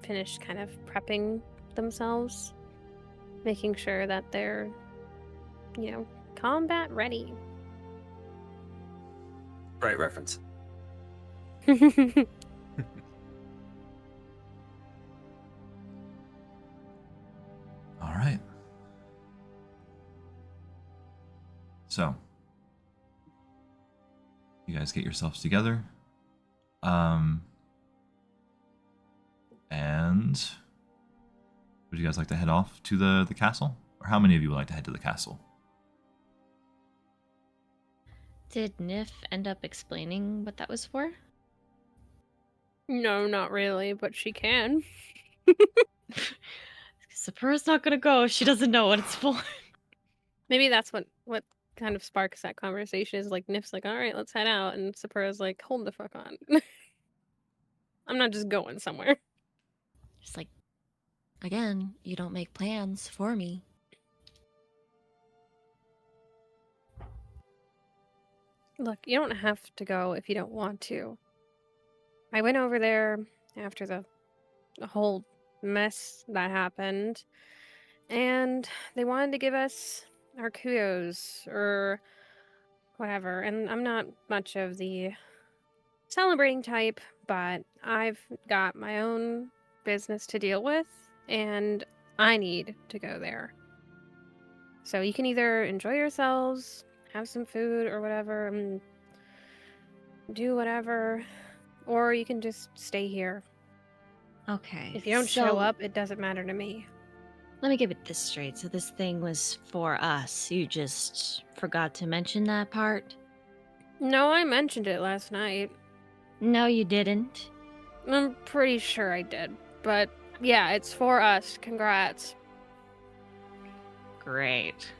finish kind of prepping themselves, making sure that they're, combat ready. Right reference. All right. So, you guys get yourselves together. And would you guys like to head off to the castle? Or how many of you would like to head to the castle? Did Nif end up explaining what that was for? No, not really, but she can. Sapura's not gonna go if she doesn't know what it's for. Maybe that's what kind of sparks that conversation is like Nif's like, all right, let's head out, and Sapura's like, hold the fuck on. I'm not just going somewhere. Just like, again, you don't make plans for me. Look, you don't have to go if you don't want to. I went over there after the whole mess that happened, and they wanted to give us our kudos or whatever. And I'm not much of the celebrating type, but I've got my own business to deal with, and I need to go there. So you can either enjoy yourselves, have some food or whatever, and do whatever, or you can just stay here. Okay. If you don't so show up, it doesn't matter to me. Let me get this straight. So this thing was for us. You just forgot to mention that part? No, I mentioned it last night. No, you didn't. I'm pretty sure I did. But yeah, it's for us. Congrats. Great.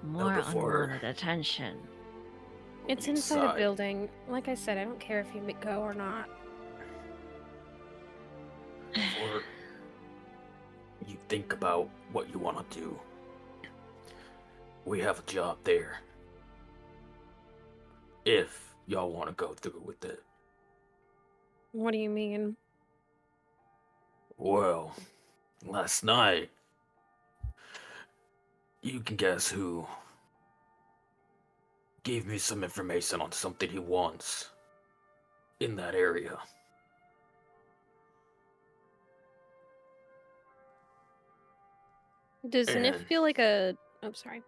More before- unwanted attention. It's inside a building. Like I said, I don't care if you go or not. Before you think about what you want to do, we have a job there. If y'all want to go through with it. What do you mean? Well, last night, you can guess who gave me some information on something he wants in that area. Does Nif And- feel like a... Oh, sorry.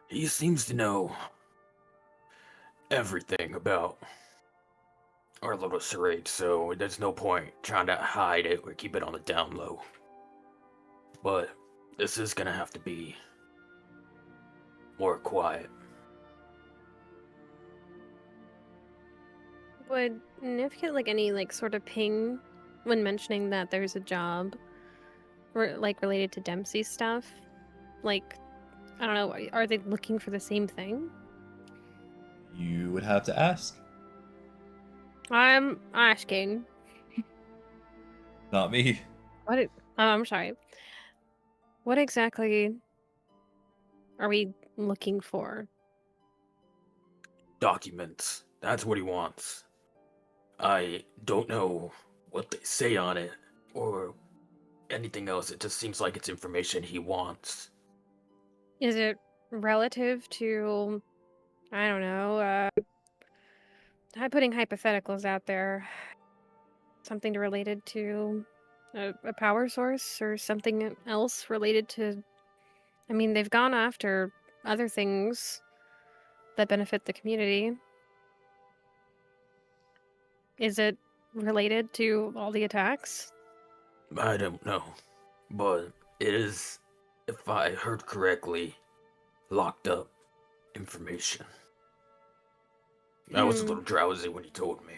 He seems to know everything about our little charade, so there's no point trying to hide it or keep it on the down low. But this is gonna have to be more quiet. Would Nif get like any like sort of ping when mentioning that there's a job like related to Dempsey stuff? Like, I don't know, are they looking for the same thing? You would have to ask. I'm asking. Not me. What? I'm sorry. What exactly are we looking for? Documents. That's what he wants. I don't know what they say on it or anything else. It just seems like it's information he wants. Is it relative to, I don't know, I'm putting hypotheticals out there. Something related to a power source or something else related to... I mean, they've gone after other things that benefit the community. Is it related to all the attacks? I don't know. But it is, if I heard correctly, locked up information. I was a Hmm. little drowsy when he told me.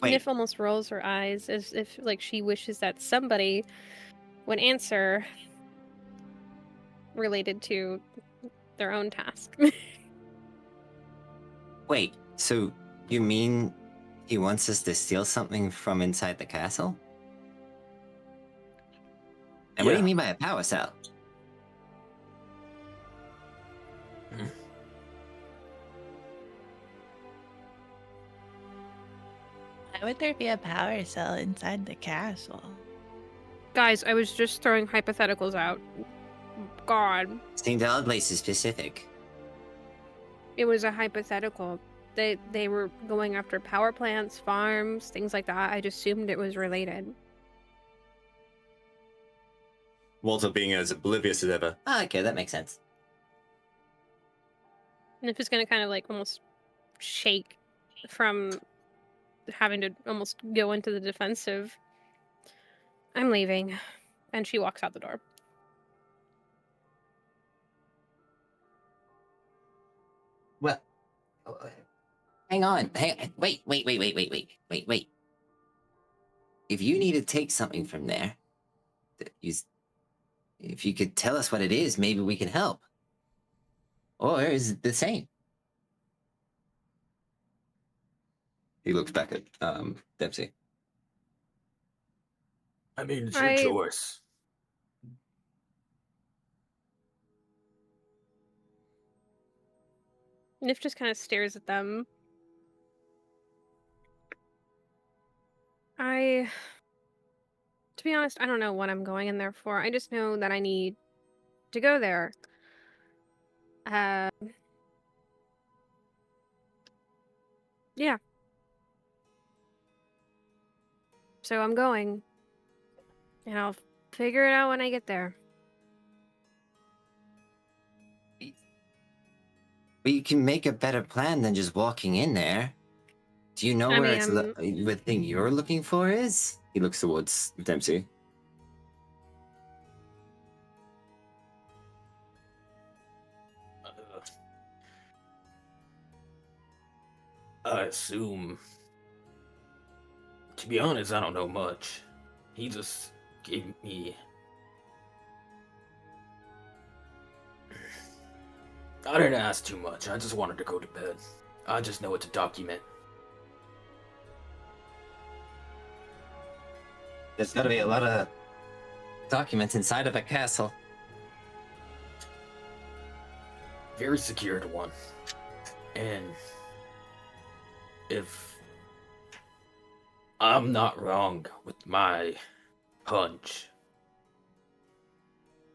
Wait, Nif almost rolls her eyes as if like she wishes that somebody would answer related to their own task. wait. So you mean he wants us to steal something from inside the castle? And what do you Yeah. mean by a power cell? Why would there be a power cell inside the castle? Guys, I was just throwing hypotheticals out. God, Seemed oddly specific. it was a hypothetical. They were going after power plants, farms, things like that. I just assumed it was related. Walter being as oblivious as ever. Ah, okay, that makes sense. Nif is gonna kind of like almost shake from having to almost go into the defensive. I'm leaving. And she walks out the door. Well, hang on. Wait. If you need to take something from there, if you could tell us what it is, maybe we can help. Or is it the same? He looks back at Dempsey. I mean, it's your I- choice. Nif just kind of stares at them. To be honest, I don't know what I'm going in there for. I just know that I need to go there. Yeah. So I'm going. And I'll figure it out when I get there. But you can make a better plan than just walking in there. Do you know I where mean, the thing you're looking for is? He looks towards Dempsey. I assume. To be honest, I don't know much. He just gave me. I didn't ask too much. I just wanted to go to bed. I just know it's a document. There's gotta be a lot of documents inside of a castle. Very secured one. And if I'm not wrong with my hunch,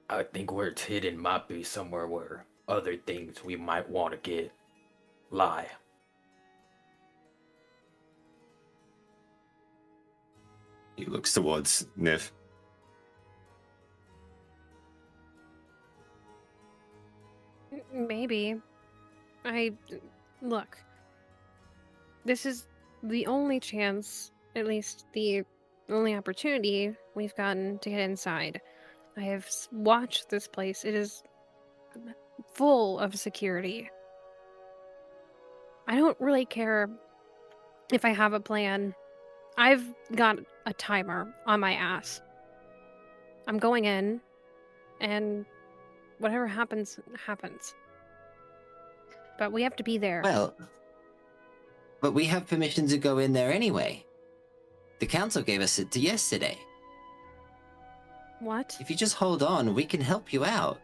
I think where it's hidden might be somewhere where other things we might want to get lie. He looks towards Nif. maybe. Look. This is the only chance, at least the only opportunity we've gotten to get inside. I have watched this place. It is full of security. I don't really care if I have a plan. I've got a timer on my ass. I'm going in, and whatever happens, happens. But we have to be there. Well, but we have permission to go in there anyway. The council gave us it yesterday. What? If you just hold on, we can help you out.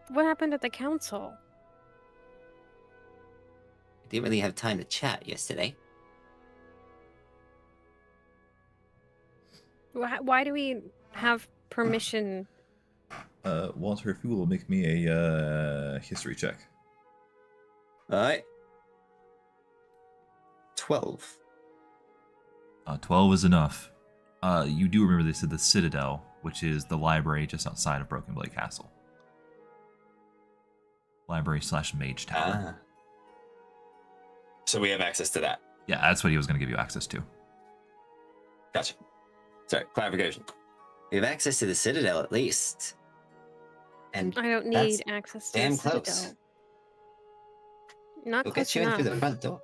What happened at the council? We didn't really have time to chat yesterday. Why do we have permission? Walter, if you will make me a history check. Alright. 12. 12 is enough. You do remember they said the Citadel, which is the library just outside of Broken Blade Castle. Library/mage tower. So we have access to that. Yeah, that's what he was going to give you access to. Gotcha. Sorry, clarification. We have access to the Citadel at least. And I don't that's need access to damn the close. Citadel. Not We'll close get you in enough. through the front door.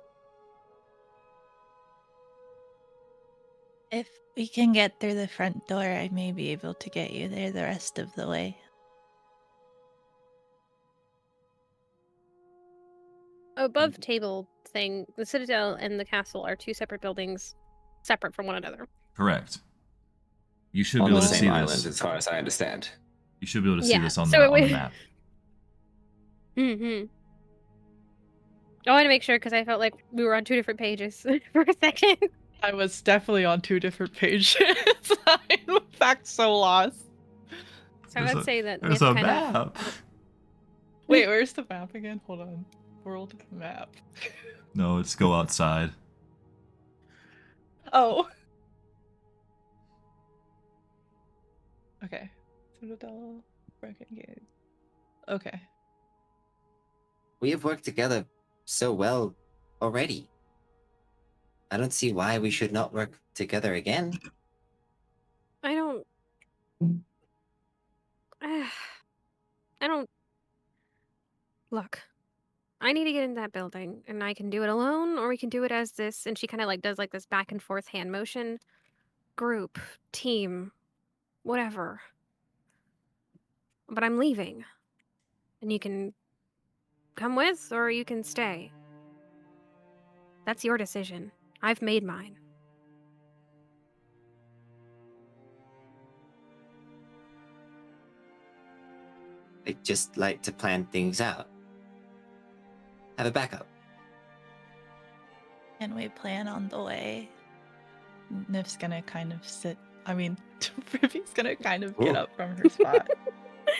If we can get through the front door, I may be able to get you there the rest of the way. Above table thing, the Citadel and the castle are two separate buildings, separate from one another. Correct. You should On be able the to see same island, this. as far as I understand. You should be able to see Yeah, this on so the, it on the would- map. Mm-hmm. I want to make sure because I felt like we were on two different pages for a second. I was definitely on two different pages. I'm in fact so lost. So I would say that we There's have a to kind map. Wait, where's the map again? Hold on. World map. No, it's go outside. Oh. Okay. Citadel, Broken Gate. Okay. We have worked together so well already. I don't see why we should not work together again. I don't. I don't. Look, I need to get in that building, and I can do it alone, or we can do it as this. And she kind of like does like this back and forth hand motion. Group, team, whatever. But I'm leaving, and you can come with, or you can stay. That's your decision. I've made mine. I just like to plan things out. Have a backup. Can we plan on the way? Nif's gonna kind of sit. I mean, Ruby's gonna kind of get Ooh. up from her spot.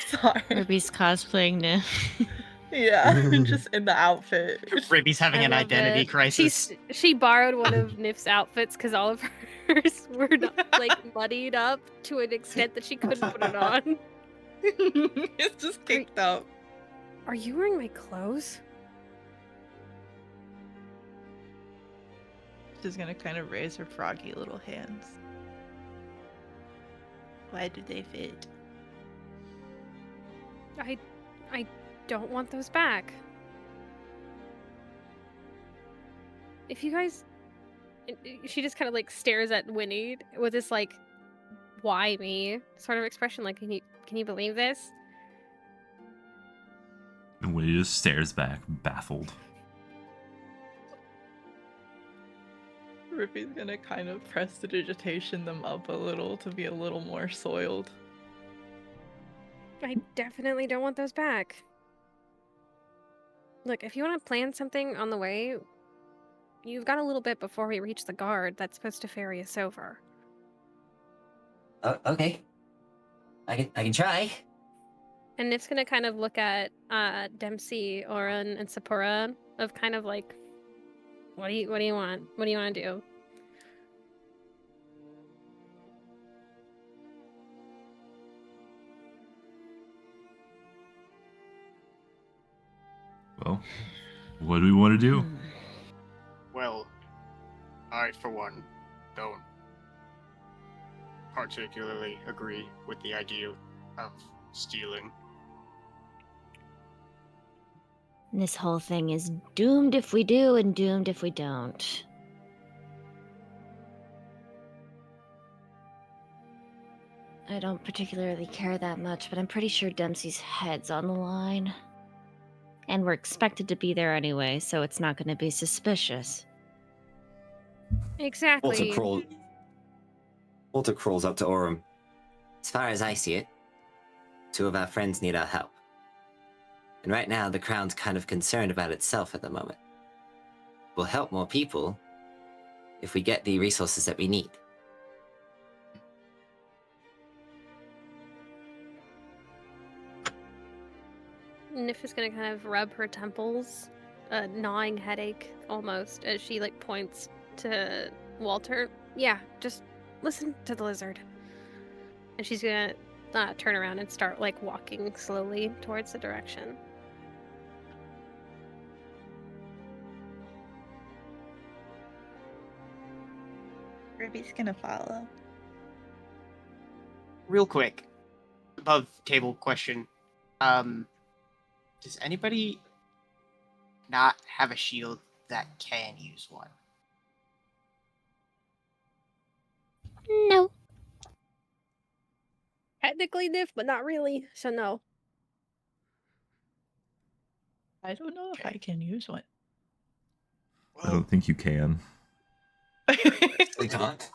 Sorry. Ruby's cosplaying Nif. Yeah, just in the outfit. Ribby's having I an love identity it. crisis. She borrowed one of Nif's outfits because all of hers were not, like muddied up to an extent that she couldn't put it on. It's just kicked up. Are you wearing my clothes? Nif is gonna kind of raise her froggy little hands. Why do they fit? I don't want those back. If you guys, she just kind of like stares at Winnie with this like, "Why me?" sort of expression. Like, can you believe this? And Winnie just stares back, baffled. Rippy's gonna kind of prestidigitation them up a little to be a little more soiled. I definitely don't want those back. Look, if you want to plan something on the way, you've got a little bit before we reach the guard that's supposed to ferry us over. Oh, okay. I can try. And Nif's gonna kind of look at Dempsey, Oren, and Sapura of kind of like, what do you want? What do you want to do? Well, what do we want to do? Well, I, for one, don't particularly agree with the idea of stealing. This whole thing is doomed if we do and doomed if we don't. I don't particularly care that much, but I'm pretty sure Dempsey's head's on the line. And we're expected to be there anyway, so it's not going to be suspicious. Exactly. Walter crawls up to Orem. As far as I see it, two of our friends need our help. And right now, the Crown's kind of concerned about itself at the moment. We'll help more people if we get the resources that we need. Nif is gonna kind of rub her temples, a gnawing headache almost, as she like points to Walter. Yeah, just listen to the lizard. And she's gonna turn around and start like walking slowly towards the direction. Ruby's gonna follow. Real quick, above table question. Does anybody not have a shield that can use one? No. Technically Nif, but not really, so no. I don't know if I can use one. I don't think you can. We can't.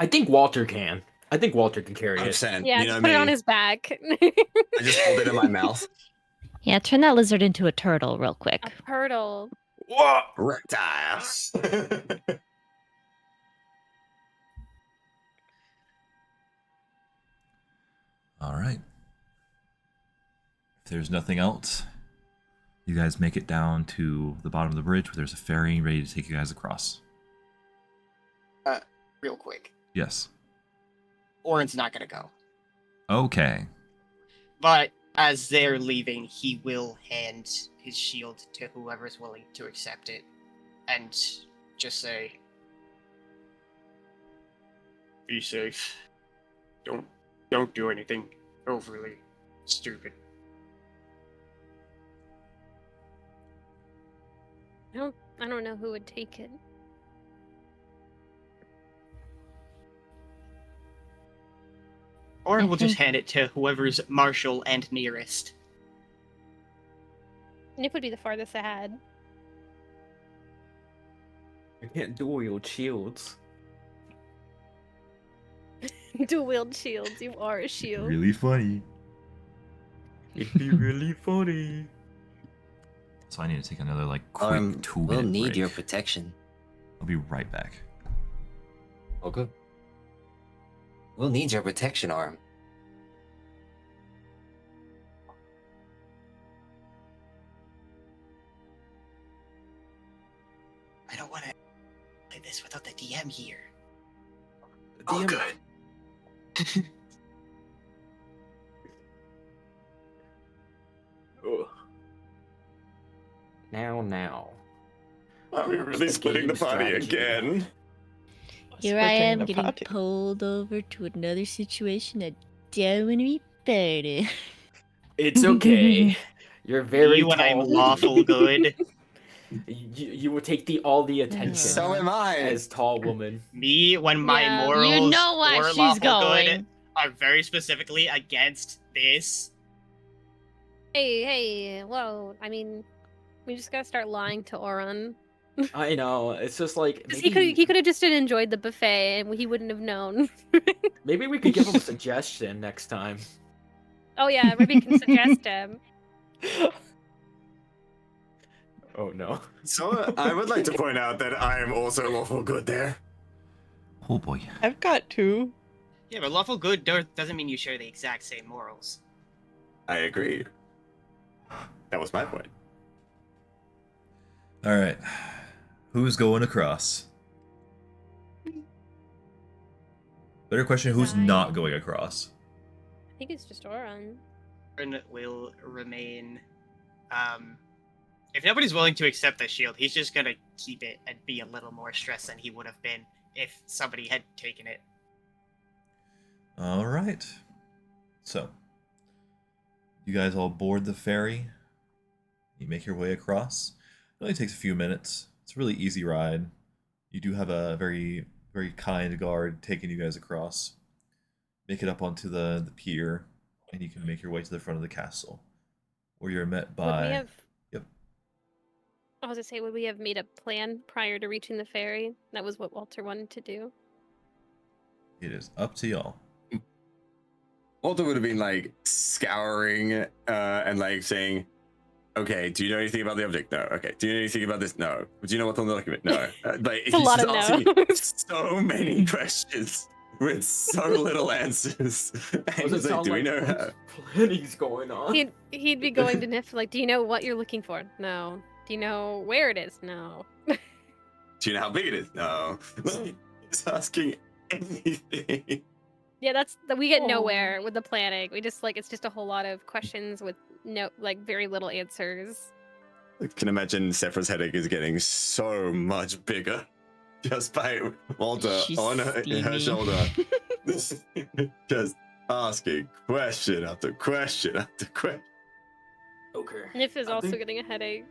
I think Walter can. I think Walter can carry I'm it. saying, Yeah, you just know put me. it on his back. I just hold it in my mouth. Yeah, turn that lizard into a turtle real quick. A turtle. Whoa! Reptile. All right. If there's nothing else, you guys make it down to the bottom of the bridge where there's a ferry ready to take you guys across. Real quick. Yes. Oren's not gonna go. Okay. But as they're leaving, he will hand his shield to whoever's willing to accept it. And just say, Be safe. Don't do anything overly stupid. I don't know who would take it. Oren will just hand it to whoever's marshal and nearest. Nif would be the farthest ahead. I can't dual wield shields. Dual wield shields, you are a shield. Really funny. It'd be really funny. So I need to take another like quick 2-minute We'll need break. your protection. I'll be right back. Okay. We'll need your protection, Arm. I don't want to play this without the DM here. Oh, good. Ugh. Now. Are we really Just splitting the game party strategy. again? Here I am the getting party. pulled over to another situation I don't want to be part of. It's okay. You're very Me when I'm tall. lawful good. You will take all the attention So am I. as tall woman. Me when my Yeah. morals You know why or she's lawful going. good are very specifically against this. Hey, whoa. I mean, we just gotta start lying to Oron. I know. It's just like 'Cause maybe, he could have just enjoyed the buffet and he wouldn't have known. maybe we could give him a suggestion next time. Oh yeah, Ruby can suggest him. Oh no. So I would like to point out that I am also lawful good there. Oh boy. I've got 2. Yeah, but lawful good doesn't mean you share the exact same morals. I agree. That was my point. All right. Who's going across? Better question, who's Fine. not going across? I think it's just Oron. Oron will remain. If nobody's willing to accept the shield, he's just gonna keep it and be a little more stressed than he would have been if somebody had taken it. All right. So, you guys all board the ferry. You make your way across. It only takes a few minutes. It's a really easy ride. You do have a very, very kind guard taking you guys across. Make it up onto the pier, and you can make your way to the front of the castle, where you're met Would by. we have? Yep. I was gonna say, would we have made a plan prior to reaching the ferry? That was what Walter wanted to do. It is up to y'all. Walter would have been like scouring and like saying, okay, do you know anything about the object? No. Okay. Do you know anything about this? No. Do you know what's on the document? No. Like, It's a lot just of asking no's. so many questions with so little answers. And Does it he's like, sound do we like know how? planning's going on? He'd be going to Nif like, do you know what you're looking for? No. Do you know where it is? No. Do you know how big it is? No. He's asking anything. Yeah, we get nowhere with the planning. We just it's just a whole lot of questions with very little answers. I can imagine Sephra's headache is getting so much bigger just by Walter She's on her steamy. shoulder. Just asking question after question after question. Okay. Nif is I also think getting a headache.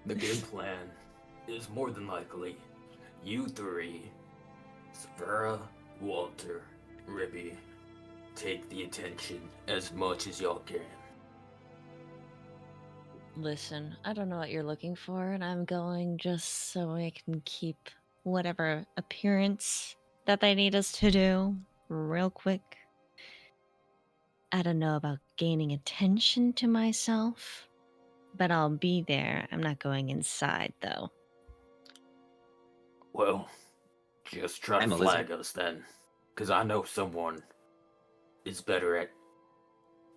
the game plan is more than likely you three, Severa, Walter, Ribby, take the attention as much as y'all can. Listen, I don't know what you're looking for, and I'm going just so I can keep whatever appearance that they need us to do real quick. I don't know about gaining attention to myself, but I'll be there. I'm not going inside, though. Well, just try I'm to a flag lizard. us then, because I know someone is better at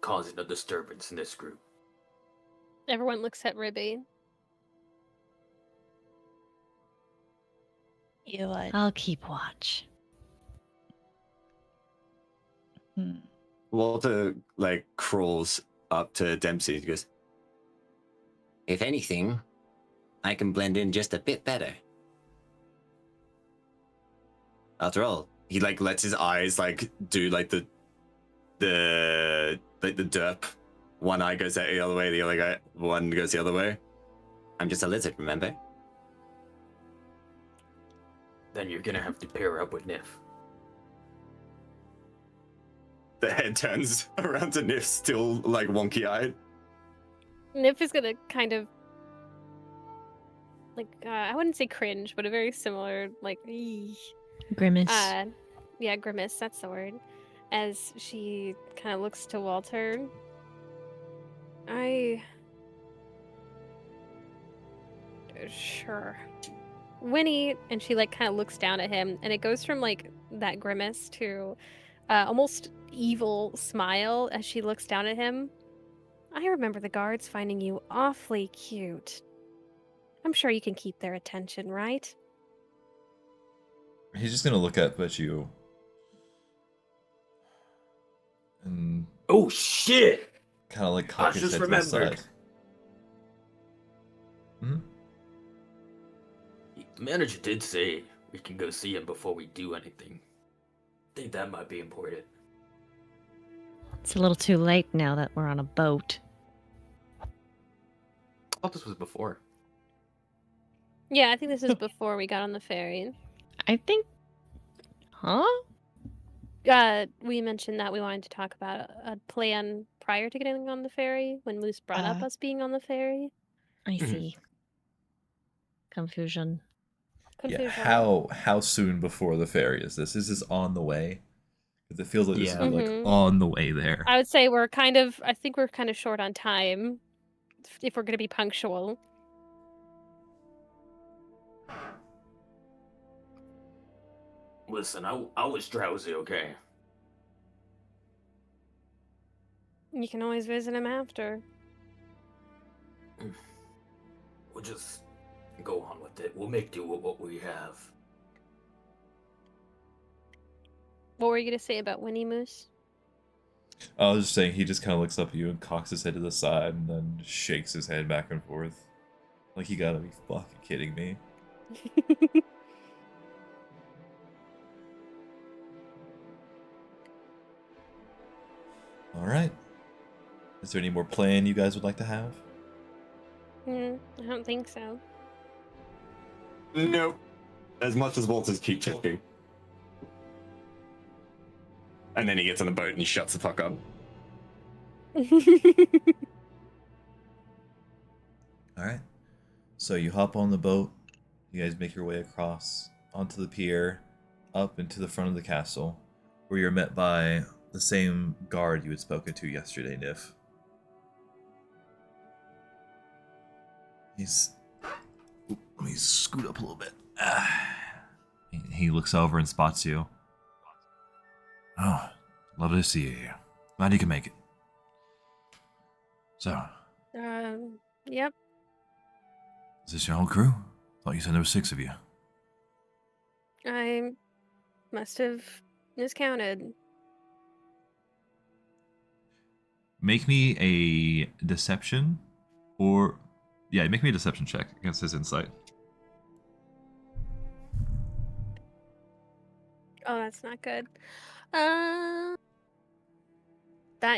causing a disturbance in this group. Everyone looks at Ribby. You what? I'll keep watch. Walter like crawls up to Dempsey and goes, If anything, I can blend in just a bit better. after all, he like lets his eyes like do like the derp. One eye goes the other way, the other guy one goes the other way. I'm just a lizard, remember? Then you're gonna have to pair up with Nif. The head turns around to Nif, still like wonky eyed. Nif is gonna kind of I wouldn't say cringe, but a very similar eesh. Grimace. Yeah, grimace, that's the word. As she kind of looks to Walter. Sure. Winnie, and she kind of looks down at him, and it goes from that grimace to almost evil smile as she looks down at him. I remember the guards finding you awfully cute. I'm sure you can keep their attention, right? He's just gonna look up at you. And Oh shit! kind of like cock I his just head to the remembered. side. Hmm? The manager did say we can go see him before we do anything. I think that might be important. It's a little too late now that we're on a boat. I thought this was before. Yeah, I think this is before we got on the ferry. I think. Huh? We mentioned that we wanted to talk about a plan prior to getting on the ferry when Moose brought up us being on the ferry. I see. Confusion. Yeah. How soon before the ferry is this? Is this on the way? Because it feels like this Yeah. is like on the way there. I would say I think we're kind of short on time if we're going to be punctual. Listen, I was drowsy, okay? You can always visit him after. We'll just go on with it. We'll make do with what we have. What were you going to say about Winnie Moose? I was just saying, he just kind of looks up at you and cocks his head to the side and then shakes his head back and forth. Like, you gotta be fucking kidding me. Alright. Is there any more plan you guys would like to have? I don't think so. Nope. As much as Walters keep checking. And then he gets on the boat and he shuts the fuck up. Alright. So you hop on the boat. You guys make your way across onto the pier, up into the front of the castle, where you're met by the same guard you had spoken to yesterday, Nif. Let me scoot up a little bit. He looks over and spots you. Oh, lovely to see you here. Glad you can make it. So, Yep. is this your whole crew? Thought you said there were 6 of you. I must have miscounted. Make me a deception, or... Yeah, make me a deception check against his insight. Oh, that's not good. That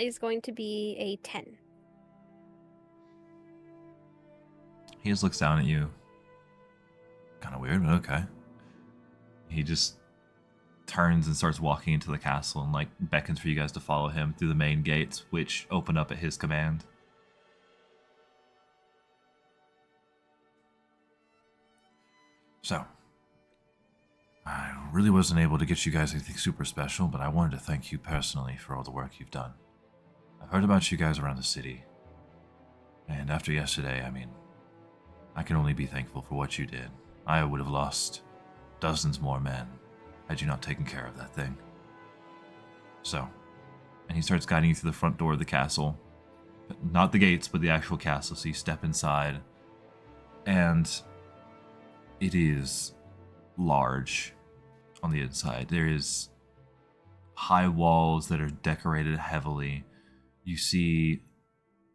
is going to be a 10. He just looks down at you. Kind of weird, but okay. He just turns and starts walking into the castle and like beckons for you guys to follow him through the main gates, which open up at his command. So, I really wasn't able to get you guys anything super special, but I wanted to thank you personally for all the work you've done. I've heard about you guys around the city, and after yesterday, I mean, I can only be thankful for what you did. I would have lost dozens more men had you not taken care of that thing. So, and he starts guiding you through the front door of the castle. Not the gates, but the actual castle, so you step inside, and it is large on the inside. There is high walls that are decorated heavily. You see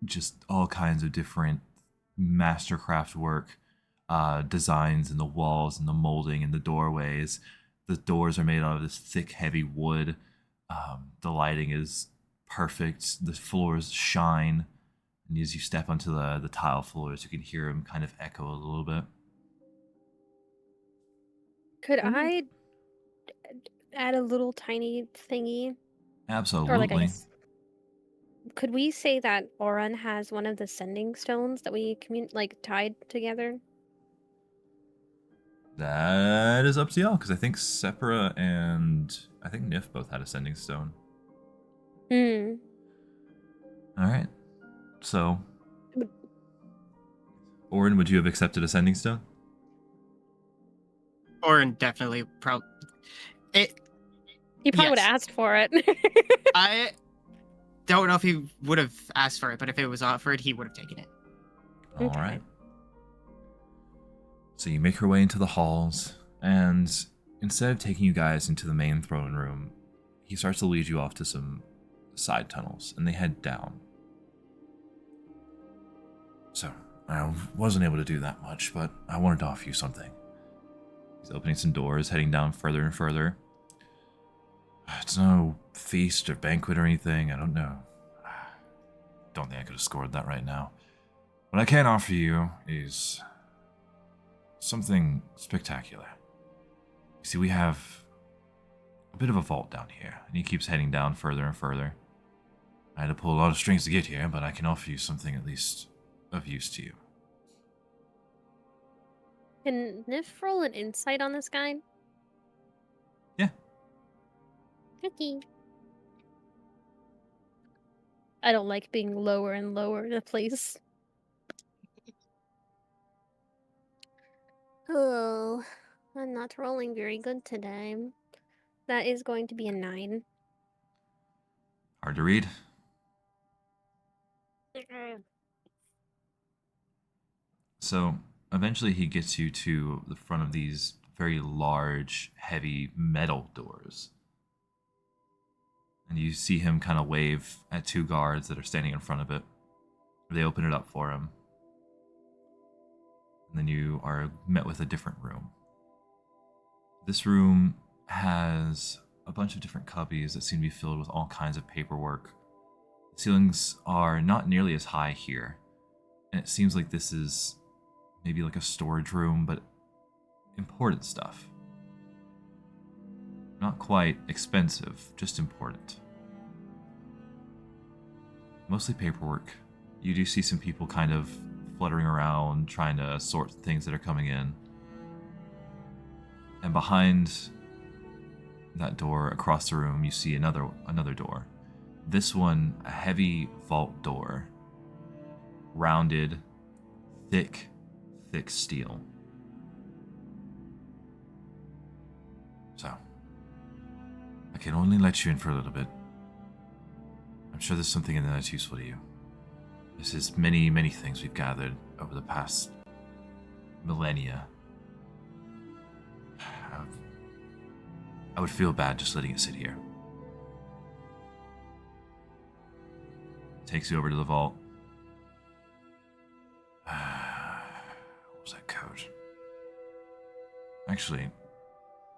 just all kinds of different mastercraft work, designs in the walls and the molding and the doorways. The doors are made out of this thick, heavy wood. The lighting is perfect. The floors shine. And as you step onto the tile floors, you can hear them kind of echo a little bit. Could I add a little tiny thingy? Absolutely. Or like could we say that Oren has one of the sending stones that we tied together? That is up to y'all, because I think Sepra and I think Nif both had a sending stone. Alright. So, Oren, would you have accepted a sending stone? He definitely He probably would have asked for it. I don't know if he would have asked for it, but if it was offered, he would have taken it. All right. So you make your way into the halls, and instead of taking you guys into the main throne room, he starts to lead you off to some side tunnels, and they head down. So, I wasn't able to do that much, but I wanted to offer you something. He's opening some doors, heading down further and further. It's no feast or banquet or anything. I don't know. Don't think I could have scored that right now. What I can offer you is something spectacular. You see, we have a bit of a vault down here, and he keeps heading down further and further. I had to pull a lot of strings to get here, but I can offer you something at least of use to you. Can Nif roll an insight on this guy? Yeah. Okay. I don't like being lower and lower in a place. Oh, I'm not rolling very good today. That is going to be a 9. Hard to read. So eventually he gets you to the front of these very large, heavy metal doors. And you see him kind of wave at 2 guards that are standing in front of it. They open it up for him. And then you are met with a different room. This room has a bunch of different cubbies that seem to be filled with all kinds of paperwork. The ceilings are not nearly as high here. And it seems like this is maybe like a storage room, but important stuff. Not quite expensive, just important. Mostly paperwork. You do see some people kind of fluttering around, trying to sort things that are coming in. And behind that door, across the room, you see another door. This one, a heavy vault door. Rounded, thick steel. So, I can only let you in for a little bit. I'm sure there's something in there that's useful to you. This is many, many things we've gathered over the past millennia. I would feel bad just letting it sit here. Takes you over to the vault. What was that code? Actually,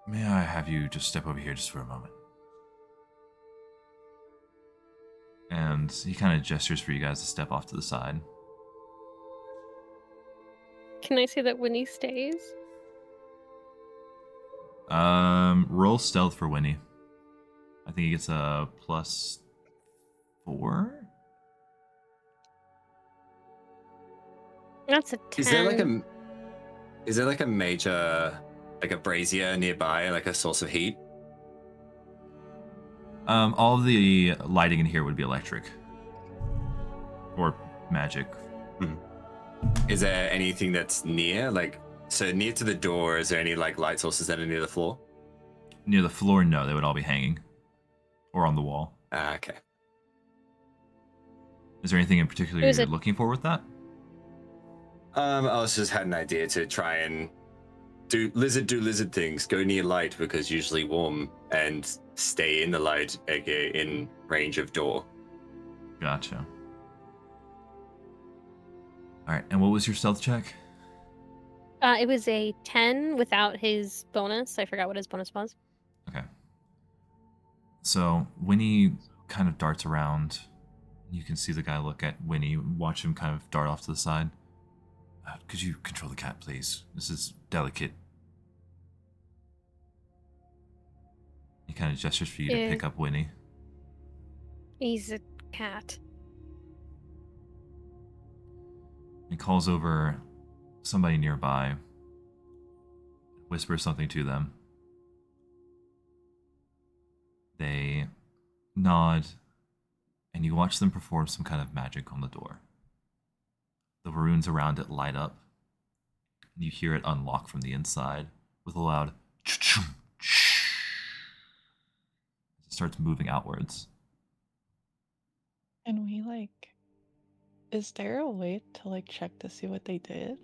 may I have you just step over here just for a moment? And he kind of gestures for you guys to step off to the side. Can I say that Winnie stays? Roll stealth for Winnie. I think he gets a +4. That's a 10. Is there like a major, like a brazier nearby, like a source of heat? All of the lighting in here would be electric. Or magic. Is there anything that's near? Like, so near to the door, is there any like light sources that are near the floor? Near the floor, no, they would all be hanging. Or on the wall. Ah, okay. Is there anything in particular you're looking for with that? I also just had an idea to try and do lizard things. Go near light because usually warm, and stay in the light, aka in range of door. Gotcha. Alright, and what was your stealth check? It was a 10 without his bonus. I forgot what his bonus was. Okay. So Winnie kind of darts around. You can see the guy look at Winnie, watch him kind of dart off to the side. Could you control the cat, please? This is delicate. He kind of gestures for you to pick up Winnie. He's a cat. He calls over somebody nearby, whispers something to them. They nod, and you watch them perform some kind of magic on the door. The runes around it light up, and you hear it unlock from the inside with a loud ch-chung. It starts moving outwards. And we is there a way to check to see what they did?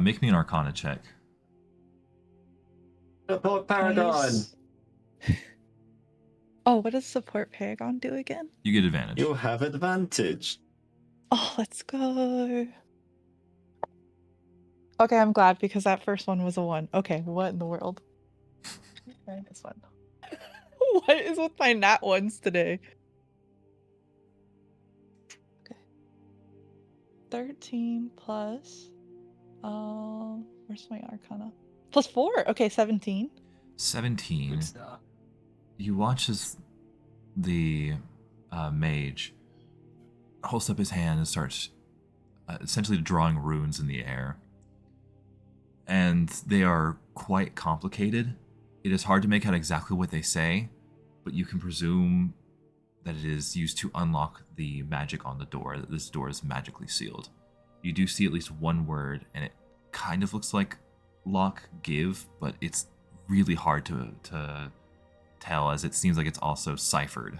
Make me an Arcana check. Support Paragon! Nice. Oh, what does support Paragon do again? You get advantage. You'll have advantage. Oh, let's go. Okay, I'm glad because that first one was a 1. Okay, what in the world? This one. What is with my nat ones today? Okay. 13 plus where's my arcana? Plus 4. Okay, 17. 17. Good start. You watch as the mage holds up his hand and starts essentially drawing runes in the air. And they are quite complicated. It is hard to make out exactly what they say, but you can presume that it is used to unlock the magic on the door, that this door is magically sealed. You do see at least one word, and it kind of looks like lock give, but it's really hard to tell, as it seems like it's also ciphered.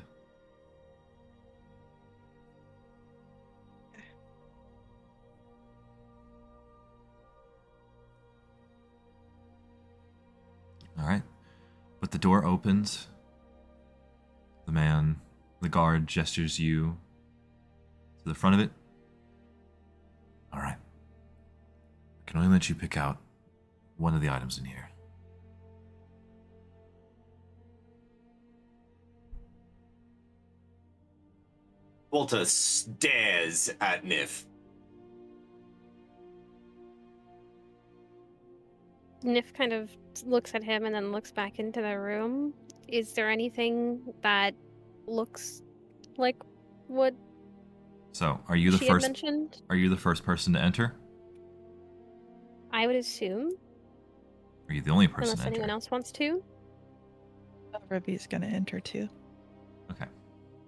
All right. But the door opens. The guard gestures you to the front of it. All right. I can only let you pick out one of the items in here. Walter stares at Nif. Nif kind of looks at him and then looks back into the room. Is there anything that looks like what So, are you the she had first? mentioned? Are you the first person to enter? I would assume, Are you the only person unless to enter? anyone else wants to. Ruby's gonna enter too. Okay.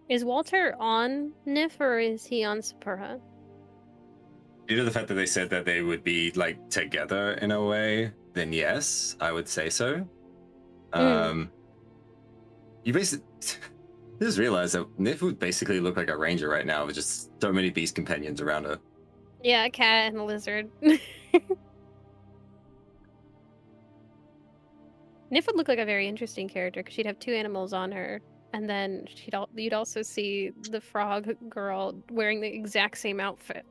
Is Walter on Nif or is he on Sapura? Due to the fact that they said that they would be like together in a way, then yes, I would say so. You basically just realized that Nif would basically look like a ranger right now with just so many beast companions around her. Yeah, a cat and a lizard. Nif would look like a very interesting character because she'd have 2 animals on her, and then you'd also see the frog girl wearing the exact same outfit.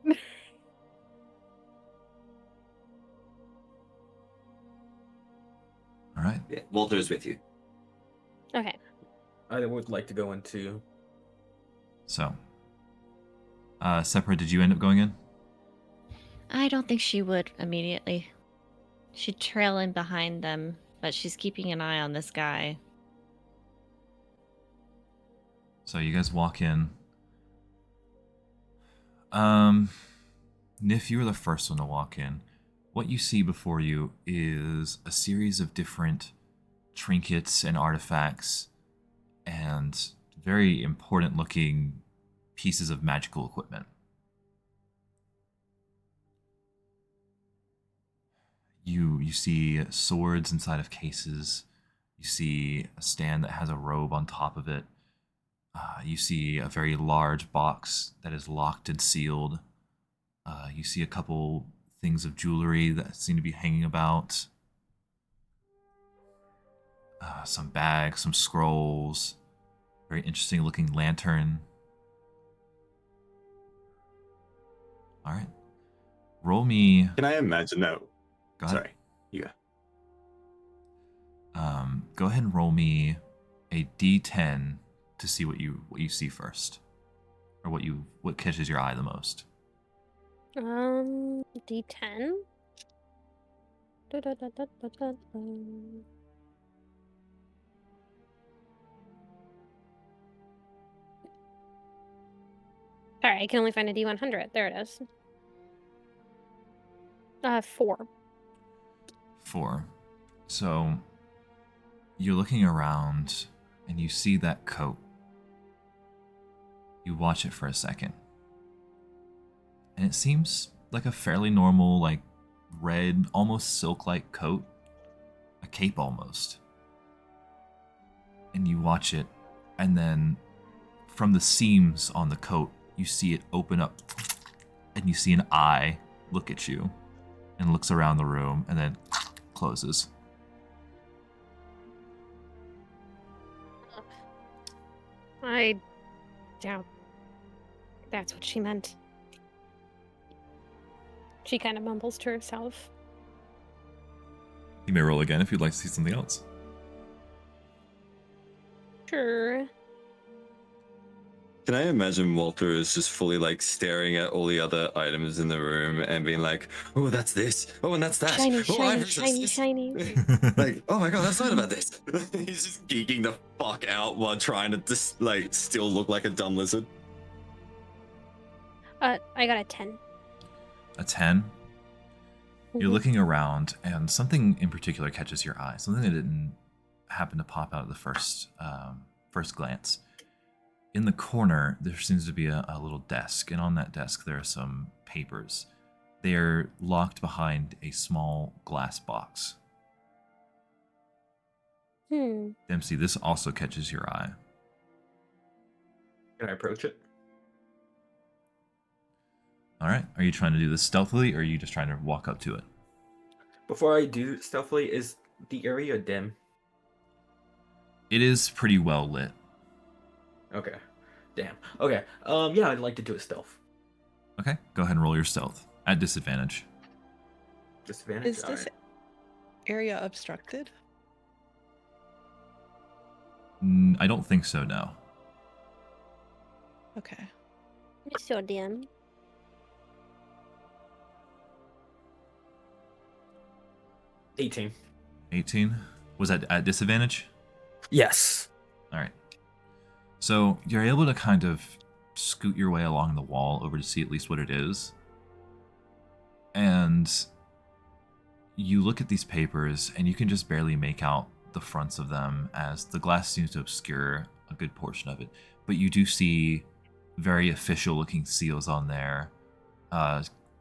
All right. Yeah, Walter's with you. Okay. I would like to go into. So, Sepra, did you end up going in? I don't think she would immediately. She'd trail in behind them, but she's keeping an eye on this guy. So you guys walk in. Nif, you were the first one to walk in. What you see before you is a series of different trinkets and artifacts and very important looking pieces of magical equipment. You see swords inside of cases. You see a stand that has a robe on top of it. You see a very large box that is locked and sealed. You see a couple things of jewelry that seem to be hanging about. Some bags, some scrolls. Very interesting looking lantern. All right. Roll me. Can I imagine that? Go ahead. Sorry, you go. Go ahead and roll me a D10 to see what you see first, or what catches your eye the most. D10. Sorry, I can only find a D100. There it is. 4. 4. So you're looking around and you see that coat. You watch it for a second. And it seems like a fairly normal, like red, almost silk-like coat. A cape almost. And you watch it, and then from the seams on the coat, you see it open up, and you see an eye look at you, and looks around the room, and then closes. I doubt that's what she meant. She kind of mumbles to herself. You may roll again if you'd like to see something else. Sure. Can I imagine Walter is just fully like staring at all the other items in the room and being like, "Oh, that's this. Oh, and that's that. Shiny, Oh, I shiny, possess shiny, this." shiny. Like, oh my god, I've heard about this. He's just geeking the fuck out while trying to just like still look like a dumb lizard. I got a 10. A 10? You're Mhm. looking around, and something in particular catches your eye. Something that didn't happen to pop out at the first glance. In the corner, there seems to be a little desk, and on that desk there are some papers. They are locked behind a small glass box. Dempsey, this also catches your eye. Can I approach it? All right. Are you trying to do this stealthily, or are you just trying to walk up to it? Before I do stealthily, is the area dim? It is pretty well lit. Okay. Damn. Okay. Yeah, I'd like to do a stealth. Okay. Go ahead and roll your stealth at disadvantage. Disadvantage? Is this area obstructed? I don't think so, no. Okay. It's so dim. 18. 18? Was that at disadvantage? Yes. All right. So you're able to kind of scoot your way along the wall over to see at least what it is. And you look at these papers, and you can just barely make out the fronts of them as the glass seems to obscure a good portion of it. But you do see very official looking seals on there,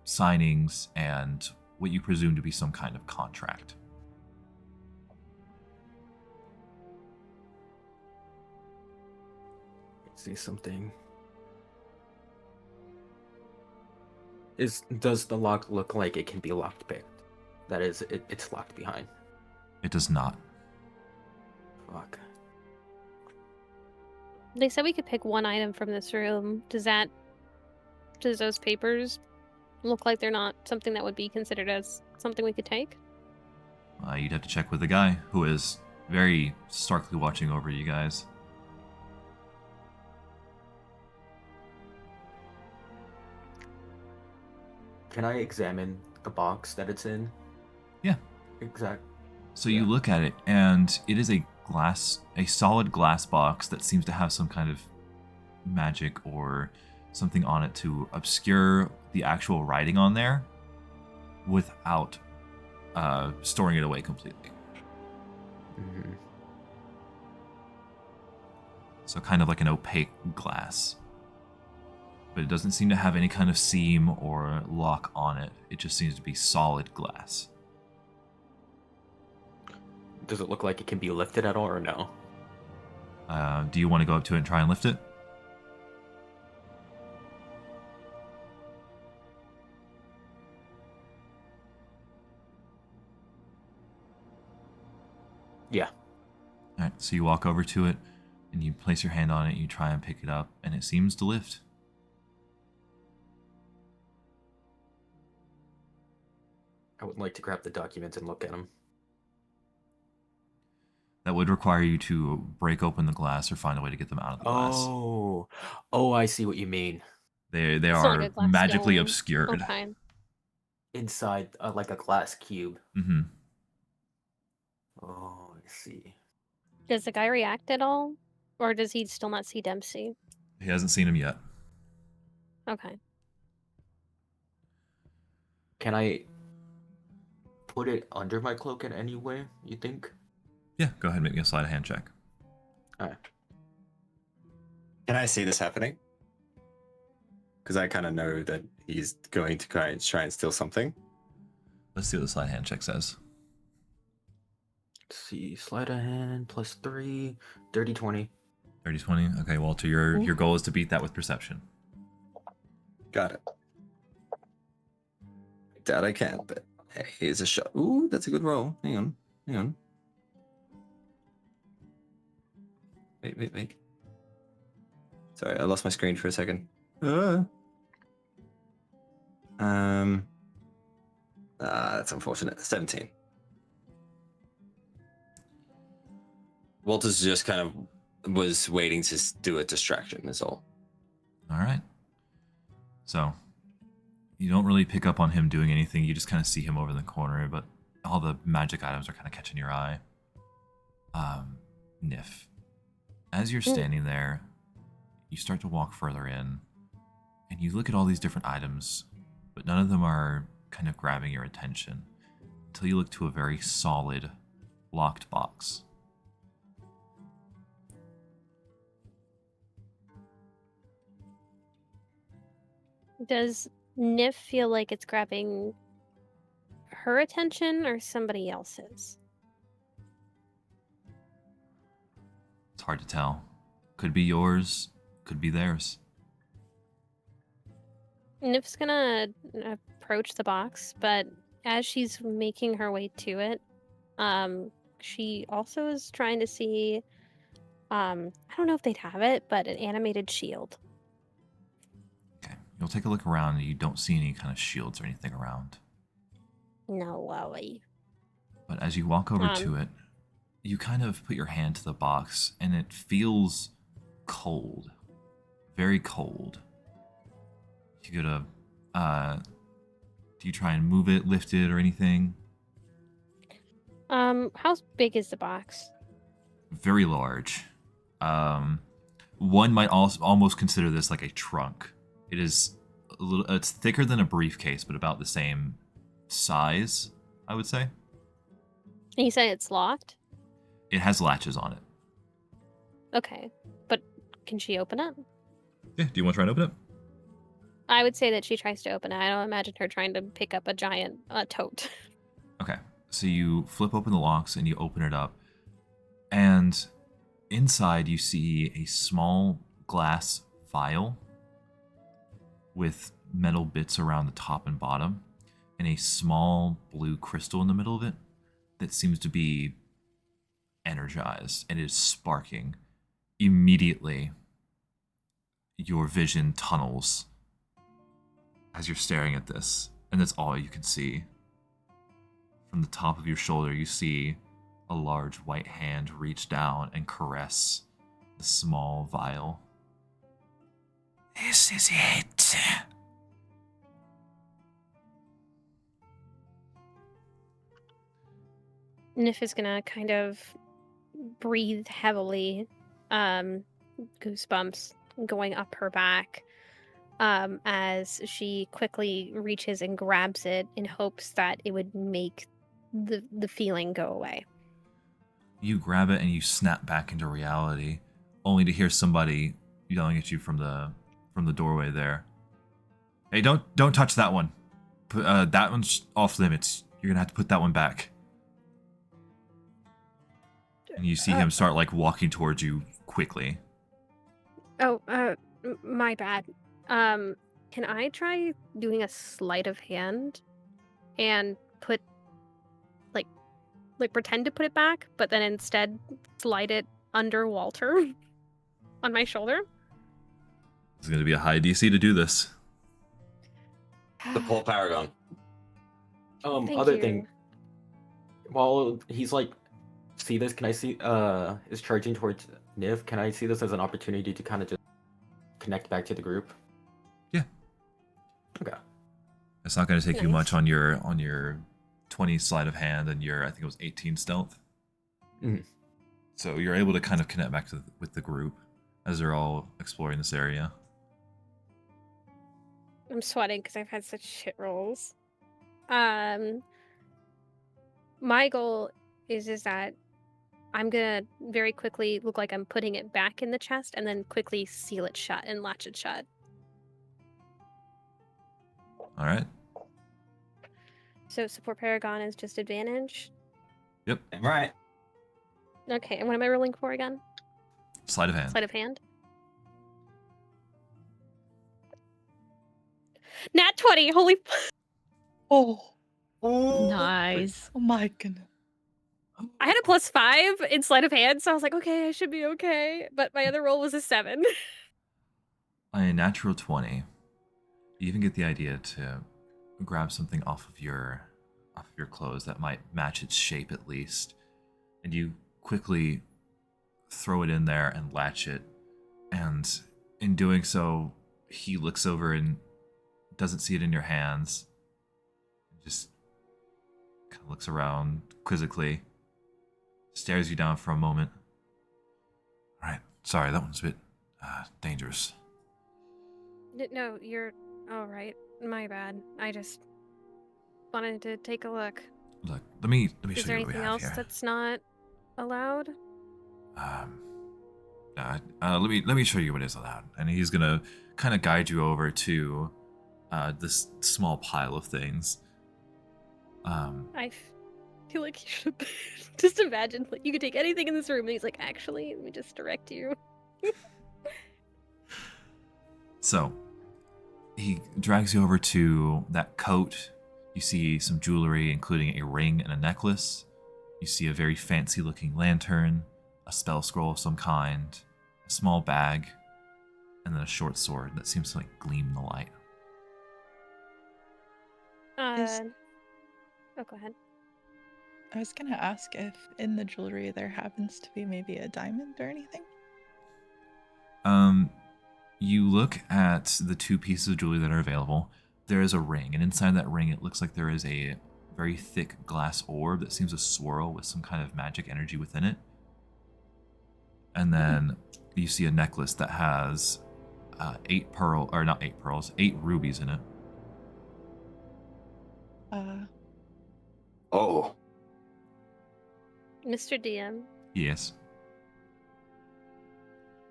signings, and what you presume to be some kind of contract. See something. Does the lock look like it can be locked back? That is, it's locked behind. It does not. Fuck. They said we could pick one item from this room. Does those papers look like they're not something that would be considered as something we could take? You'd have to check with the guy who is very starkly watching over you guys. Can I examine the box that it's in? Yeah. Exact. So you look at it, and it is a solid glass box that seems to have some kind of magic or something on it to obscure the actual writing on there without storing it away completely. Mm-hmm. So kind of like an opaque glass. But it doesn't seem to have any kind of seam or lock on it. It just seems to be solid glass. Does it look like it can be lifted at all, or no? Do you want to go up to it and try and lift it? Yeah. All right, so you walk over to it, and you place your hand on it, you try and pick it up, and it seems to lift. I would like to grab the documents and look at them. That would require you to break open the glass or find a way to get them out of the glass. Oh, I see what you mean. They It's not are like a glass magically dome. obscured. Okay. Inside, like a glass cube. Mm-hmm. Oh, I see. Does the guy react at all? Or does he still not see Dempsey? He hasn't seen him yet. Okay. Can I put it under my cloak in any way, you think? Yeah, go ahead and make me a sleight of hand check. Alright. Can I see this happening? Because I kind of know that he's going to try and steal something. Let's see what the sleight of hand check says. Let's see, sleight of hand, +3, dirty 20. 30-20. Okay, Walter, your goal is to beat that with perception. Got it. I doubt I can, but hey, here's a shot. Ooh, that's a good roll. Hang on. Wait. Sorry, I lost my screen for a second. That's unfortunate. 17. Walter's just kind of was waiting to do a distraction, is all. All right. So, you don't really pick up on him doing anything. You just kind of see him over in the corner, but all the magic items are kind of catching your eye. Nif, as you're standing there, you start to walk further in, and you look at all these different items, but none of them are kind of grabbing your attention until you look to a very solid, locked box. Does Nif feel like it's grabbing her attention or somebody else's? It's hard to tell. Could be yours, could be theirs. Nif's gonna approach the box, but as she's making her way to it, she also is trying to see, I don't know if they'd have it, but an animated shield. Okay, you'll take a look around, and you don't see any kind of shields or anything around. No way. But as you walk over to it, you kind of put your hand to the box, and it feels cold. Very cold. You go to, do you try and move it, lift it, or anything? How big is the box? Very large. One might also almost consider this like a trunk. It is a little, it's thicker than a briefcase, but about the same size, I would say. And you said it's locked? It has latches on it. Okay, but can she open it? Yeah, do you want to try and open it? I would say that she tries to open it. I don't imagine her trying to pick up a giant tote. Okay, so you flip open the locks and you open it up. And inside you see a small glass vial with metal bits around the top and bottom, and a small blue crystal in the middle of it that seems to be energized and is sparking. Immediately, your vision tunnels as you're staring at this, and that's all you can see. From the top of your shoulder, you see a large white hand reach down and caress the small vial. This is it. Nif is gonna kind of breathe heavily, goosebumps going up her back, as she quickly reaches and grabs it in hopes that it would make the feeling go away. You grab it and you snap back into reality, only to hear somebody yelling at you from the doorway there. Hey, don't touch that one. That one's off limits. You're gonna have to put that one back. And you see him start like walking towards you quickly. Oh, my bad. Can I try doing a sleight of hand and put like pretend to put it back, but then instead slide it under Walter on my shoulder? It's gonna be a high DC to do this. The poor Paragon. Thank Other you. thing, while he's like, see this? Can I see? Is charging towards Niv? Can I see this as an opportunity to kind of just connect back to the group? Yeah. Okay. It's not gonna take you much Nice. on your 20 sleight of hand and your, I think it was 18 stealth. Mhm. So you're able to kind of connect back with the group as they're all exploring this area. I'm sweating because I've had such shit rolls. My goal is that I'm gonna very quickly look like I'm putting it back in the chest and then quickly seal it shut and latch it shut. All right. So support Paragon is just advantage. Yep. Right. Okay, and what am I rolling for again? Sleight of hand. Sleight of hand. Nat 20. Holy. Oh, Nice. oh my goodness. I had a +5 in sleight of hand, so I was like, okay, I should be okay. But my other roll was a 7. On a natural 20, you even get the idea to grab something off of your clothes that might match its shape at least, and you quickly throw it in there and latch it. And in doing so, he looks over and doesn't see it in your hands. Just kind of looks around quizzically, stares you down for a moment. All right, sorry, that one's a bit dangerous. No, you're all right. My bad. I just wanted to take a look. Look, let me Is show there you what we anything have else here. that's not allowed? Let me show you what is allowed, and he's gonna kind of guide you over to this small pile of things. I feel like you should just imagine like you could take anything in this room, and he's like, actually, let me just direct you. So he drags you over to that coat. You see some jewelry, including a ring and a necklace. You see a very fancy-looking lantern, a spell scroll of some kind, a small bag, and then a short sword that seems to like gleam in the light. Oh, go ahead. I was gonna ask if in the jewelry there happens to be maybe a diamond or anything. You look at the two pieces of jewelry that are available. There is a ring, and inside that ring, it looks like there is a very thick glass orb that seems to swirl with some kind of magic energy within it. And then you see a necklace that has 8 rubies in it. Oh, Mr. DM, Yes.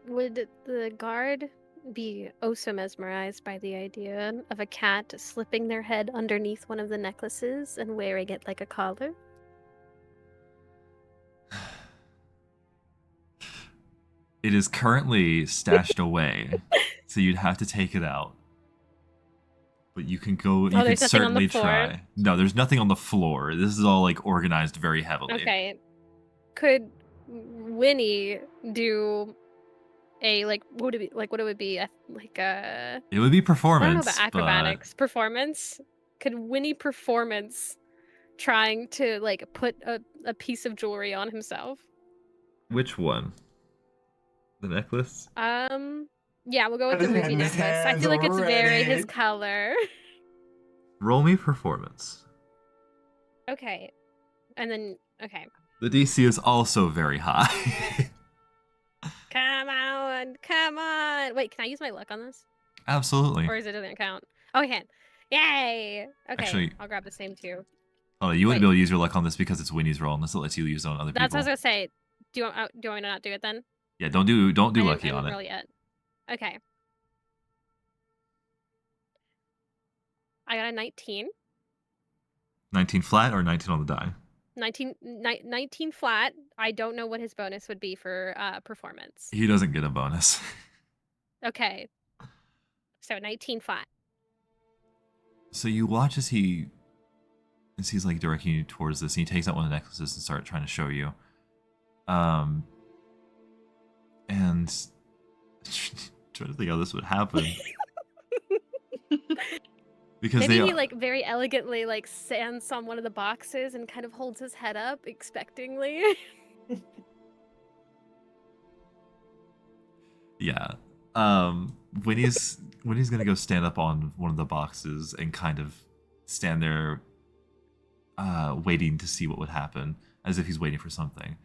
would the guard be also mesmerized by the idea of a cat slipping their head underneath one of the necklaces and wearing it like a collar? It is currently stashed away, so you'd have to take it out. But you can go. You can there's nothing on the certainly floor? try. No, there's nothing on the floor. This is all like organized very heavily. Okay. Could Winnie do a what would it be? Like what it would be? Like a It would be I don't know performance, about acrobatics. Performance? Could Winnie performance trying to like put a piece of jewelry on himself? but which one? The necklace? Yeah, we'll go with the ruby necklace. I feel like it's very his color. Roll me performance. Okay. And then okay. The DC is also very high. Come on, come on. Wait, can I use my luck on this? Absolutely. Or is it doesn't count? Oh, I can. Yay! Okay, Actually- I'll grab the same two. Oh, you wouldn't Wait. be able to use your luck on this because it's Winnie's roll, unless it lets you use it on other That's what I people. was gonna say. Do you want me to not do it then? Yeah, don't do I lucky didn't on roll it. yet. Okay. I got a 19. 19 flat or 19 on the die? 19 flat. I don't know what his bonus would be for performance. He doesn't get a bonus. Okay. So 19 flat. So you watch as he's like directing you towards this, and he takes out one of the necklaces and starts trying to show you. And trying to think how this would happen. Because Maybe they he like very elegantly like stands on one of the boxes and kind of holds his head up expectingly. Yeah. When he's gonna go stand up on one of the boxes and kind of stand there waiting to see what would happen, as if he's waiting for something.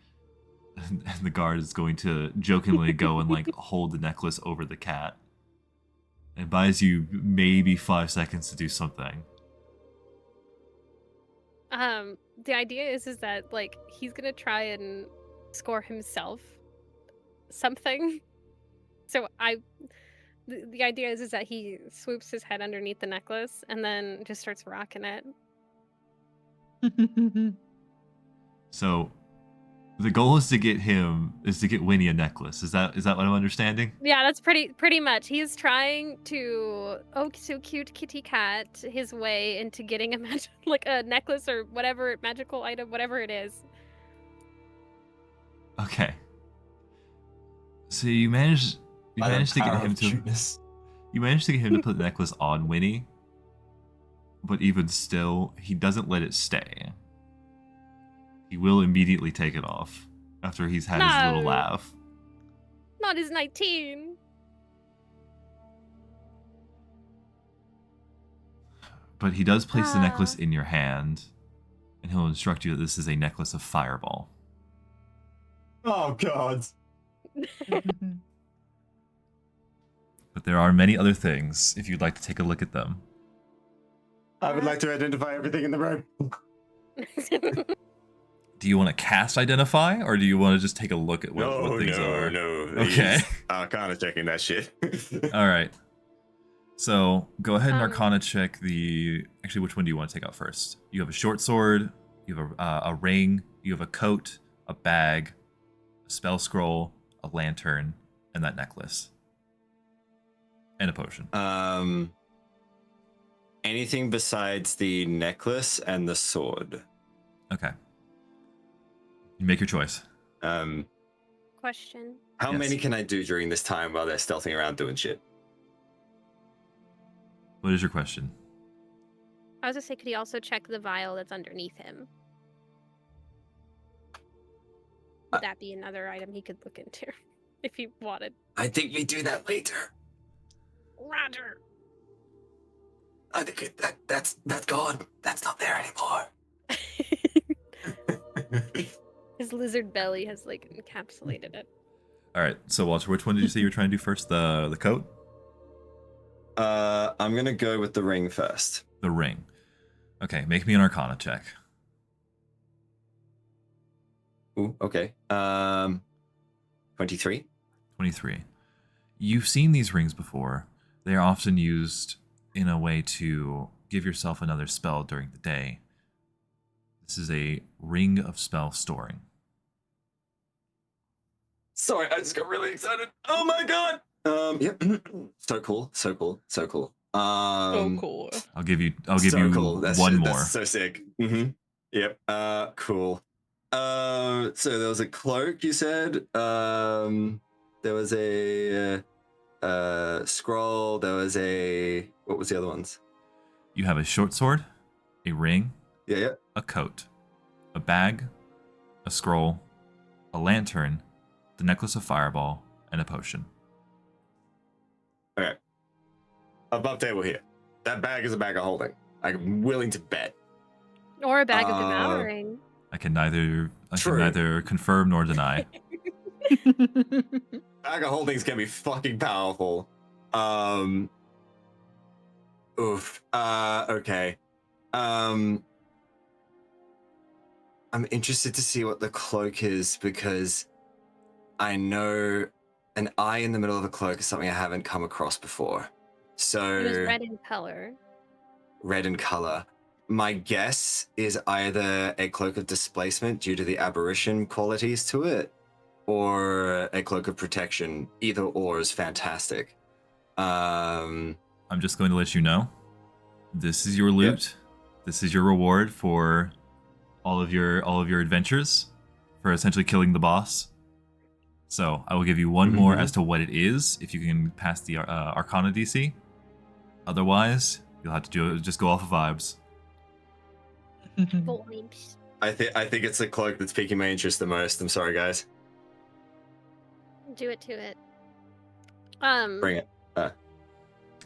And the guard is going to jokingly go and like hold the necklace over the cat. And buys you maybe 5 seconds to do something. The idea is that like he's gonna try and score himself something. So the idea is that he swoops his head underneath the necklace and then just starts rocking it. So the goal is to get Winnie a necklace. Is that what I'm understanding? Yeah, that's pretty much. He's trying to so cute kitty cat his way into getting a like a necklace or whatever magical item, whatever it is. Okay. So you managed to get him to put the necklace on Winnie, but even still, he doesn't let it stay. He will immediately take it off after he's had his little laugh. on his 19. But he does place the necklace in your hand, and he'll instruct you that this is a necklace of fireball. Oh God. But there are many other things if you'd like to take a look at them. I would like to identify everything in the room. Do you want to cast Identify, or do you want to just take a look at what things are? No. Okay. Arcana checking that shit. All right. So go ahead and Arcana check the... Actually, which one do you want to take out first? You have a short sword, you have a ring, you have a coat, a bag, a spell scroll, a lantern, and that necklace. And a potion. Anything besides the necklace and the sword. Okay. You make your choice. Question. How Yes. many can I do during this time while they're stealthing around doing shit? What is your question? I was gonna say, could he also check the vial that's underneath him? Would that be another item he could look into if he wanted? I think we do that later. Roger. I think that's gone. That's not there anymore. His lizard belly has like encapsulated it. All right. So Walter, which one did you say you were trying to do first? The coat? I'm gonna go with the ring first. The ring. Okay. Make me an Arcana check. Ooh, okay. 23. 23. You've seen these rings before. They are often used in a way to give yourself another spell during the day. This is a ring of spell storing. Sorry, I just got really excited. Oh my god. Yep. So cool. So cool. So cool. So cool. I'll give you cool. one more. That's so sick. Mm-hmm. Yep. Cool. So there was a cloak, you said. There was a scroll. There was a... What was the other ones? You have a short sword, a ring, Yeah. a coat, a bag, a scroll, a lantern, the necklace of fireball, and a potion. Okay. Above table here. That bag is a bag of holding. I'm willing to bet. Or a bag of devouring. I can neither confirm nor deny. Bag of holdings can be fucking powerful. Okay. I'm interested to see what the cloak is because I know an eye in the middle of a cloak is something I haven't come across before. So It was red in color. Red in color. My guess is either a cloak of displacement due to the aberration qualities to it, or a cloak of protection. Either or is fantastic. I'm just going to let you know, this is your loot. Yep. This is your reward for all of your adventures, for essentially killing the boss. So I will give you one more as to what it is if you can pass the Arcana DC. Otherwise, you'll have to just go off of vibes. Vibes. I think it's the cloak that's piquing my interest the most. I'm sorry, guys. Do it to it. Bring it. All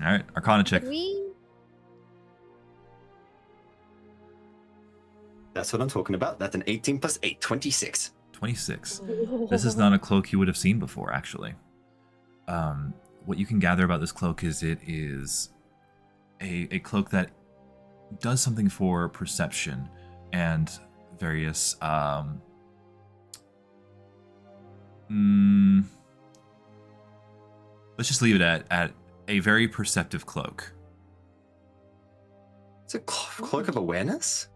right, Arcana check. That's what I'm talking about. That's an 18 plus 8, 26. 26. This is not a cloak you would have seen before, actually. What you can gather about this cloak is it is a cloak that does something for perception and various let's just leave it at a very perceptive cloak. It's a cloak of awareness?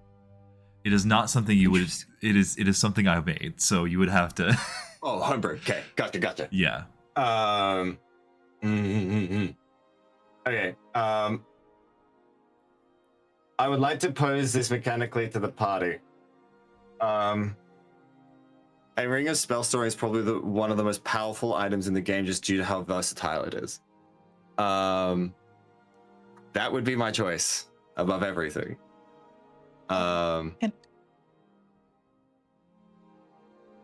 It is not something you would... It is something I've made, so you would have to... Oh, homebrew. Okay, gotcha. Yeah. Okay, I would like to pose this mechanically to the party. A ring of spell storing is probably one of the most powerful items in the game just due to how versatile it is. That would be my choice above everything.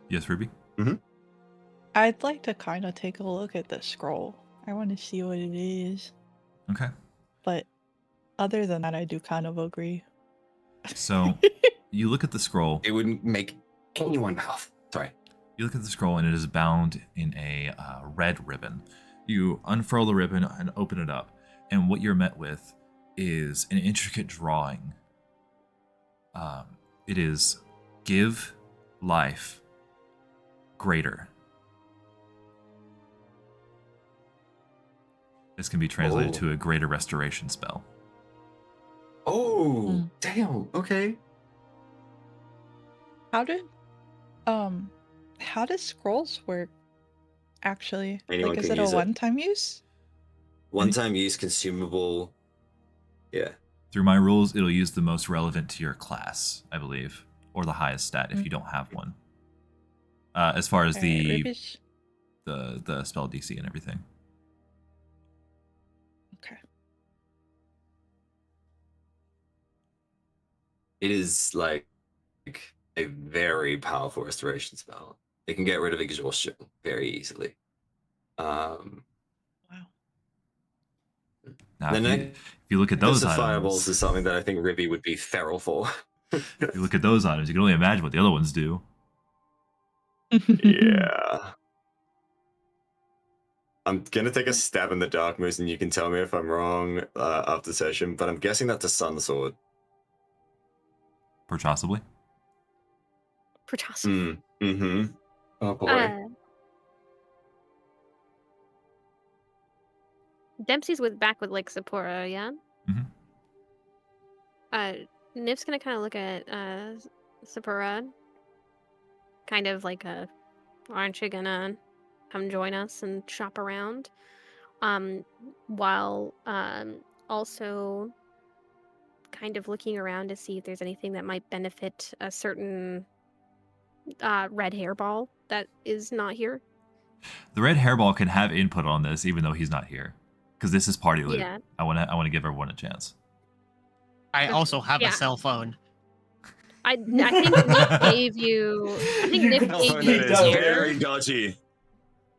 Yes, Ruby? I'd like to kind of take a look at the scroll. I want to see what it is. Okay. But other than that, I do kind of agree. So you look at the scroll. It wouldn't make anyone mouth. Sorry. You look at the scroll, and it is bound in a red ribbon. You unfurl the ribbon and open it up, and what you're met with is an intricate drawing. It is give life greater. This can be translated to a greater restoration spell. Oh, damn. Okay. How does scrolls work? Actually, Anyone like, is can it a use it. one-time use? One-time use, consumable. Yeah. Through my rules, it'll use the most relevant to your class, I believe, or the highest stat if you don't have one. As far as the spell DC and everything. Okay. It is like a very powerful restoration spell. It can get rid of exhaustion very easily. Wow. Now, if you look at those fireballs items, is something that I think Ribby would be feral for. if you look at those items, you can only imagine what the other ones do. Yeah. I'm gonna take a stab in the dark, Moose, and you can tell me if I'm wrong after session, but I'm guessing that's a sun sword. Possibly. Mm-hmm. Oh boy. Dempsey's back with like Sephora, yeah? Mhm. Nif's gonna kind of look at Sephora, kind of like aren't you gonna come join us and shop around? While also kind of looking around to see if there's anything that might benefit a certain red hairball that is not here. The red hairball can have input on this, even though he's not here, because this is party loot. Yeah. I want to give everyone a chance. I also have Yeah. a cell phone. I think Nif gave you. I think Nif gave you That is very theirs. dodgy.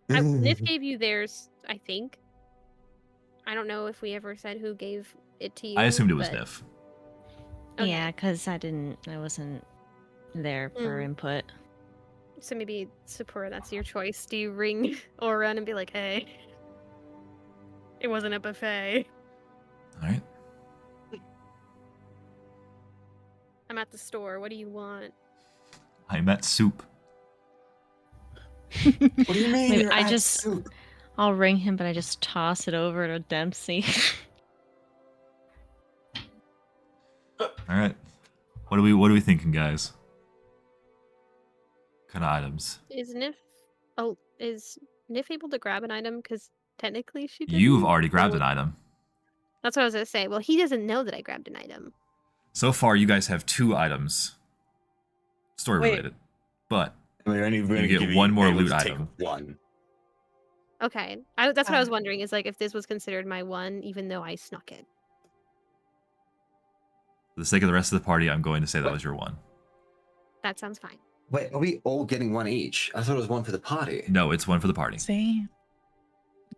Nif gave you theirs. I think. I don't know if we ever said who gave it to you. I assumed it was but- Nif. Okay. Yeah, because I wasn't there for input. So maybe Sapura, that's your choice. Do you ring or run and be like, "Hey, it wasn't a buffet. All right. I'm at the store. What do you want?" I'm at soup. What do you mean? Maybe you're I at just- soup? I'll ring him, but I just toss it over to Dempsey. All right. What are we thinking, guys? What kind of items? Is Nif able to grab an item? Because technically she did. You've already grabbed an item. That's what I was gonna say. Well, he doesn't know that I grabbed an item. So far, you guys have 2 items, story related, but We're only you gonna get give one more able loot to take item. one. Okay, that's what I was wondering. Is like if this was considered my one, even though I snuck it. For the sake of the rest of the party, I'm going to say that was your one. That sounds fine. Wait, are we all getting one each? I thought it was one for the party. No, it's one for the party. Same.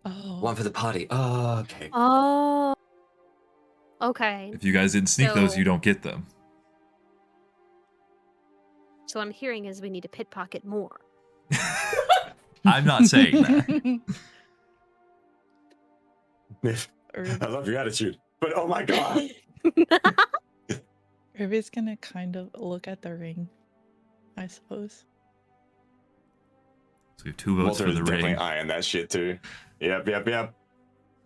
Oh. One for the party. Oh, okay. Oh. Okay. If you guys didn't sneak those, So- you don't get them. So I'm hearing is we need to pickpocket more. I'm not saying that. I love your attitude, but oh my god. Ruby's gonna kind of look at the ring, I suppose. So we have 2 votes Walter for is the definitely ring. eyeing that shit too. Yep.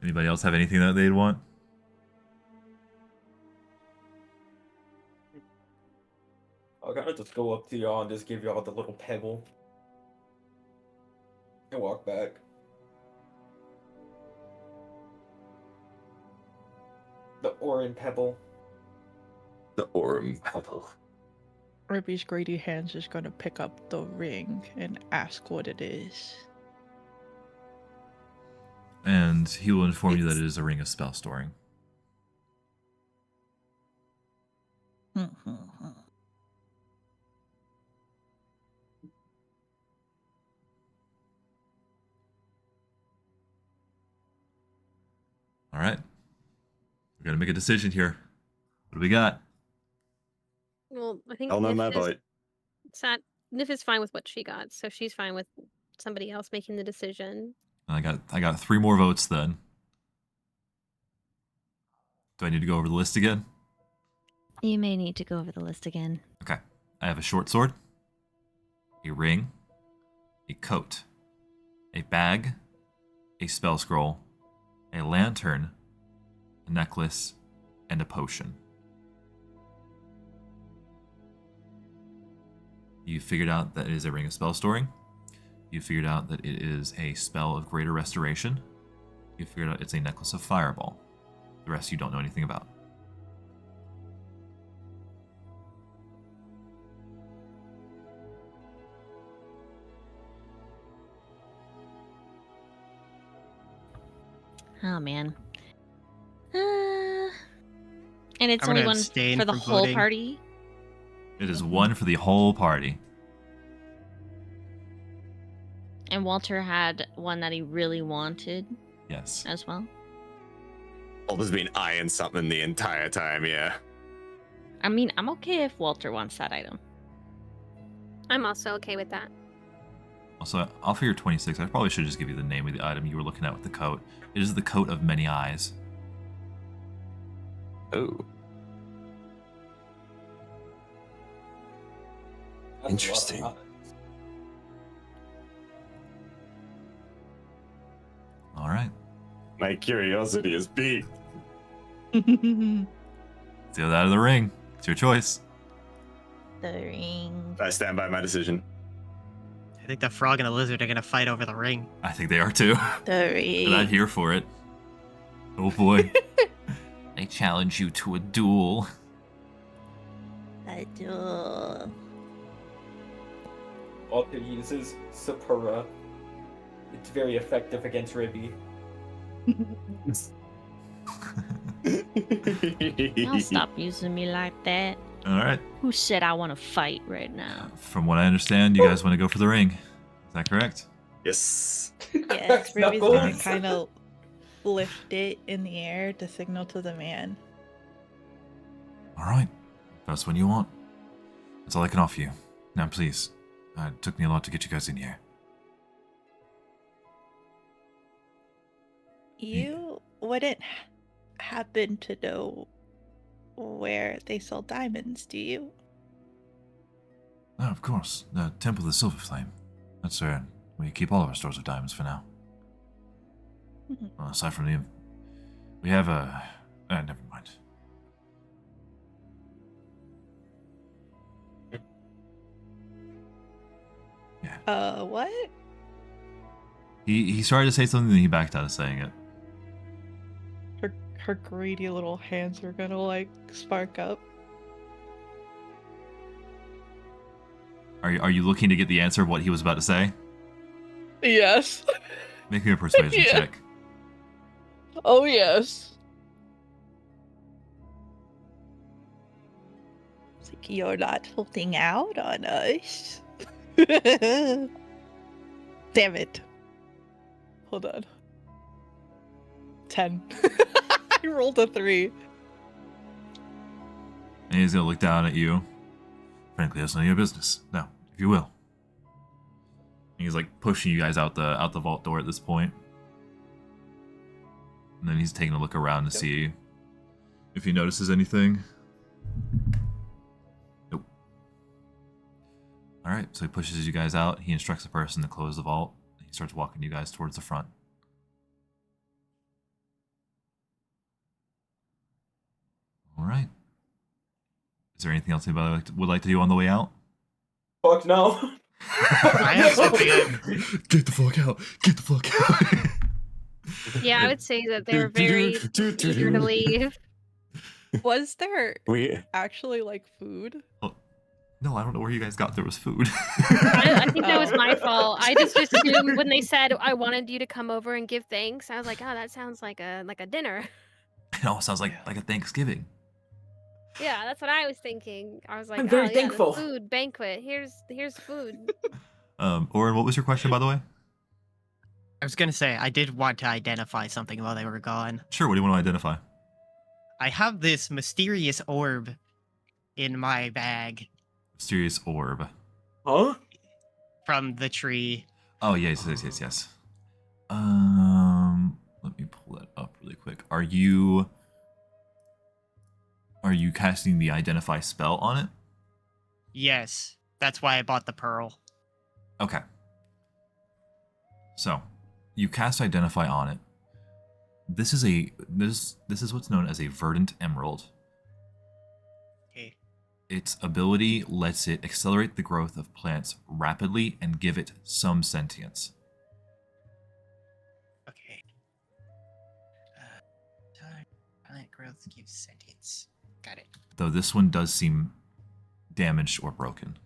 Anybody else have anything that they'd want? I'll kind of just go up to y'all and just give y'all the little pebble. And walk back. The Orin pebble. The Orem pebble. Ruby's greedy hands is gonna pick up the ring and ask what it is. And he will inform you that it is a ring of spell storing. All right. We gotta make a decision here. What do we got? Well, I think I'll know my Nif is, vote. Nif is fine with what she got, so she's fine with somebody else making the decision. I got 3 more votes then. Do I need to go over the list again? You may need to go over the list again. Okay. I have a short sword, a ring, a coat, a bag, a spell scroll, a lantern, a necklace, and a potion. You figured out that it is a ring of spell storing. You figured out that it is a spell of greater restoration. You figured out it's a necklace of fireball. The rest you don't know anything about. Oh man. And it's I'm only gonna one abstain for the from whole voting. party. It is 1 for the whole party. And Walter had one that he really wanted Yes. as well. Walter's been eyeing something the entire time, yeah. I mean, I'm okay if Walter wants that item. I'm also okay with that. Also, I'll figure 26. I probably should just give you the name of the item you were looking at with the coat. It is the coat of many eyes. Oh. Interesting. All right. My curiosity is piqued. Let's get it out of the ring. It's your choice. The ring. I stand by my decision. I think the frog and the lizard are gonna fight over the ring. I think they are too. The I'm not ring. here for it. Oh boy. I challenge you to a duel. I do. Walter uses Sapura. It's very effective against Ribby. Don't stop using me like that. All right. Who said I want to fight right now? From what I understand, you guys want to go for the ring. Is that correct? Yes. Yes, Ruby's gonna Knuckles. kind of lift it in the air to signal to the man. All right. That's what you want. That's all I can offer you. Now, please. It took me a lot to get you guys in here. You wouldn't happen to know where they sell diamonds, do you? Oh, of course. The Temple of the Silver Flame. That's where we keep all of our stores of diamonds for now. Mhm. Well, aside from the... We have a... never mind. What? He started to say something, then he backed out of saying it. Her greedy little hands are gonna like spark up. Are you looking to get the answer of what he was about to say? Yes. Make me a persuasion Yeah. check. Oh yes. It's like you're not holding out on us. Damn it. Hold on. 10. I rolled a 3. And he's gonna look down at you. Frankly, that's none of your business. Now, if you will. And he's like pushing you guys out the vault door at this point. And then he's taking a look around to see if he notices anything. Nope. Alright, so he pushes you guys out. He instructs the person to close the vault. He starts walking you guys towards the front. Alright. Is there anything else anybody would like to do on the way out? Fuck no. I have something. Get the fuck out! Get the fuck out! Yeah, I would say that they were very eager to leave. Was there We actually like food? No, I don't know where you guys got there was food. I think that was my fault. I just assumed when they said I wanted you to come over and give thanks, I was like, oh, that sounds like a dinner. It all sounds like a Thanksgiving. Yeah, that's what I was thinking. I was like, I'm very oh, yeah, thankful. the food banquet. Here's food. Oren, what was your question, by the way? I was gonna say, I did want to identify something while they were gone. Sure, what do you want to identify? I have this mysterious orb in my bag Mysterious orb. Huh? from the tree. Oh, yes. Let me pull that up really quick. Are you casting the identify spell on it? Yes, that's why I bought the pearl. Okay. So, you cast identify on it. This is what's known as a verdant emerald. Okay. Its ability lets it accelerate the growth of plants rapidly and give it some sentience. Okay. Plant growth gives sentience. Got it. Though this one does seem damaged or broken.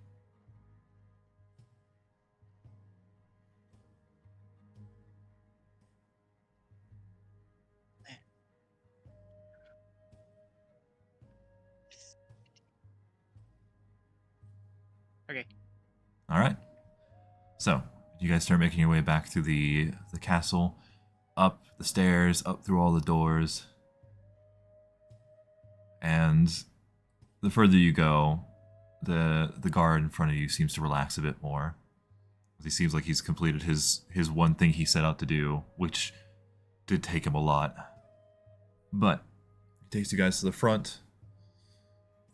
Okay. All right. So, you guys start making your way back through the castle, up the stairs, up through all the doors. And the further you go, the guard in front of you seems to relax a bit more. He seems like he's completed his one thing he set out to do, which did take him a lot. But he takes you guys to the front.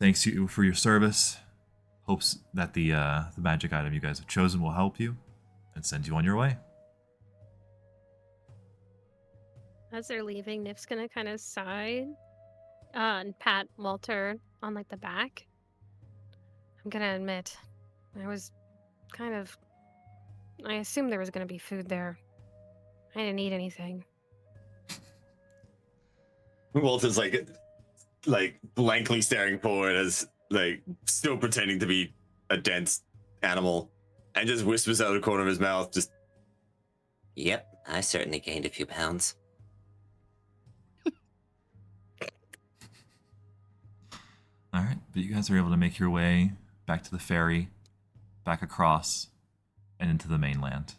Thanks you for your service. Hopes that the magic item you guys have chosen will help you and send you on your way. As they're leaving, Nif's gonna kind of sigh and pat Walter on like the back. I'm gonna admit, I assumed there was gonna be food there. I didn't eat anything. Walter's like blankly staring forward as like still pretending to be a dense animal, and just whispers out of the corner of his mouth, just, Yep, I certainly gained a few pounds. All right, but you guys are able to make your way back to the ferry, back across, and into the mainland.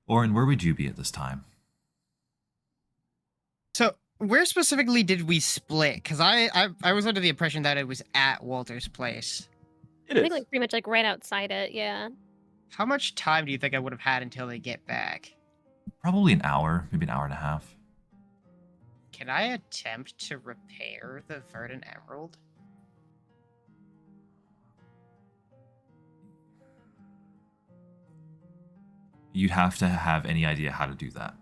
Orin, where would you be at this time? So, where specifically did we split? Because I was under the impression that it was at Walter's place. It I think is. like pretty much like right outside it, yeah. How much time do you think I would have had until they get back? Probably an hour, maybe an hour and a half. Can I attempt to repair the verdant emerald? You'd have to have any idea how to do that.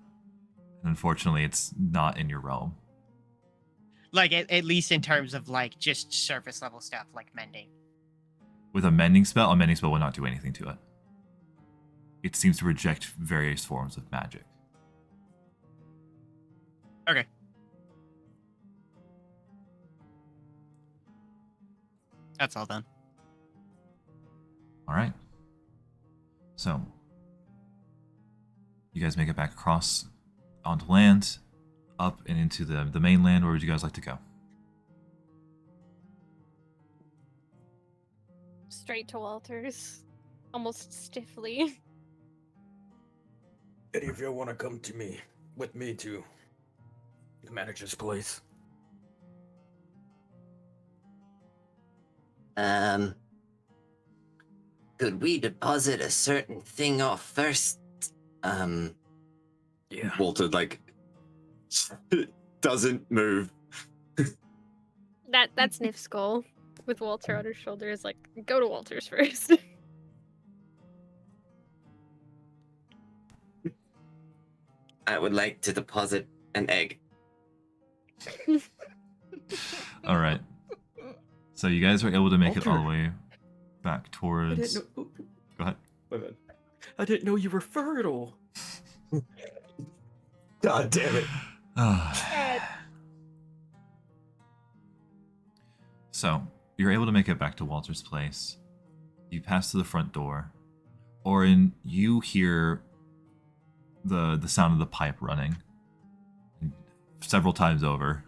And unfortunately, it's not in your realm. Like, at least in terms of, like, just surface level stuff, like mending. With a mending spell will not do anything to it. It seems to reject various forms of magic. Okay. That's all done. All right. So, you guys make it back across onto land, up and into the mainland. Where would you guys like to go? Straight to Walter's, almost stiffly. Any of you want to come with me to the manager's place? Could we deposit a certain thing off first? Yeah. Walter like doesn't move. That's Nif's goal. With Walter on her shoulder is like, go to Walter's first. I would like to deposit an egg. All right. So you guys are able to make it all the way back towards. Go ahead. My bad. I didn't know you were fertile. God damn it. So you're able to make it back to Walter's place. You pass through the front door. Orin, you hear the sound of the pipe running several times over.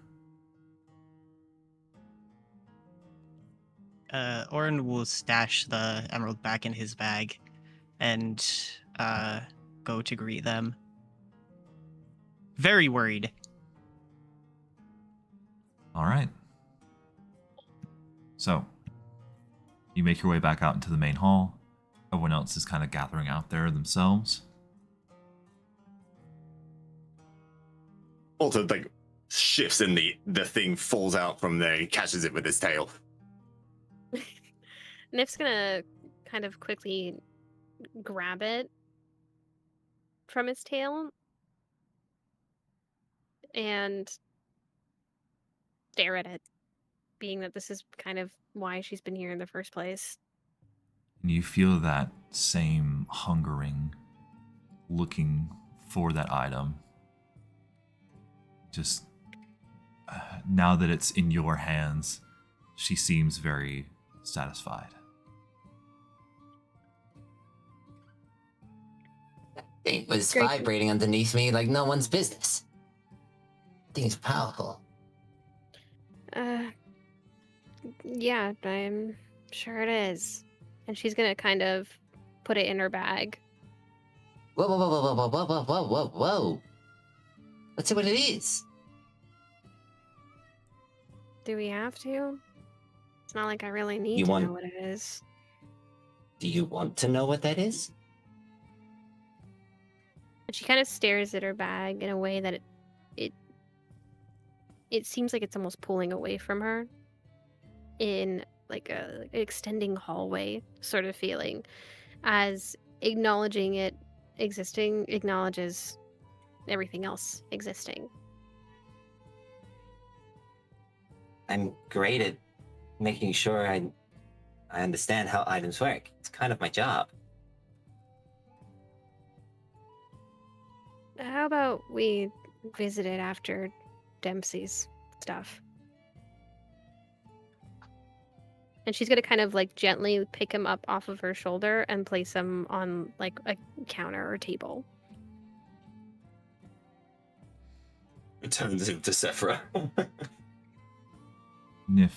Orin will stash the emerald back in his bag and go to greet them. Very worried. All right. So, you make your way back out into the main hall. Everyone else is kind of gathering out there themselves. Also, like, shifts and the thing falls out from there. He catches it with his tail. Nif's gonna kind of quickly grab it from his tail and stare at it, being that this is kind of why she's been here in the first place. And you feel that same hungering, looking for that item. Just now that it's in your hands, she seems very satisfied. It was Great. vibrating underneath me like no one's business. Thing's powerful. Yeah, I'm sure it is. And she's gonna kind of put it in her bag. Whoa, whoa, whoa, whoa, whoa, whoa, whoa, whoa, whoa, whoa. Let's see what it is. Do we have to? It's not like I really need You to want- know what it is. Do you want to know what that is? And she kind of stares at her bag in a way that it seems like it's almost pulling away from her in like a extending hallway sort of feeling, as acknowledging it existing acknowledges everything else existing. I'm great at making sure I understand how items work. It's kind of my job. How about we visit it after Dempsey's stuff? And she's gonna kind of like gently pick him up off of her shoulder and place him on like a counter or table. Returns him to Sephira. Nif,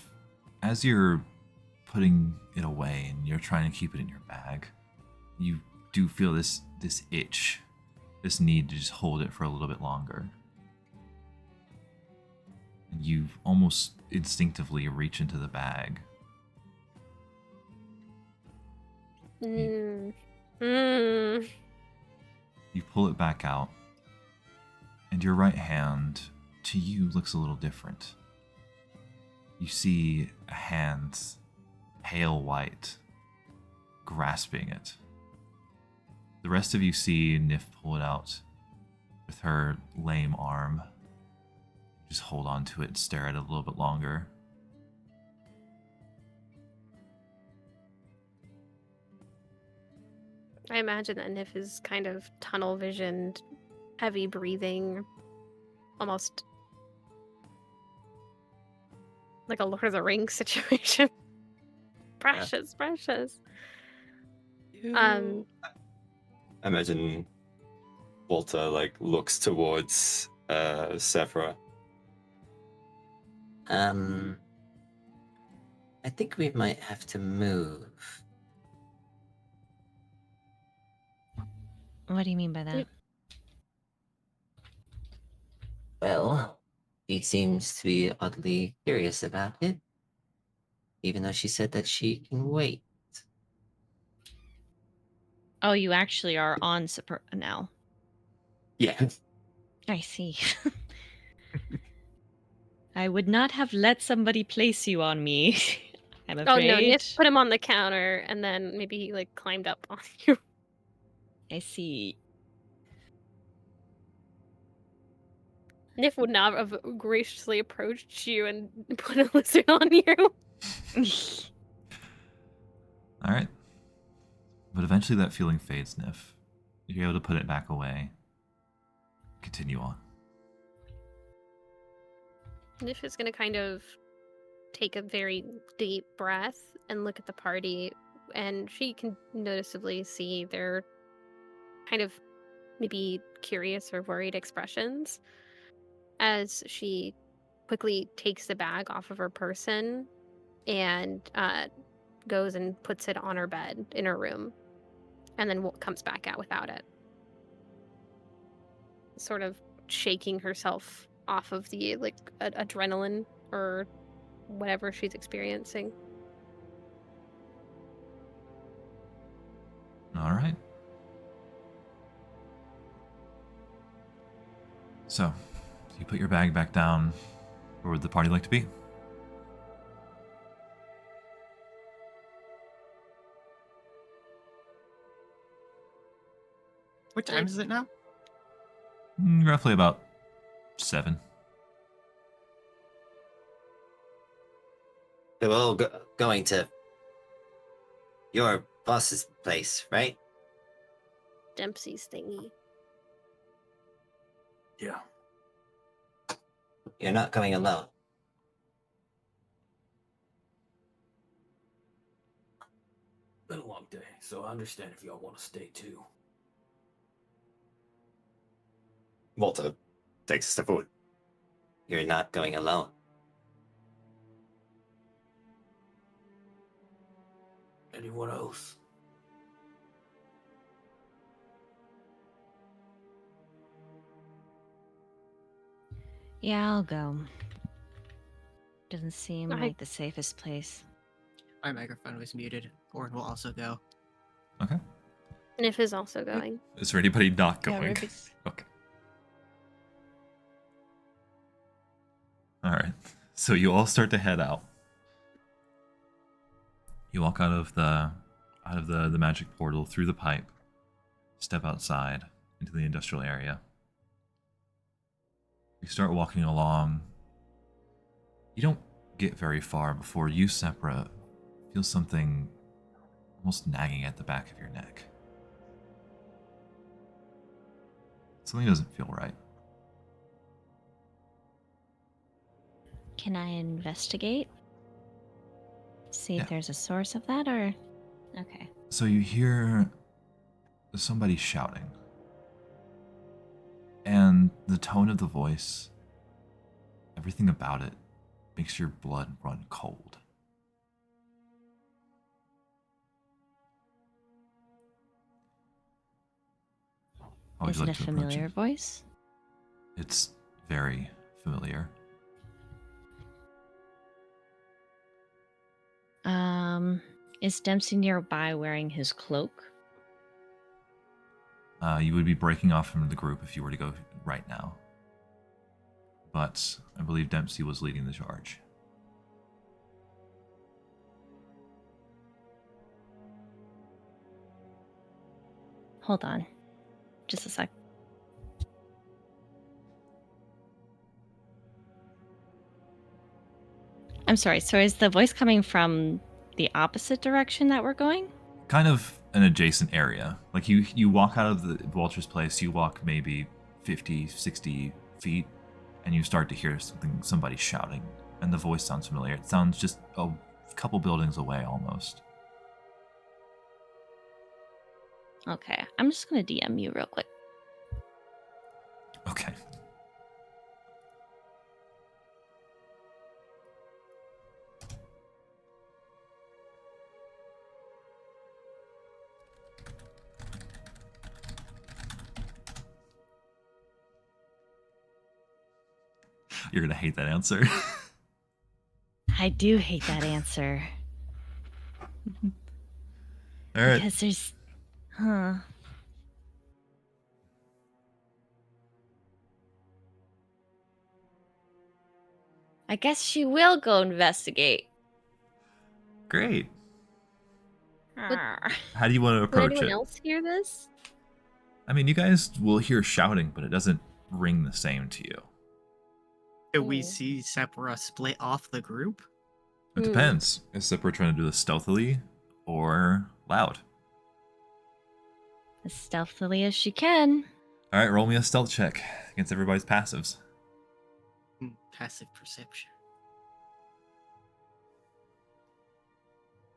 as you're putting it away and you're trying to keep it in your bag, you do feel this itch, this need to just hold it for a little bit longer. And you almost instinctively reach into the bag. Mm. You pull it back out, and your right hand, to you, looks a little different. You see a hand, pale white, grasping it. The rest of you see Nif pull it out with her lame arm. Just hold on to it and stare at it a little bit longer. I imagine that Nif is kind of tunnel visioned, heavy breathing, almost like a Lord of the Rings situation. Precious. I imagine Walter like looks towards Sephira. I think we might have to move. What do you mean by that? Well, she seems to be oddly curious about it, even though she said that she can wait. Oh, you actually are on Super now. Yeah. I see. I would not have let somebody place you on me. I'm afraid. Oh no, Nif put him on the counter and then maybe he like climbed up on you. I see. Nif would not have graciously approached you and put a lizard on you. All right. But eventually that feeling fades, Nif. You're able to put it back away. Continue on. Nif is gonna kind of take a very deep breath and look at the party, and she can noticeably see their kind of maybe curious or worried expressions as she quickly takes the bag off of her person and goes and puts it on her bed in her room, and then comes back out without it. Sort of shaking herself off of the adrenaline or whatever she's experiencing. All right. So, you put your bag back down. Where would the party like to be? What time is it now? Roughly about 7. We're all going to your boss's place, right? Dempsey's thingy. Yeah. You're not going alone. Been a long day, so I understand if y'all want to stay too. Walter takes a step forward. You're not going alone. Anyone else? Yeah, I'll go. Doesn't seem I- like the safest place. My microphone was muted. Orin will also go. Okay. Nif is also going. Is there anybody not Yeah, going? Ruby's. Okay. All right. So you all start to head out. You walk out of the magic portal through the pipe, step outside into the industrial area. You start walking along. You don't get very far before you, Sepra, feel something almost nagging at the back of your neck. Something doesn't feel right. Can I investigate? See Yeah. if there's a source of that, or... Okay. So you hear somebody shouting. And the tone of the voice, everything about it, makes your blood run cold. How would Is you it like a to approach familiar it? voice? It's very familiar. Is Dempsey nearby wearing his cloak? You would be breaking off from the group if you were to go right now. But I believe Dempsey was leading the charge. Hold on. Just a sec. I'm sorry, so is the voice coming from the opposite direction that we're going? Kind of an adjacent area. Like you walk out of the Vulture's place, you walk maybe 50, 60 feet, and you start to hear somebody shouting. And the voice sounds familiar. It sounds just a couple buildings away almost. Okay, I'm just gonna DM you real quick. Okay. You're gonna hate that answer. I do hate that answer. All right. Because there's... Huh. I guess she will go investigate. Great. Would- How do you want to Would approach anyone it? else hear this? I mean, you guys will hear shouting, but it doesn't ring the same to you. Do we Mm. see Sepra split off the group? It Hmm. depends. Is Zipper trying to do this stealthily or loud? As stealthily as she can. All right, roll me a stealth check against everybody's passives. Passive perception.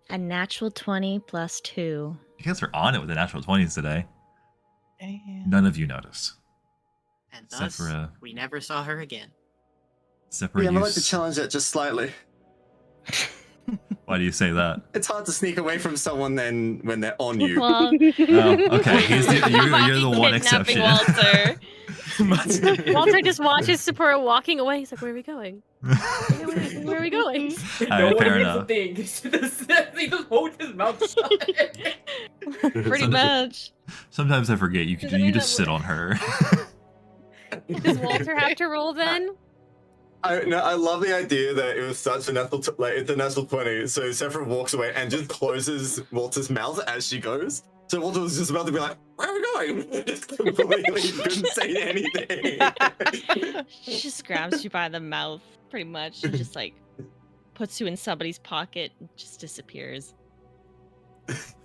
A natural 20 plus 2. You guys are on it with the natural 20s today. Damn. None of you notice. And thus, Sepra. we never saw her again. Zipper, Yeah, I'd you like to challenge it just slightly. Why do you say that? It's hard to sneak away from someone then when they're on you. Well, Oh, okay. You're the one kidnapping exception. Walter. Walter just watches Sapporo walking away. He's like, "Where are we going? Where are we going?" Alright, fair enough. Thing. He just holds his mouth shut. Pretty much. Sometimes I forget. You Does that mean you just that sit on her. Does Walter have to roll then? I love the idea that it was such a it's a natural 20. So Sephra walks away and just closes Walter's mouth as she goes. So Walter was just about to be like, "Where are we going?" Just completely couldn't say anything. She just grabs you by the mouth, pretty much. She just like puts you in somebody's pocket and just disappears.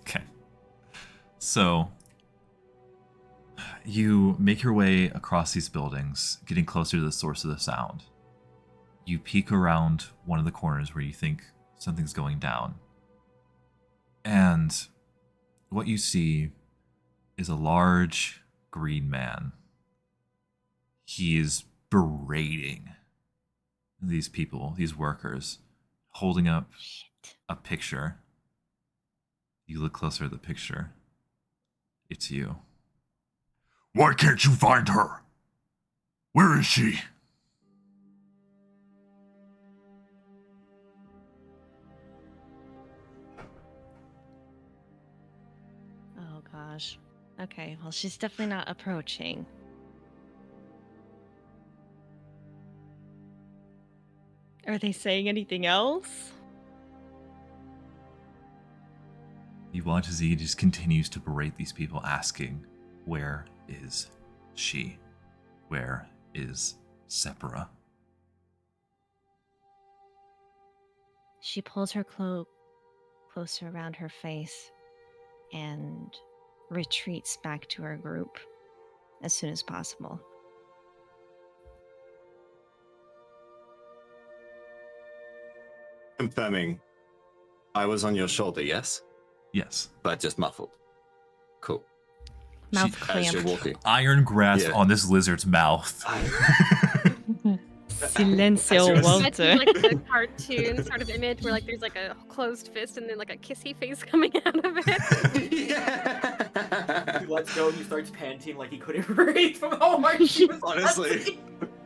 Okay. So you make your way across these buildings, getting closer to the source of the sound. You peek around one of the corners where you think something's going down. And what you see is a large green man. He is berating these people, these workers, holding up a picture. You look closer at the picture. It's you. Why can't you find her? Where is she? Oh gosh. Okay, well she's definitely not approaching. Are they saying anything else? You watch as he just continues to berate these people, asking, "Where is she? Where is Separa?" She pulls her cloak closer around her face and retreats back to her group as soon as possible. Confirming, I was on your shoulder, yes? Yes. But just muffled. Cool. Mouth As you're clamp. walking. Iron grasp Yeah. on this lizard's mouth. Silencio, As Walter. Imagine like the cartoon sort of image where like there's like a closed fist and then like a kissy face coming out of it. Yeah. He lets go and he starts panting like he couldn't breathe from how hard she was Honestly. pressing.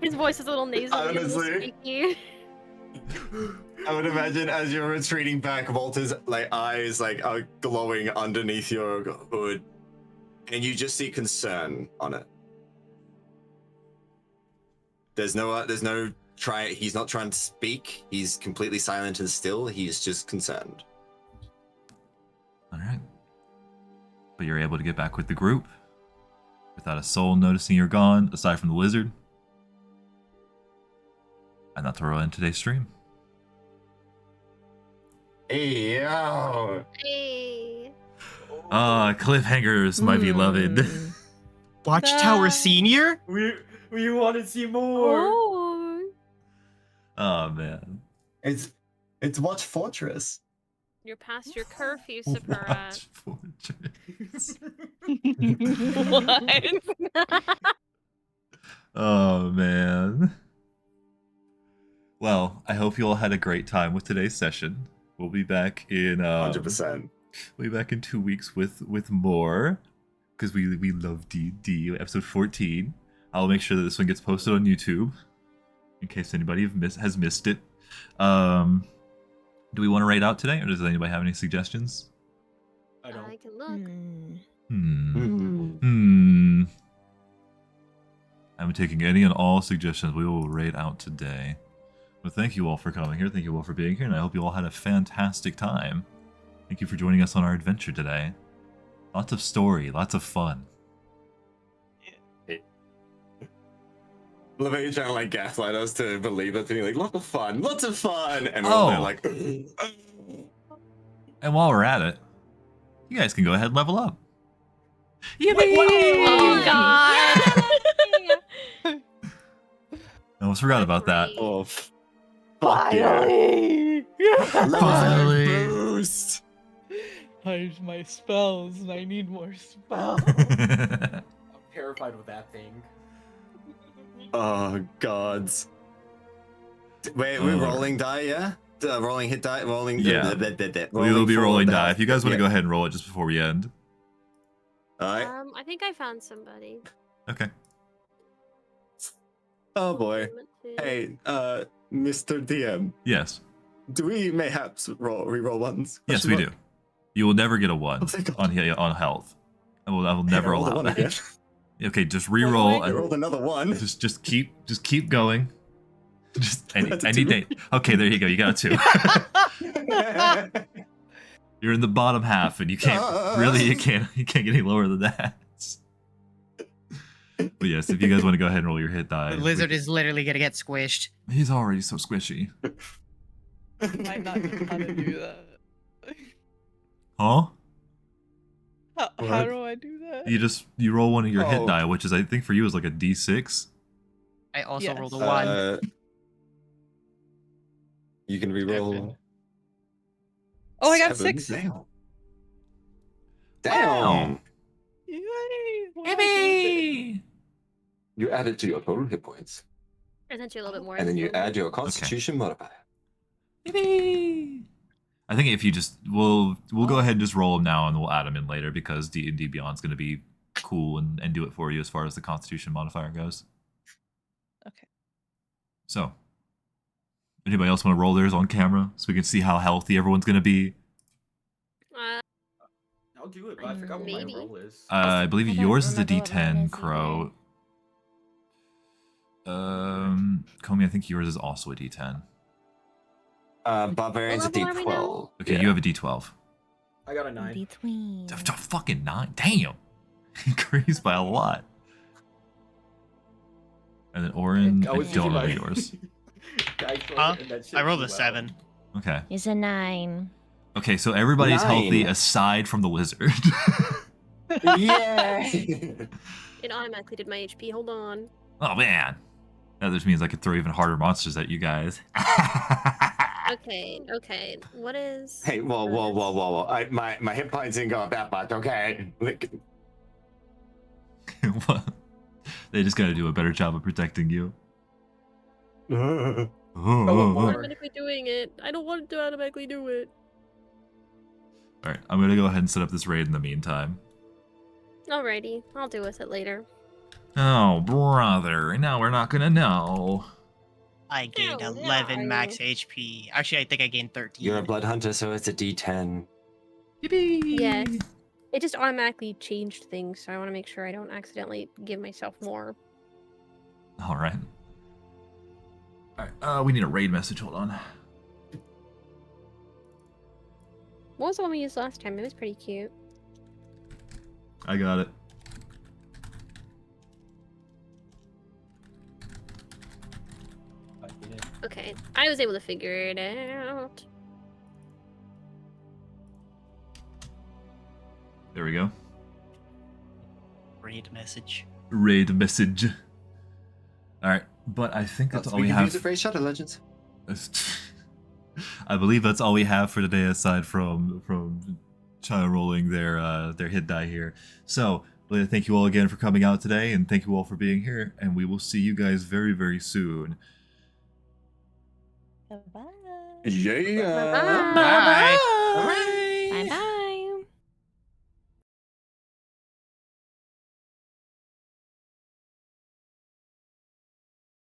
His voice is a little nasally, and a little Honestly. squeaky. I would imagine as you're retreating back, Walter's like eyes like are glowing underneath your hood, and you just see concern on it. There's no try. He's not trying to speak. He's completely silent and still. He's just concerned. All right. But you're able to get back with the group without a soul noticing you're gone, aside from the lizard. And that's where we'll end today's stream. Hey, yo. Hey. Cliffhangers, my beloved. Mm. Watchtower Senior? We want to see more. Oh. Oh, man. It's Watch Fortress. You're past your curfew, Sapporo. Watch Fortress. What? Oh, man. Well, I hope you all had a great time with today's session. We'll be back in 100%. We'll be back in 2 weeks with more, because we love D&D. Episode 14. I'll make sure that this one gets posted on YouTube in case anybody has missed it. Do we want to raid out today, or does anybody have any suggestions? I don't. I can look. I'm taking any and all suggestions. We will raid out today. But thank you all for coming here. Thank you all for being here, and I hope you all had a fantastic time. Thank you for joining us on our adventure today. Lots of story, lots of fun. Love how you're trying to like gaslight us to believe it, being like lots of fun, and we're all there like. And while we're at it, you guys can go ahead and level up. Yippee! Oh God! I almost forgot about that. Oh, fuck Finally! Finally. Boost. Hide my spells, and I need more spells. I'm terrified with that thing. Oh gods. Wait, we're rolling die, yeah? rolling hit die, rolling. Yeah. We will be forward rolling the die. house. If you guys want to Yeah. go ahead and roll it just before we end. All right. I think I found somebody. Okay. Oh boy. Limited. Hey, Mr. DM, Yes. do we mayhaps reroll ones? Yes, we do. You will never get a 1 Oh, thank God. on health. I will Hey, never I rolled a allow one that. again. Okay, just do I re-roll. I rolled another one. Just keep going. Just That's a any two. day. Okay, there you go. You got a 2. You're in the bottom half, and you can't you can't get any lower than that. But yes, if you guys want to go ahead and roll your hit die. The lizard is literally gonna get squished. He's already so squishy. Might not know how to do that. Huh? How What? do I do that? You roll one of your hit Oh. die, which is I think for you is like a D6. I also Yes. rolled a 1. You can reroll. Seven. Oh, I got 7. 6. Damn. Damn. Yay! What do I do with it? You add it to your total hit points, Present you a little bit more. and then you information. add your Constitution modifier. I think if you just we'll go ahead and just roll them now, and we'll add them in later because D&D Beyond's going to be cool and do it for you as far as the Constitution modifier goes. Okay. So, anybody else want to roll theirs on camera so we can see how healthy everyone's going to be? I'll do it, but I forgot what Maybe. my roll is. I believe I don't yours is the remember what mine D10, is Crow. Comey, I think yours is also a D10. Barbarian's a What level are we now? D12. Okay, Yeah. you have a D12. I got a 9. Between. Fucking 9. Damn. Increased by a lot. And then Orin, I was don't using know my- yours. Huh? I rolled a 7. Okay. Is a 9. Okay, so everybody's 9. healthy aside from the lizard. Yeah. It automatically did my HP. Hold on. Oh man. That just means I could throw even harder monsters at you guys. Okay, okay. What is? Hey, whoa. My hit points didn't go up that much, okay? What? They just gotta do a better job of protecting you. I'm Alright, automatically doing it. I don't want to automatically do it. I'm gonna go ahead and set up this raid in the meantime. Alrighty, I'll deal with it later. Oh, brother. Now we're not gonna know. I gained Oh, 11 no. max HP. Actually, I think I gained 13. You're a blood hunter, so it's a D10. Yippee! Yes. It just automatically changed things, so I want to make sure I don't accidentally give myself more. Alright. Alright, we need a raid message. Hold on. What was the one we used last time? It was pretty cute. I got it. Okay, I was able to figure it out. There we go. Raid message. Raid message. Alright, but I think that's all we can have. use it for Shadow Legends. I believe that's all we have for today, aside from China rolling their hit die here. So, thank you all again for coming out today, and thank you all for being here. And we will see you guys very, very soon. Bye-bye. Yeah. Bye-bye. Bye. Bye bye.